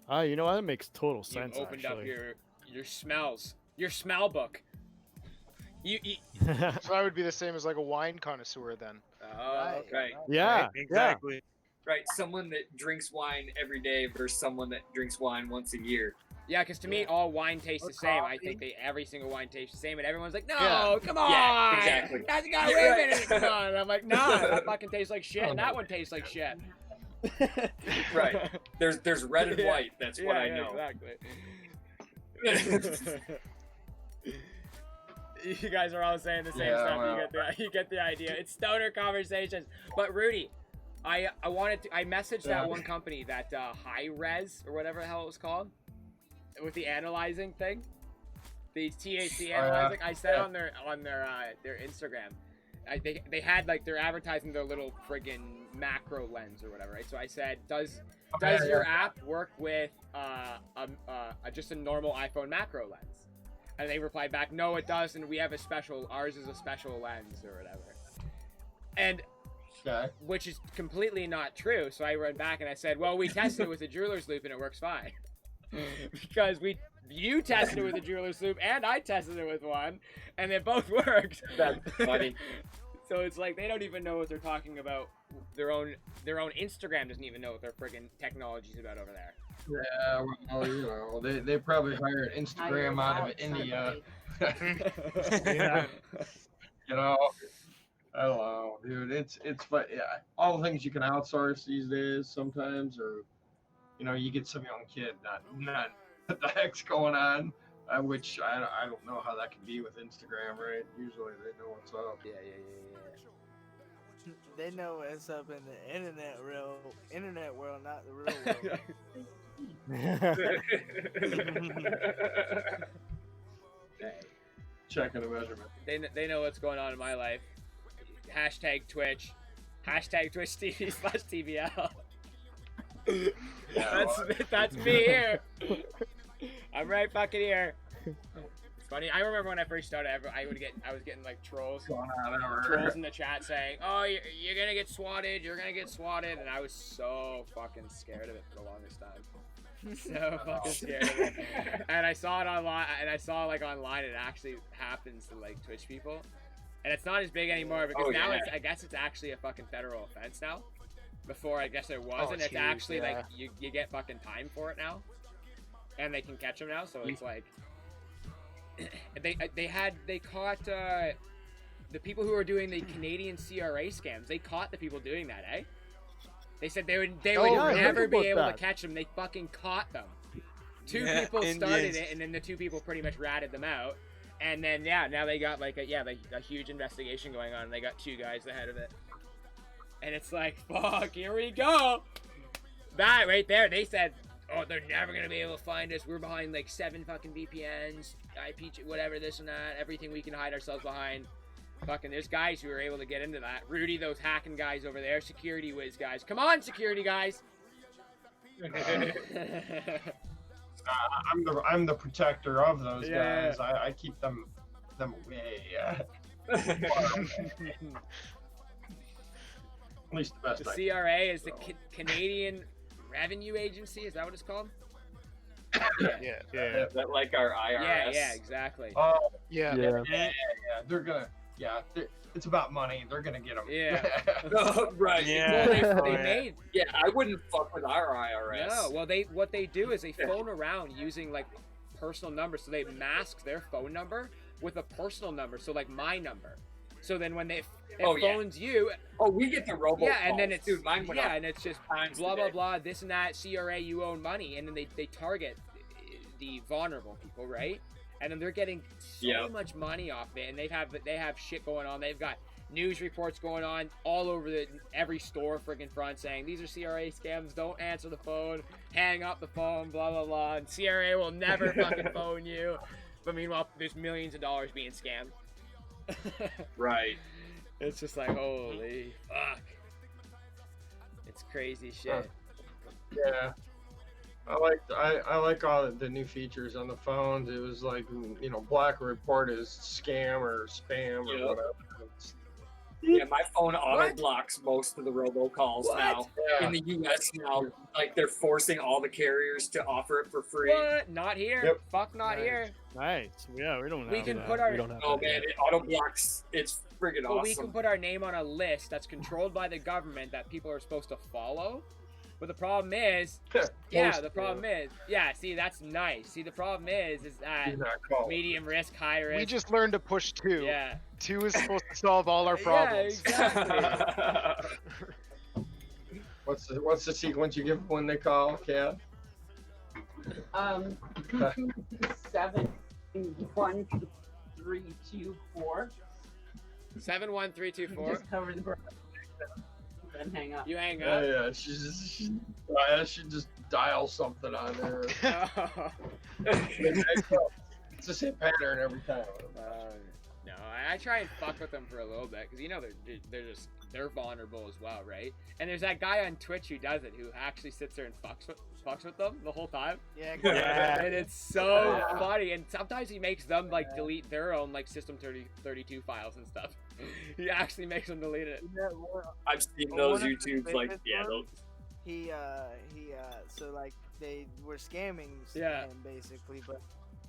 that. You know what? That makes total sense. You opened actually. up your smells, your smell book. So I would be the same as like a wine connoisseur then. Oh, okay. Yeah, right, exactly. Right, someone that drinks wine every day versus someone that drinks wine once a year. Yeah, because to me, all wine tastes the same. I think every single wine tastes the same, and everyone's like, "No, come on, yeah, exactly. That's got women in it, come on." And I'm like, "Nah, that fucking tastes like shit, and that one tastes like shit." Right. There's red and white. That's what I know. Exactly. You guys are all saying the same stuff. Well. You get the idea. It's stoner conversations. But Rudy, I messaged that one company, that High Res or whatever the hell it was called, with the analyzing thing, the THC analyzing. I said on their Instagram, they had like they're advertising their little friggin' macro lens or whatever, right? So I said, does your app work with just a normal iPhone macro lens? And they replied back, no, it doesn't. We have ours is a special lens or whatever. And which is completely not true. So I went back and I said, well, we tested it with a jeweler's loop and it works fine. Because you tested it with a jeweler's loop and I tested it with one, and they both worked. That's funny. So it's like they don't even know what they're talking about. Their own Instagram doesn't even know what their friggin' technology's about over there. Yeah, well, you know, they probably hired Instagram out of India. Yeah. You know, I don't know, dude. It's but yeah, all the things you can outsource these days sometimes, or you know, you get some young kid not what the heck's going on, which I don't know how that can be with Instagram, right? Usually they know what's up. Yeah. They know what's up in the internet world, not the real world. Checking the measurement. They know what's going on in my life. Hashtag Twitch. Hashtag Twitch TV/TBL. Yeah, that's me here. I'm right fucking here. It's funny. I remember when I first started, I was getting like trolls in the chat saying, "Oh, you're gonna get swatted. You're gonna get swatted," and I was so fucking scared of it for the longest time. So fucking scared of it. And I saw it online, online it actually happens to like Twitch people, and it's not as big anymore because I guess it's actually a fucking federal offense now. Before I guess it wasn't. It's actually like you get fucking time for it now, and they can catch them now. So it's like they caught the people who were doing the Canadian CRA scams. They caught the people doing that, eh? They said they would never be able to catch them. They fucking caught them. Two people started it, and then the two people pretty much ratted them out. And then now they got like a huge investigation going on. And they got two guys ahead of it. And it's like, fuck, here we go. That right there, they said, oh, they're never gonna be able to find us. We're behind like 7 fucking VPNs, IP, whatever, this and that, everything we can hide ourselves behind. Fucking, there's guys who are able to get into that. Rudy, those hacking guys over there, security whiz guys. Come on, security guys. I'm the protector of those guys. I keep them away. At least the best. The CRA is the Canadian Revenue Agency. Is that what it's called? Yeah. Is that like our IRS? Yeah, exactly. Oh, yeah. They're gonna. Yeah, it's about money. They're gonna get them. Yeah. Right. Yeah. Well, they made. Yeah, I wouldn't fuck with our IRS. No. Well, what they do is they phone around using like personal numbers. So they mask their phone number with a personal number. So like my number. So then when it phones you, we get the robocalls. Yeah, and then it's dude, mine went up and it's just blah blah blah, this and that, CRA, you own money, and then they target the vulnerable people, right? And then they're getting so much money off it, and they have shit going on. They've got news reports going on all over every store friggin' front saying these are CRA scams. Don't answer the phone, hang up the phone, blah blah blah. And CRA will never fucking phone you. But meanwhile, there's millions of dollars being scammed. Right. It's just like, holy fuck. It's crazy shit. Yeah. I like all the new features on the phones. It was like, you know, black report is scam or spam or whatever. Yeah, my phone auto blocks most of the robocalls now. In the US now. Like they're forcing all the carriers to offer it for free. What? Not here. Fuck not here. Nice. Yeah, we don't have We can that. put our We don't have Oh that man, yet. it auto blocks. It's friggin' awesome. Well, we can put our name on a list that's controlled by the government that people are supposed to follow. But the problem is, the problem is, see, that's nice. See, the problem is that medium risk, high risk. We just learned to push 2. Yeah. 2 is supposed to solve all our problems. Yeah, exactly. What's the sequence you give when they call, Kat? 7 71324. 71324. Just cover the garage. Then hang up. You hang up. Yeah, I should just dial something on there. It's the same pattern every time. No, I try and fuck with them for a little bit because you know they're vulnerable as well, right? And there's that guy on Twitch who does it, who actually sits there and fucks with them the whole time. Yeah. And it's so funny. And sometimes he makes them like delete their own like System 32 files and stuff. He actually makes them delete it. I've seen those YouTubes like those. So like they were scamming him basically, but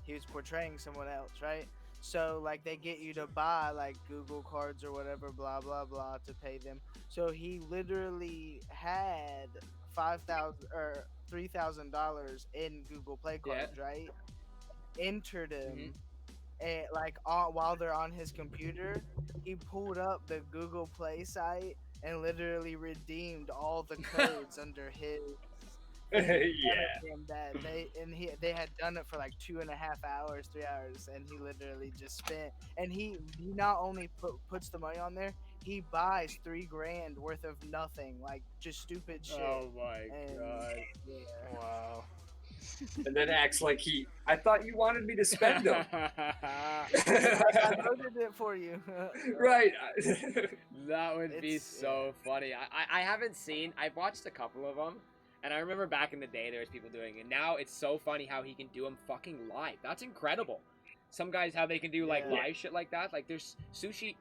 he was portraying someone else, right? So like they get you to buy like Google cards or whatever, blah blah blah, to pay them. So he literally had $5,000 or $3,000 in Google Play cards, right? Entered him, and while they're on his computer, he pulled up the Google Play site and literally redeemed all the codes under his. That they had done it for like 2.5 hours, 3 hours, and he literally just spent. And he not only puts the money on there, he buys $3,000 worth of nothing, like just stupid shit. Oh my god! Yeah. Wow. And then acts like I thought you wanted me to spend them. I loaded it for you. Right. That would be so funny. I haven't seen. I've watched a couple of them. And I remember back in the day there was people doing it. Now it's so funny how he can do them fucking live. That's incredible. Some guys, how they can do like live shit like that. Like there's Sushi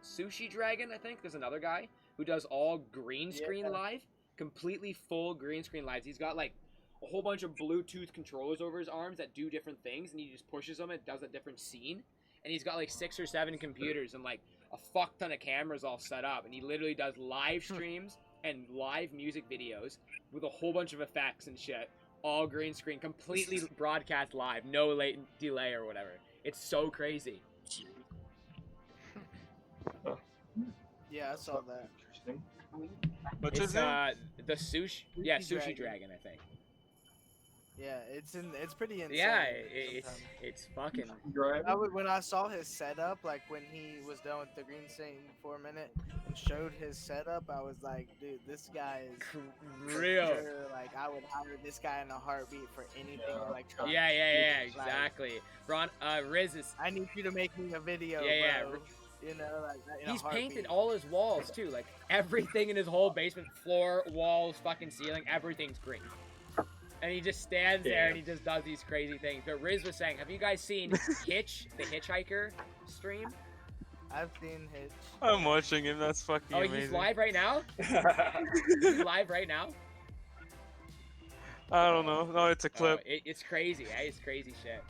Dragon, I think. There's another guy who does all green screen live. Completely full green screen lives. He's got like a whole bunch of Bluetooth controllers over his arms that do different things. And he just pushes them and does a different scene. And he's got like 6 or 7 computers and like a fuck ton of cameras all set up. And he literally does live streams and live music videos with a whole bunch of effects and shit, all green screen, completely broadcast live, no latent delay or whatever. It's so crazy. Yeah, I saw that. Interesting. What's It's his name? the sushi Dragon, I think. Yeah, it's pretty insane. Yeah, it's fucking. When I saw his setup, like when he was done with the green screen for a minute and showed his setup, I was like, dude, this guy is real. Sure, like I would hire this guy in a heartbeat for anything electronic. Yeah, exactly. Ron, Riz is. I need you to make me a video. Yeah. Bro. You know, like in he's a heartbeat. painted all his walls too, like everything in his whole basement, floor, walls, fucking ceiling, everything's green. And he just stands there and he just does these crazy things. But Riz was saying, have you guys seen Hitch, the Hitchhiker stream? I've seen Hitch. I'm watching him. That's fucking amazing. He's live right now? He's live right now? I don't know. No, it's a clip. It's crazy. It's crazy shit.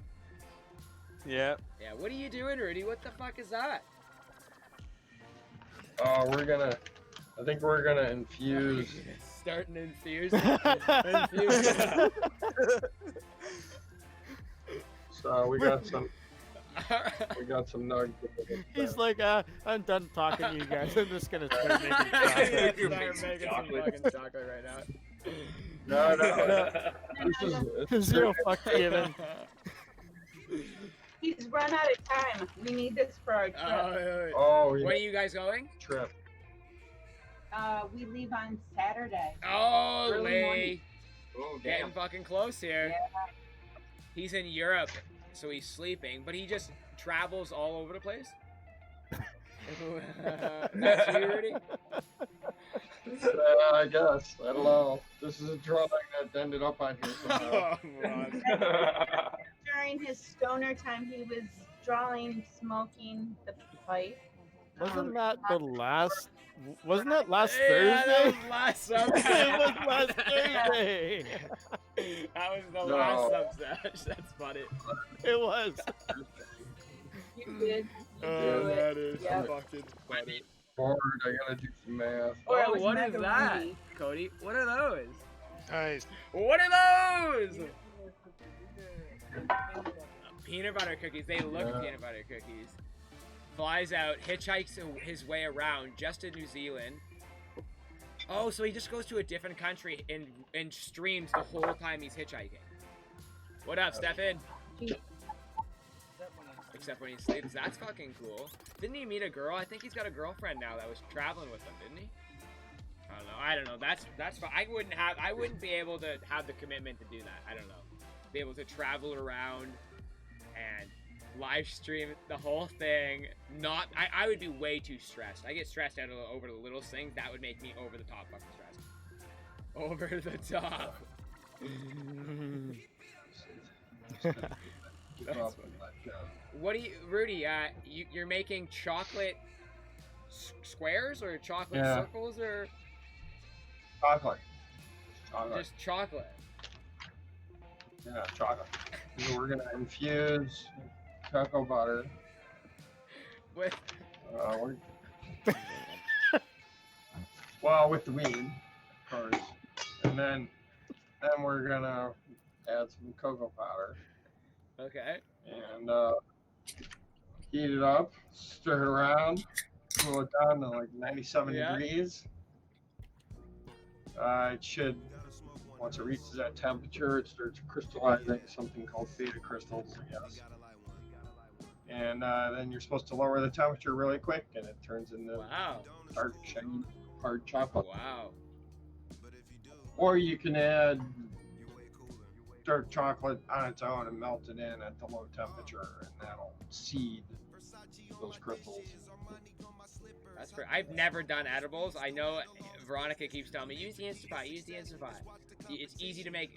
Yeah. Yeah, what are you doing, Rudy? What the fuck is that? I think we're gonna infuse. Starting to infuse. So we got some nuggets. He's like, I'm done talking to you guys. I'm just gonna start making chocolate. Start making some fucking chocolate right No. now. This is zero fuck given. He's run out of time. We need this for our trip. Yeah. When are you guys going? Trip. We leave on Saturday. Oh, Early morning. Getting fucking close here. Yeah. He's in Europe, so he's sleeping, but he just travels all over the place. That's you, Rudy? I guess. I don't know. This is a drawing that ended up on here somehow. During his stoner time, he was drawing, smoking the pipe. Wasn't that the last? Wasn't that last Yeah, Thursday? that was last Sub Sesh. It was last Thursday. That was the last Sub Sesh. That's funny. It was. You did. That is fucking funny. Bored. I gotta do some math. Oh, what is that, Cody? What are those? Nice. What are those? Peanut butter cookies. They look peanut butter cookies. Flies out, hitchhikes his way around just to New Zealand. Oh, so he just goes to a different country and streams the whole time he's hitchhiking. What up, Stefan? except when he sleeps. That's fucking cool. Didn't he meet a girl? I think he's got a girlfriend now that was traveling with him, didn't he? I don't know. That's fine. I wouldn't be able to have the commitment to do that. I don't know. Be able to travel around and live stream the whole thing. I would be way too stressed. I get stressed out over the little things. That would make me over the top fucking stressed. Over the top. What do you, Rudy? You're making chocolate squares or chocolate circles or chocolate? Just chocolate. Yeah, chocolate. So we're gonna infuse cocoa butter. With? Well, with the weed, of course, and then we're gonna add some cocoa powder. Okay. And heat it up, stir it around, cool it down to like 97 degrees. It should, once it reaches that temperature, it starts crystallizing something called beta crystals, I guess. And then you're supposed to lower the temperature really quick, and it turns into dark, shiny, hard chocolate. Wow. Or you can add dark chocolate on its own and melt it in at the low temperature, and that'll seed those crystals. That's fair. I've never done edibles. I know Veronica keeps telling me, use the Instant Pot, use the Instant Pot. It's easy to make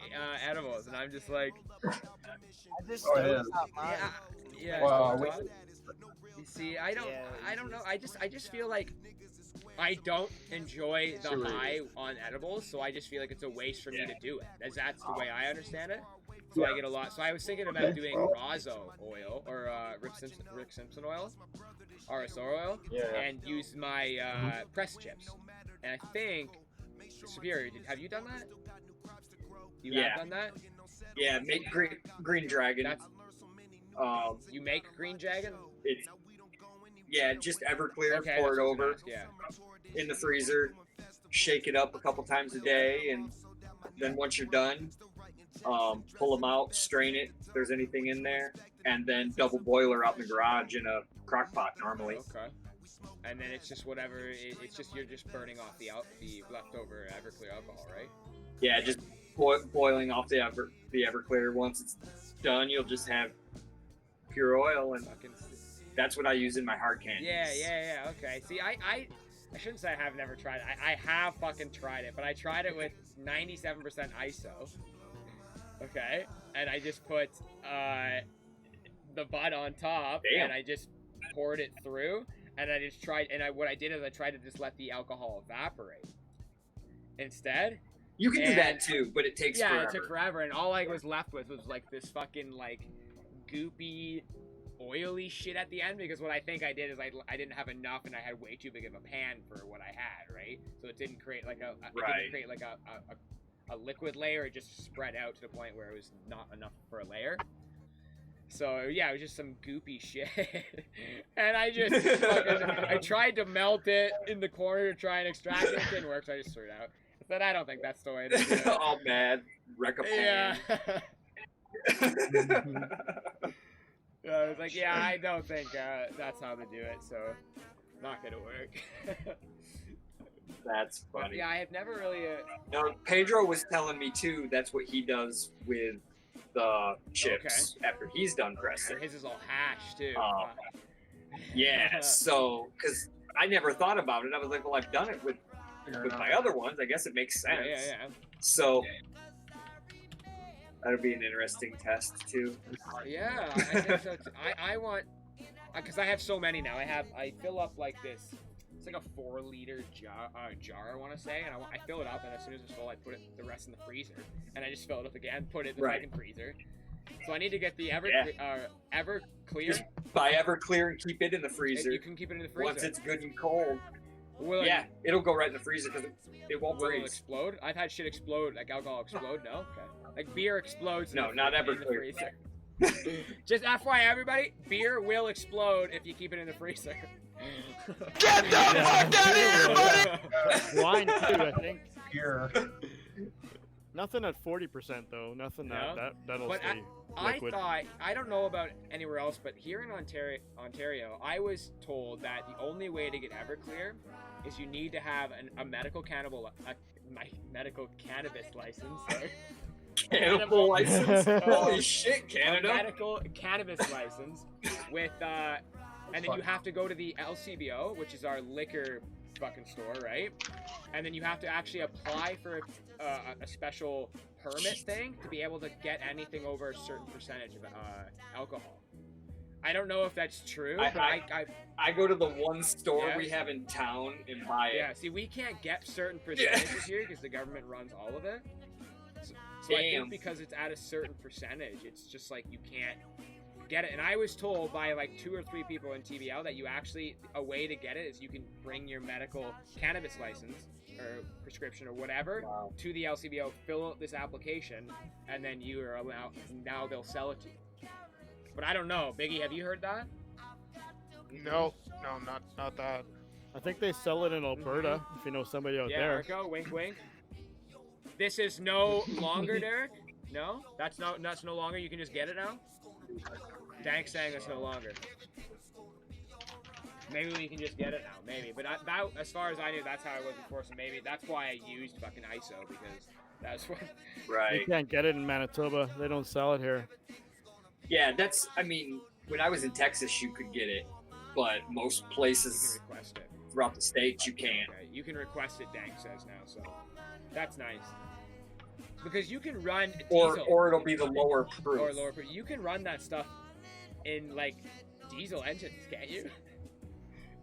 edibles, and I'm just like... I just yeah. Well, you see, I don't know. I just feel like I don't enjoy the high on edibles, so I just feel like it's a waste for me to do it. That's the way I understand it. So I get a lot. So I was thinking about doing Razo oil or Rick Simpson oil, RSO oil, and use my press chips. And I think Superior. Have you done that? You have done that? Yeah, make green dragon. You make green dragon? Just Everclear, pour it over in the freezer, shake it up a couple times a day, and then once you're done, pull them out, strain it if there's anything in there, and then double boiler out in the garage in a crock pot normally. Okay. And then it's just whatever. It's just you're just burning off the leftover Everclear alcohol, right? Yeah, just boiling off the Everclear. Once it's done, you'll just have pure oil, and that's what I use in my hard candies. Yeah. Okay. See, I shouldn't say I have never tried it. I have fucking tried it, but I tried it with 97% ISO. Okay, and I just put the bud on top, and I just poured it through, and I just tried. And what I did is I tried to just let the alcohol evaporate instead. You can do that too, but it takes forever. Yeah, it took forever, and all I was left with was like this fucking like goopy, oily shit at the end, because what I think I did is I didn't have enough, and I had way too big of a pan for what I had, right? So it didn't create like a liquid layer. It just spread out to the point where it was not enough for a layer. So yeah, it was just some goopy shit. And I just I tried to melt it in the corner to try and extract it. It didn't work, so I just threw it out. But I don't think that's the way to do it. Oh man, wreck a pan. Yeah. I was like, I don't think that's how to do it, so not gonna work. That's funny. But yeah, I have never really. No, Pedro was telling me too. That's what he does with the chips after he's done pressing. His is all hash too. Yeah. So, because I never thought about it, I was like, well, I've done it with my other ones. I guess it makes sense. Yeah. So that'll be an interesting test too. Yeah, I think so too. I want, because I have so many now. I fill up like this. It's like a 4-liter jar, I want to say, and I fill it up, and as soon as it's full, I put the rest in the freezer, and I just fill it up again, put it in the second freezer. So I need to get the Everclear. Just buy Everclear and keep it in the freezer. You can keep it in the freezer. Once it's good and cold. It'll go right in the freezer because it won't freeze. Will it explode? I've had shit explode, like alcohol explode. No, okay. Like beer explodes. No, not Everclear. In the freezer. Just FYI, everybody, beer will explode if you keep it in the freezer. Get the fuck out of here, buddy! Wine too, I think. Beer. Nothing at 40% though. Nothing No? that'll But stay I liquid. thought, I don't know about anywhere else, but here in Ontario, I was told that the only way to get Everclear is you need to have a medical medical cannabis license. Sorry. Cannibal license? Holy Oh, shit, Canada. A medical cannabis license with, and then you have to go to the LCBO, which is our liquor fucking store, right? And then you have to actually apply for a special permit thing to be able to get anything over a certain percentage of alcohol. I don't know if that's true. I go to the one store we have in town and buy it. Yeah, see, we can't get certain percentages here because the government runs all of it. So I think because it's at a certain percentage, it's just like you can't get it. And I was told by like 2 or 3 people in TBL that you actually, a way to get it is you can bring your medical cannabis license or prescription or whatever to the LCBO, fill out this application, and then you are allowed, now they'll sell it to you. But I don't know. Biggie, have you heard that? No, not that. I think they sell it in Alberta, if you know somebody out there. Yeah, Marco, wink, wink. This is no longer, Derek? No? That's no longer? You can just get it now? Dank's saying it's no longer. Maybe we can just get it now, maybe. But that, as far as I knew, that's how it was before, so maybe that's why I used fucking ISO, because that's what... You can't get it in Manitoba. They don't sell it here. Yeah, that's, I mean, when I was in Texas, you could get it, but most places you can request it. Throughout the states, you can't. Okay, you can request it, Dank says now, so that's nice. Because you can run diesel. Or it'll be the lower proof. Or lower proof. You can run that stuff in, like, diesel engines, can't you?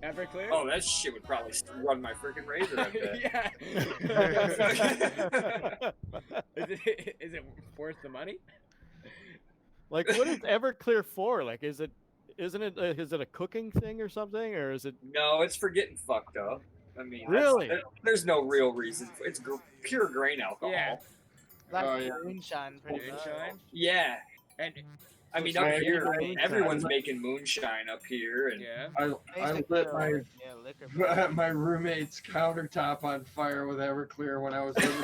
Everclear? Oh, that shit would probably run my freaking Razor, I bet. Yeah. Is it worth the money? Like, what is Everclear for? Like, is it a cooking thing or something, or is it? No, it's for getting fucked up. I mean, really, there's no real reason. It's pure grain alcohol. Yeah. Like moonshine, pretty much. Yeah. And I mean, up here, everyone's making moonshine up here, and I lit my roommate's countertop on fire with Everclear when I was living.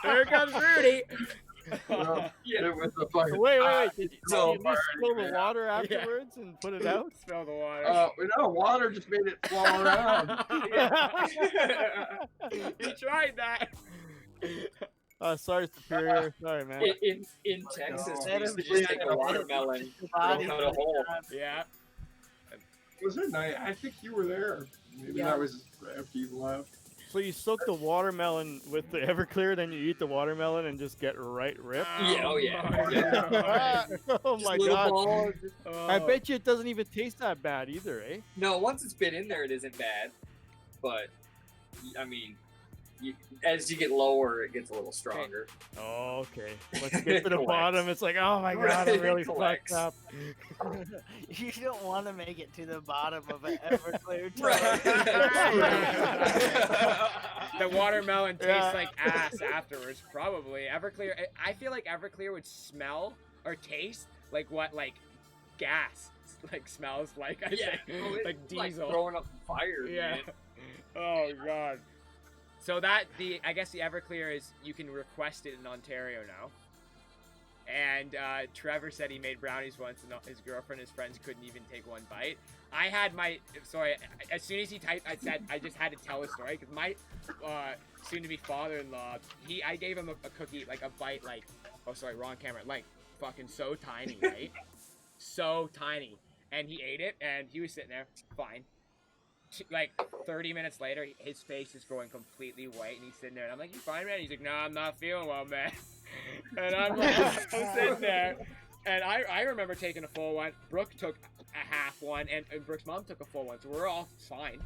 Here comes Rudy. It was a fucking wait. Did you spill the water afterwards and put it out? Spill the water. No, water just made it flow around. You tried that. Sorry, Superior. Sorry, man. In Texas, we used to just take a watermelon, cut a hole. Yeah. Was it night? I think you were there. Maybe that was after you left. So you soak the watermelon with the Everclear, then you eat the watermelon and just get right ripped? Yeah, oh yeah. Oh my god. I bet you it doesn't even taste that bad either, eh? No, once it's been in there, it isn't bad. But, I mean, as you get lower, it gets a little stronger. Oh, okay. Once you get to the bottom, it's like, oh my god, I'm really fucked up. You don't want to make it to the bottom of an Everclear The watermelon tastes like ass afterwards, probably. Everclear, I feel like Everclear would smell or taste like what, like, gas, like, smells like, I think. Like diesel. Like throwing up fire. Yeah. Man. Oh, God. So I guess the Everclear is, you can request it in Ontario now. And Trevor said he made brownies once and his girlfriend and his friends couldn't even take one bite. I had as soon as he typed, I just had to tell a story because my soon-to-be father-in-law, I gave him a cookie, like a bite, like, oh sorry, wrong camera, like fucking so tiny, right? So tiny. And he ate it and he was sitting there, fine. Like 30 minutes later, his face is going completely white, and he's sitting there, and I'm like, "You fine, man?" He's like, "No, I'm not feeling well, man." And I'm sitting there, and I remember taking a full one. Brooke took a half one, and Brooke's mom took a full one, so we're all fine.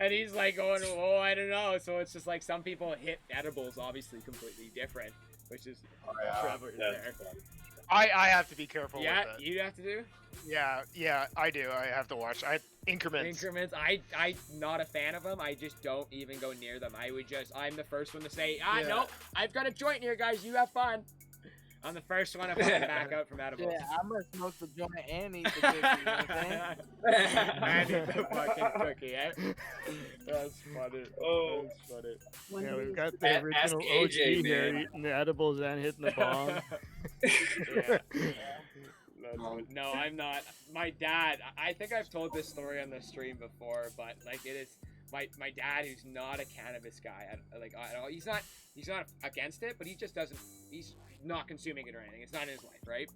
And he's like going, "Oh, I don't know." So it's just like some people hit edibles obviously completely different, which is Trevor there. I have to be careful with Yeah, it. you have to do? Yeah, I do. I have to watch. Increments. I'm not a fan of them. I just don't even go near them. I'm the first one to say, no, I've got a joint here, guys. You have fun. I'm the first one to fucking back out from edibles. Yeah, I'm gonna smoke the joint and eat the cookie. You know what I'm saying? And eat the fucking cookie, eh? That's funny. Oh. That's funny. Yeah, we've got the Ask original AJ, OG here man. eating the edibles and hitting the bomb. Yeah. No, I'm not. My dad, I think I've told this story on the stream before, but like it is my dad, who's not a cannabis guy, like at all. He's not against it, but he just doesn't. He's not consuming it or anything. It's not in his life, right?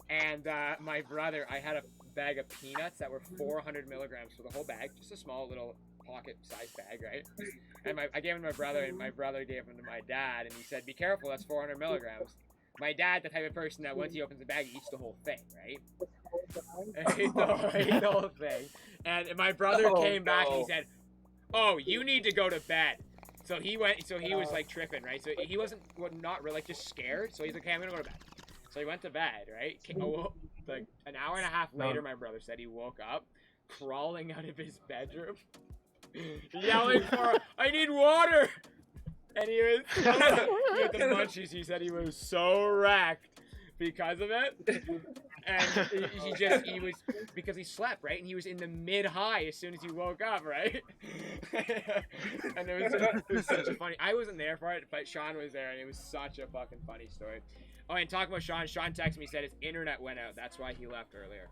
And my brother, I had a bag of peanuts that were 400 milligrams for the whole bag, just a small little pocket-sized bag, right? And I gave them to my brother, and my brother gave them to my dad, and he said, "Be careful, that's 400 milligrams." My dad, the type of person that once he opens the bag, he eats the whole thing, right? He ate the whole thing. And my brother came back and he said, "Oh, you need to go to bed." So he went. So he was like tripping, right? So he wasn't not really like just scared. So he's like, "Okay, I'm gonna go to bed." So he went to bed, right? Like an hour and a half later, my brother said he woke up, crawling out of his bedroom, yelling for, "I need water!" And he was with the munchies. He said he was so wrecked because of it, and he was because he slept, right, and he was in the mid-high as soon as he woke up, right. And it was such a funny. I wasn't there for it, but Sean was there, and it was such a fucking funny story. Oh, and talking about Sean texted me, said his internet went out. That's why he left earlier.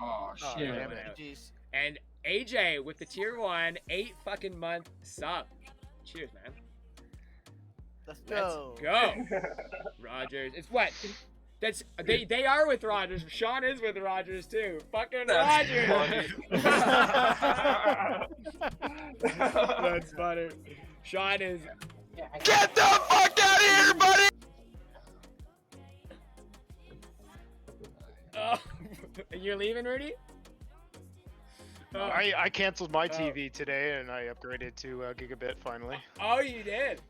Oh shit! Jeez. And AJ with the tier 1 8 fucking month sub. Cheers, man. Let's go. Rogers. It's what? That's they are with Rogers. Sean is with Rogers too. Fucking Rogers. That's funny. Sean is. Get the fuck out of here, buddy! Oh, you're leaving, Rudy? Oh. I canceled my TV today and I upgraded to gigabit finally. Oh, you did?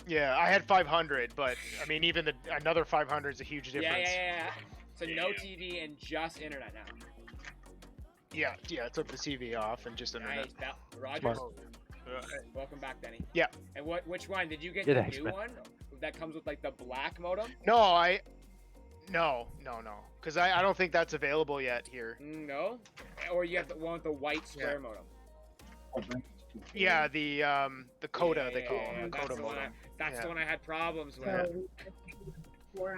Yeah, I had 500, but I mean, even another 500 is a huge difference. Yeah. So no TV and just internet now. Yeah, I took the TV off and just internet. Nice. Rogers. Welcome back, Denny. Yeah. And which one did you get? Yeah, the thanks, new man. one that comes with like the black modem? No, because I don't think that's available yet here. No, or you have the one with the white square modem. Yeah, the Coda they call it. That's, Coda the one modem. that's the one I had problems with. So,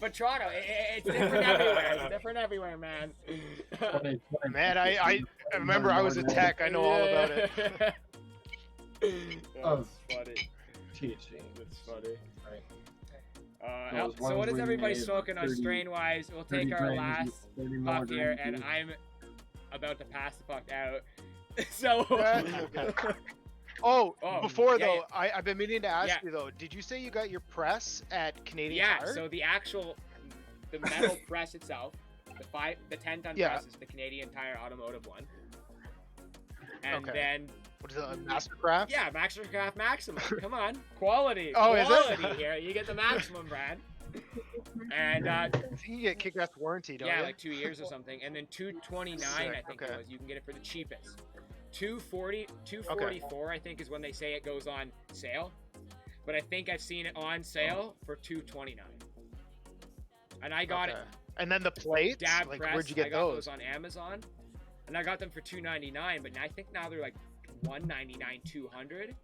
But Toronto, it's different everywhere. It's different everywhere, man. Man, I remember I was a tech. I know all about it. That's funny. THC. That's funny. Right. So what is everybody smoking on strain-wise? We'll take our last puff here, and I'm about to pass the fuck out. So. Before though, I've been meaning to ask you though. Did you say you got your press at Canadian Tire? Yeah. So the metal press itself, the 10-ton press is the Canadian Tire automotive one. And then. What is it, Mastercraft? Yeah, Mastercraft Maximum. Come on, quality. Oh, quality is it? Here, you get the Maximum brand. And you get kick-ass warranty, don't you? Yeah, like 2 years or something. And then $229, I think it was. You can get it for the cheapest. $244, I think, is when they say it goes on sale. But I think I've seen it on sale for $229. And I got it. And then the plates? Dab like, press, where'd you get I got those? on Amazon. And I got them for $299, but I think now they're like $199, $200.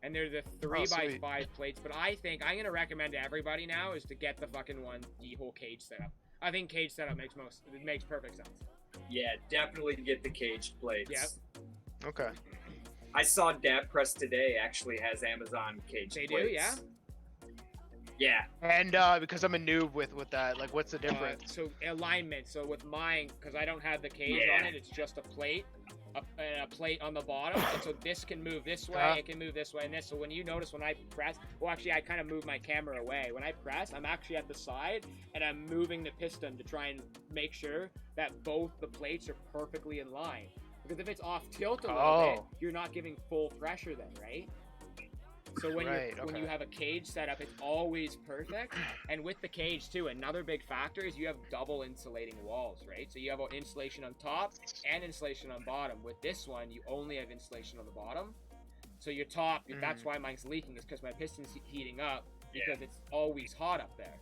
And they're the 3x5 plates. But I think I'm gonna recommend to everybody now is to get the whole cage setup. I think cage setup makes perfect sense. Yeah, definitely get the caged plates. Yep. Okay. I saw Dab Press today actually has Amazon caged plates. They do, yeah? Yeah. And because I'm a noob with that, like, what's the difference? So alignment. So with mine, because I don't have the cage on it, it's just a plate. A plate on the bottom, and so this can move this way, it can move this way, and this. So when you notice when I press, well, actually, I kind of move my camera away. When I press, I'm actually at the side, and I'm moving the piston to try and make sure that both the plates are perfectly in line. Because if it's off tilt a little bit, you're not giving full pressure then, right? So when you have a cage set up, it's always perfect. And with the cage too, another big factor is you have double insulating walls, right? So you have insulation on top and insulation on bottom. With this one, you only have insulation on the bottom. So your top, that's why mine's leaking, is because my piston's heating up. because it's always hot up there.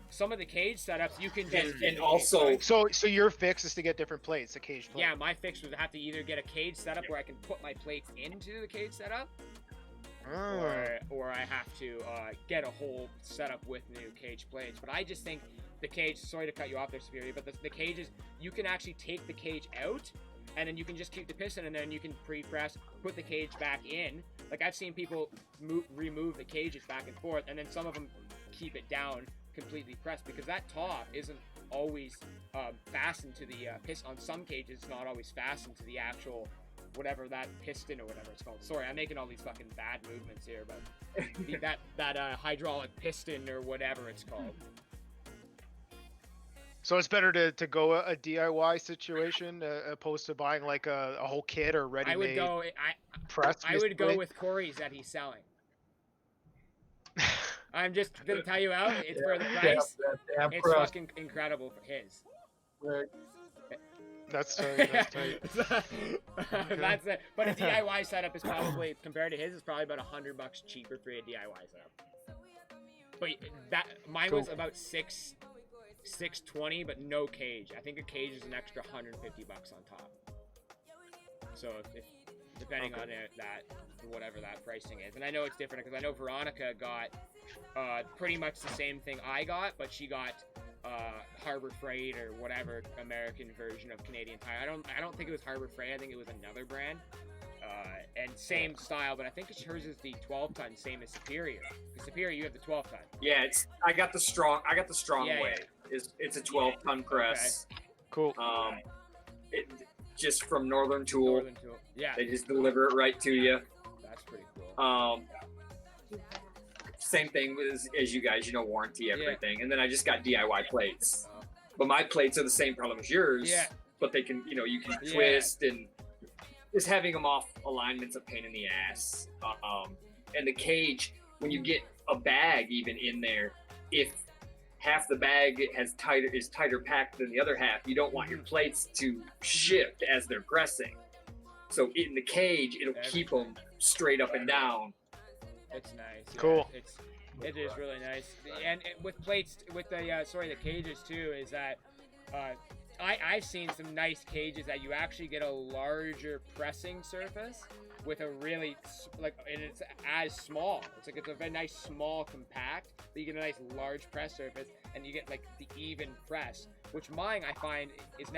Some of the cage setups you can just and also so your fix is to get different plates, a cage plate. Yeah, my fix would have to either get a cage setup where I can put my plates into the cage setup, or I have to get a whole setup with new cage plates. But I just think the cage, sorry to cut you off there, Superior, but the cages, you can actually take the cage out, and then you can just keep the piston, and then you can pre-press, put the cage back in. Like, I've seen people remove the cages back and forth, and then some of them keep it down completely pressed, because that top isn't always fastened to the piston. On some cages, it's not always fastened to the actual whatever that piston or whatever it's called. Sorry, I'm making all these fucking bad movements here, but that hydraulic piston or whatever it's called. So it's better to go a DIY situation opposed to buying like a whole kit or ready-made press. I would go with Corey's that he's selling. I'm just gonna tell you out. It's for the price. It's fucking incredible for his. That's tight. That's tight. That's it. But a DIY setup is probably, compared to his, is probably about $100 cheaper for a DIY setup. But mine was about $620, but no cage. I think a cage is an extra $150 on top. So if depending on that, whatever that pricing is, and I know it's different because I know Veronica got pretty much the same thing I got, but she got Harbor Freight or whatever American version of Canadian Tire. I don't think it was Harbor Freight. I think it was another brand. And same style, but I think hers is the 12-ton, same as Superior. The Superior, you have the 12-ton. Yeah, I got the strong way. Yeah. It's a 12-ton press. Okay. Cool. Just from Northern Tool. Yeah. They just deliver it right to you. That's pretty cool. Same thing as you guys, warranty everything. Yeah. And then I just got DIY plates. But my plates are the same problem as yours. Yeah. But they can, you can twist, and just having them off alignment's a pain in the ass. And the cage, when you get a bag even in there, if half the bag is tighter packed than the other half, you don't want your plates to shift as they're pressing. So in the cage, it'll keep them straight up and down. It's nice. Yeah. Cool. It is really nice. And with plates, with the the cages too, is that I've seen some nice cages that you actually get a larger pressing surface with a really, and it's as small. It's a very nice small compact, but you get a nice large press surface, and you get the even press, which mine I find is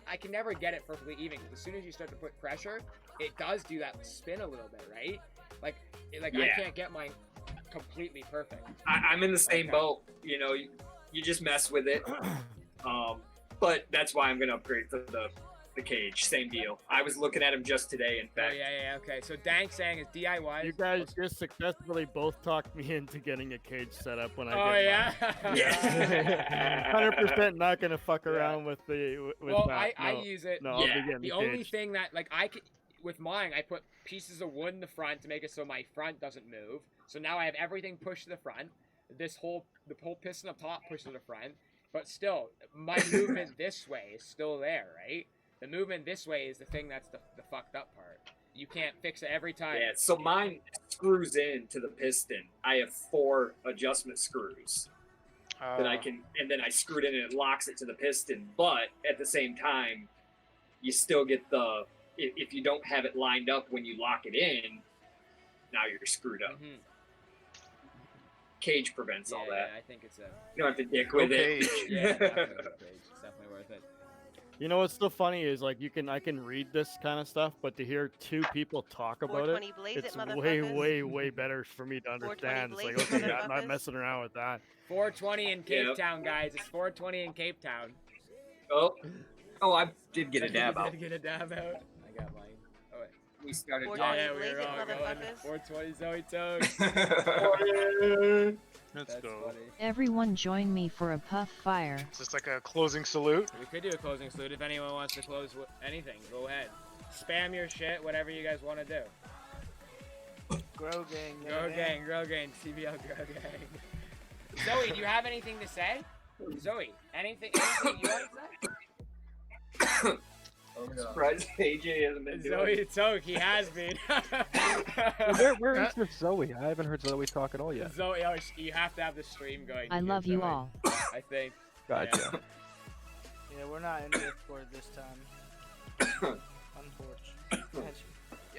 I can never get it perfectly even, because as soon as you start to put pressure, it does do that spin a little bit, right? Yeah. I can't get mine completely perfect. I'm in the same boat. You just mess with it. But that's why I'm going to upgrade to the cage. Same deal. I was looking at him just today, in fact. Oh, yeah, okay. So Dank saying is DIY. You guys just successfully both talked me into getting a cage set up when I get mine. Yeah. 100% not going to fuck around with that. I use it. No, I'll be getting the only thing that, I could, with mine, I put pieces of wood in the front to make it so my front doesn't move. So now I have everything pushed to the front. The whole piston up top pushed to the front. But still, my movement this way is still there, right? The movement this way is the thing that's the fucked up part. You can't fix it every time. Yeah, so mine screws into the piston. I have 4 adjustment screws that I can, and then I screwed in and it locks it to the piston. But at the same time, you still get if you don't have it lined up when you lock it in, now you're screwed up. Mm-hmm. Cage prevents all that. Yeah, I think it's you don't have to dick with it. Yeah, definitely. It's definitely worth it. You know what's so funny is I can read this kind of stuff, but to hear 2 people talk about it, it's way better for me to understand. It's like, okay, I'm not messing around with that. 420 in Cape Town, guys. It's 420 in Cape Town. Oh, I did get a dab out. Did get a dab out? I got mine. Oh wait. We started. Yeah, we were all going. 420 Zoe Toad. Let's go. Funny. Everyone join me for a puff fire. Is this like a closing salute? We could do a closing salute if anyone wants to close anything. Go ahead. Spam your shit, whatever you guys want to do. Grow gang. Grow gang. TBL Grow Gang. Zoe, do you have anything to say? Zoe, anything you want to say? Surprised AJ hasn't been doing Zoe it. Toke, he has been. Where is this Zoe? I haven't heard Zoe talk at all yet. Zoe, you have to have the stream going. I here, love you Zoe. all. I think. Gotcha. Yeah, we're not in Discord this time. Unfortunately.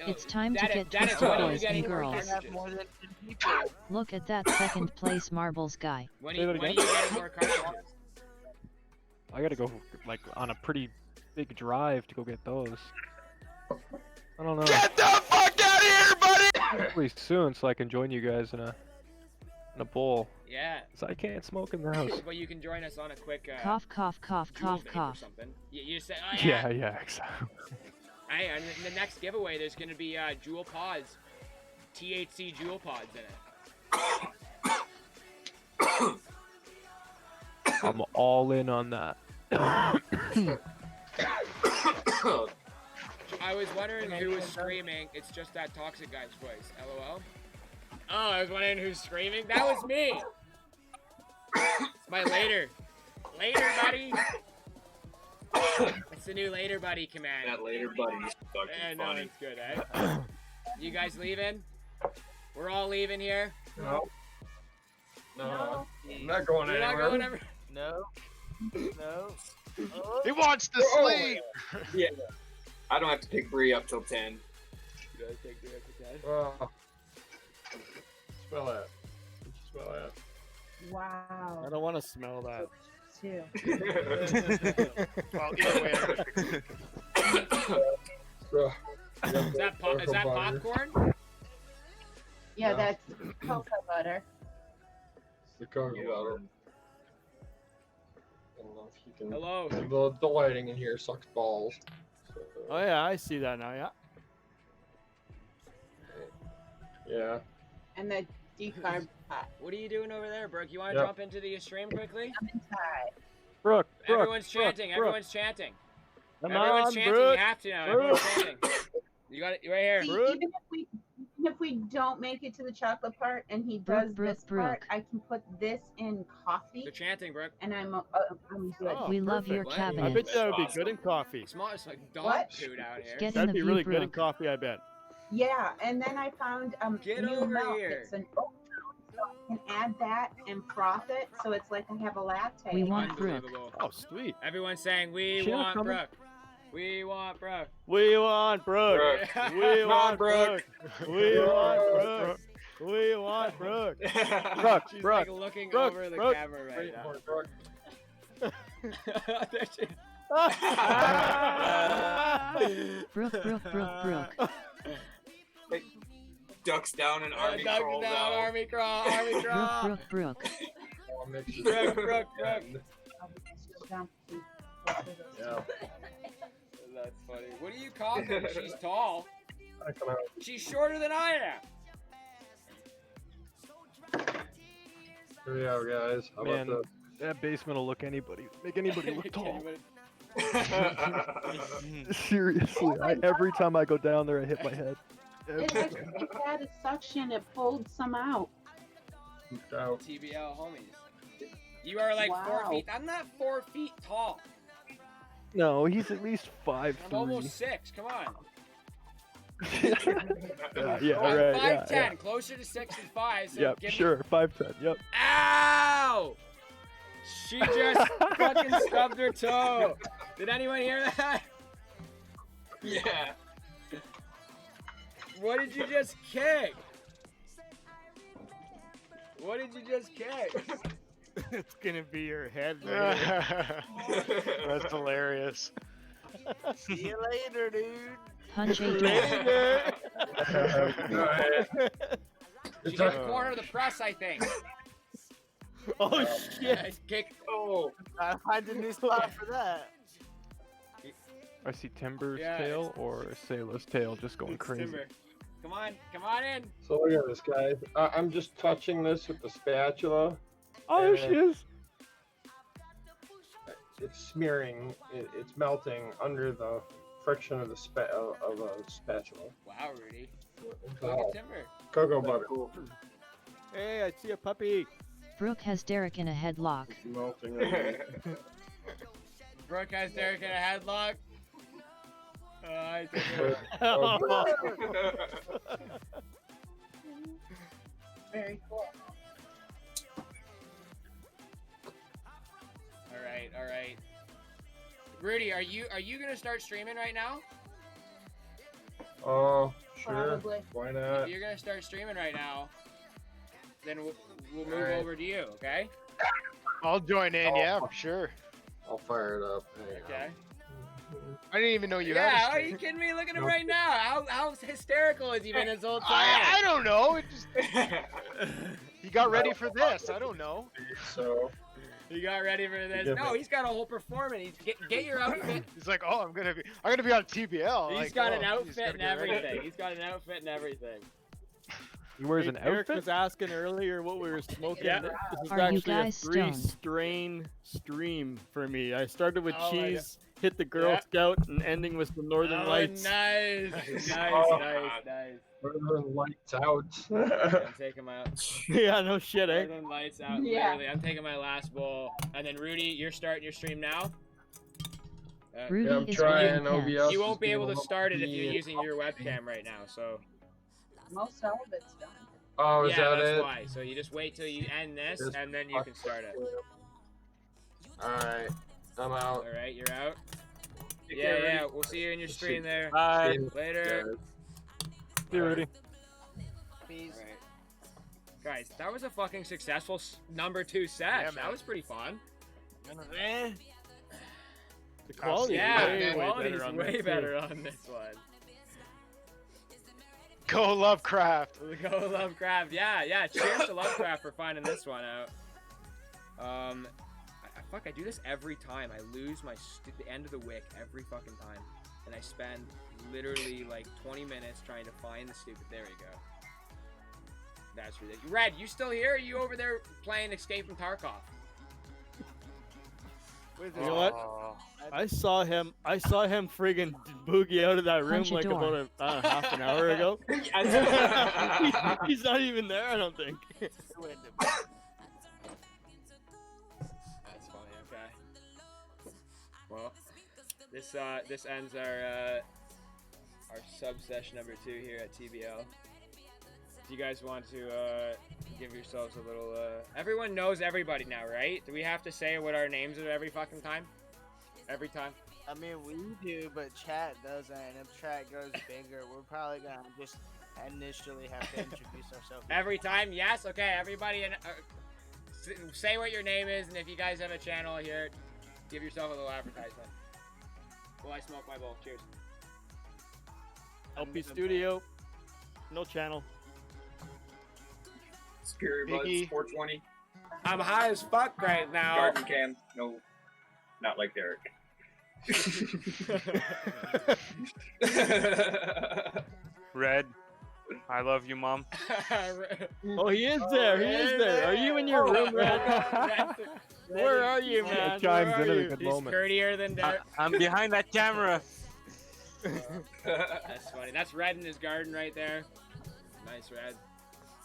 It's time to get Dennis, twisted, when are you boys getting and more girls. cartridges? More than 10 people. Look at that second place marbles guy. When are you getting more cartridges? I gotta go like on a pretty big drive to go get those. I don't know. Get the fuck out of here, buddy! Hopefully soon, so I can join you guys in a bowl. Yeah. 'Cause I can't smoke in the house. But you can join us on a quick Cough, cough, cough, Juul cough, vape or cough. something. You say, oh yeah. Yeah, exactly. Hey, and in the next giveaway, there's gonna be Juul pods, THC Juul pods in it. I'm all in on that. I was wondering who was screaming. It's just that toxic guy's voice. LOL. Oh, I was wondering who's screaming. That was me. It's my later buddy. It's the new later buddy command. That later buddy's fucking No, funny. it's good, eh? You guys leaving? We're all leaving here. No. No. I'm not going You're not anywhere. going ever. No. No. Oh. He wants to sleep. Yeah. I don't have to pick Bree up till 10. You guys take the extra cash? Smell that. Smell that. Wow. I don't want to smell that. Too. Well, either way, Is that popcorn? Yeah, that's cocoa butter. It's the cocoa butter. I don't know if you can. Hello. The lighting in here sucks balls. So, Oh yeah, I see that now. Yeah. yeah. And the decarb pot. What are you doing over there, Brooke? You want to Yep. jump into the stream quickly? I'm inside. Brooke, Everyone's chanting. Everyone's chanting. Come Everyone's on, chanting. Brooke. You have to now. Everyone's chanting. You got it right here. See, Brooke? even if we don't make it to the chocolate part and he does Brooke, this part, Brooke. I can put this in coffee They're chanting, Brooke. and I'm good. Oh, We love your perfect. I cabinet. bet that would be good in coffee. Small, it's like dog What? food out here. Get in That'd the be view, really good in Brooke. coffee, I bet. Yeah, and then I found Get new over milk. here. It's an oat milk, so I can add that and froth it, so it's like I have a latte. We want Brooke. Unbelievable. Oh, sweet. Everyone's saying, we She not want coming? Brooke. We want Brooke. We want Brooke. Brooke. We Come on, want Brooke. Brooke. We want Brooke. We want Brooke. Brooke, She's Brooke. like looking Brooke, over the Brooke. camera right now. Brooke, Brooke, Brooke, Brooke. Ducks down and army Ducks crawls down, out. army crawl, army Brooke, crawl. Brooke, Brooke. Brooke, Brooke. Yeah. That's funny. What are you coughing? She's tall. I come out. She's shorter than I am. Here we go, guys. How Man, about that basement will make anybody look tall. Anybody- Seriously, every time I go down there, I hit my head. It actually had a suction. It pulled some out. the out? TBL homies. You are like 4 Wow. feet. I'm not 4 feet tall. No, he's at least 5'3". I'm almost 6. Come on. yeah, I'm right, 5'10", yeah. closer to 6 than 5. So Yep, give me- sure, 5'10", yep. Ow! She just fucking stubbed her toe. Did anyone hear that? Yeah. What did you just kick? What did you just kick? It's gonna be your head. That's hilarious. See you later, dude. Punch a dog. She hit the corner of the press, I think. Oh shit! Kick. Oh. I find a new spot for that. I see Timber's Yeah, tail or Sayla's tail just going It's crazy. Timber. Come on in. So look at this, guys. I'm just touching this with the spatula. Oh, there and she is. It's smearing. It's melting under the friction of the of a spatula. Wow, Rudy. It's Look all at Timber. cocoa butter. Hey, I see a puppy. Brooke has Derek in a headlock. Melting. Right Brooke has Derek in a headlock. Very cool. All right. Rudy, are you gonna start streaming right now? Oh, sure. Probably. Why not? If you're gonna start streaming right now, then we'll move Alright. over to you, okay? I'll join in. Yeah, for sure. I'll fire it up. Okay. I didn't even know you had a Yeah, are stream. you kidding me? Look at him right now. How hysterical has he been this whole time? I don't know. It just he got ready for this. I don't know. So He got ready for this. No, he's got a whole performance. Get your outfit. He's like, oh, I'm gonna be on TBL. He's Like, got oh, an he's outfit gotta and get ready. everything. He's got an outfit and everything. He wears Hey, an Eric outfit? was asking earlier what we were smoking. Yeah. This is Are you actually guys a stoned? 3-strain stream for me. I started with Oh, I cheese, hit the Girl Yeah. Scout, and ending with the Northern Oh, Lights. nice. Oh, Nice. Northern Lights out. I'm taking my Yeah, no shit, eh? Northern Lights out. Yeah. Literally, I'm taking my last bowl. And then Rudy, you're starting your stream now. Rudy Yeah, I'm is trying. wearing pants. OBS You is won't be being able a to little start it if you're funky. using your webcam right now. So Most all of it's done. Oh, is yeah, that that's it? why. So you just wait till you end this, Just and then you can start it. Alright, I'm out. All right, you're out. Take Yeah, care, yeah. Rudy. We'll see you in your stream there. Bye. Later. See you, Rudy. Peace. All right. Guys, that was a fucking successful number 2 sesh. Yeah, That man. was pretty fun. The quality Yeah, is the way quality's better on way this, better too. on this one. Go Lovecraft. Go Lovecraft. Yeah. Cheers to Lovecraft for finding this one out. Fuck, I do this every time. I lose the end of the wick every fucking time. And I spend literally like 20 minutes trying to find the stupid... There we go. That's ridiculous. Red, you still here? Or are you over there playing Escape from Tarkov? You know what? I saw him friggin' boogie out of that room Punch a like door. about half an hour ago. He's not even there, I don't think. That's funny. Okay. Well, this ends our sub sesh number 2 here at TBL. Do you guys want to give yourselves a little? Everyone knows everybody now, right? Do we have to say what our names are every fucking time? Every time. I mean, we do, but chat doesn't. And if chat grows bigger, we're probably gonna just initially have to introduce ourselves. Every time, yes. Okay, everybody, say what your name is, and if you guys have a channel here, give yourself a little advertisement. While I smoke my bowl. Cheers. LP Studio, no channel. Superior Biggie. Buds 420. I'm high as fuck right now. Garden cam. No, not like Derek. Red, I love you, Mom. Oh, he is there. He is there. Are you in your room, Red? Where are you, man? It chimes Where in are at a you? good He's moment. courtier than Derek. I'm behind that camera. That's funny. That's Red in his garden right there. Nice, Red.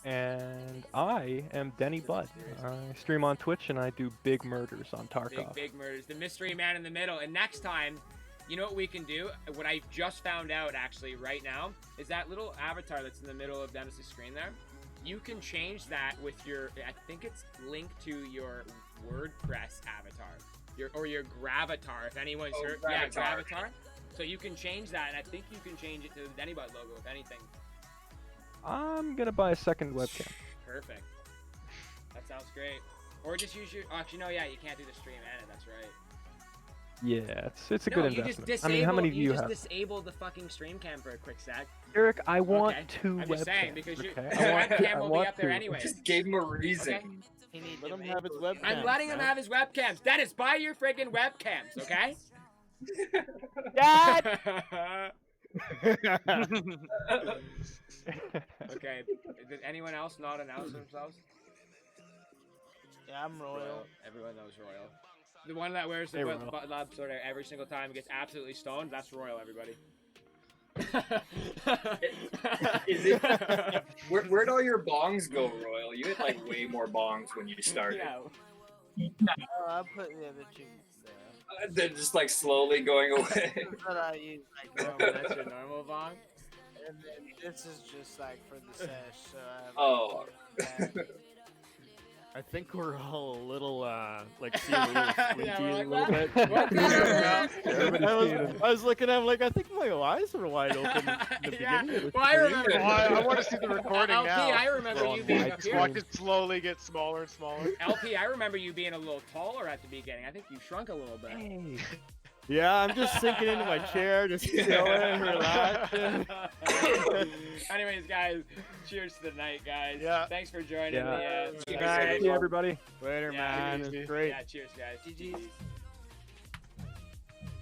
And I am Denny Budd. I stream on Twitch and I do big murders on Tarkov. Big murders. The mystery man in the middle. And next time, you know what we can do? What I just found out actually right now is that little avatar that's in the middle of Dennis's screen there. You can change that with your, I think it's linked to your WordPress avatar. Your Gravatar, if anyone's heard. Yeah, Gravatar. So you can change that, and I think you can change it to the Denny Bud logo, if anything. I'm gonna buy a second webcam. Perfect. That sounds great. Or just use your, actually no, yeah, you can't do the stream edit, that's right. Yeah, it's a No, good you just investment. disable, I mean, how many do you just have? disable the fucking stream cam for a quick sec. Eric, I want Okay. two I'm just saying, webcams, because your okay? webcam will be up there two. anyway. Just gave him a reason. Okay? Let him have his webcam. I'm letting him have his webcams. Dennis, buy your friggin' webcams, okay? Dad! Okay. Did anyone else not announce themselves? Yeah, I'm Royal. Everyone knows Royal. The one that wears the Hey, butt lab sort of every single time and gets absolutely stoned, that's Royal, everybody. Is it? Where'd all your bongs go, Royal? You had like way more bongs when you started. Yeah. I'll put the other two there. Then just like slowly going away. That's what I use. Like, Oh, that's your normal Vaughn? and then this is just like for the sesh. So I have, Oh. I think we're all a little, like, see a little squinty Yeah, we're a like, little what? bit. What I was looking at him like, I think my eyes were wide open in the Yeah, beginning of the well, I stream. remember. Oh, I want to see the recording LP, now. I remember you being up Just here. watch it slowly get smaller and smaller. LP, I remember you being a little taller at the beginning. I think you shrunk a little bit. Yeah, I'm just sinking into my chair, just chilling, relaxing. Anyways, guys, cheers to the night, guys. Yeah. Thanks for joining Yeah. the Good night, everybody. Later, Yeah, man. cheers. It's great. Yeah, cheers, guys. GG.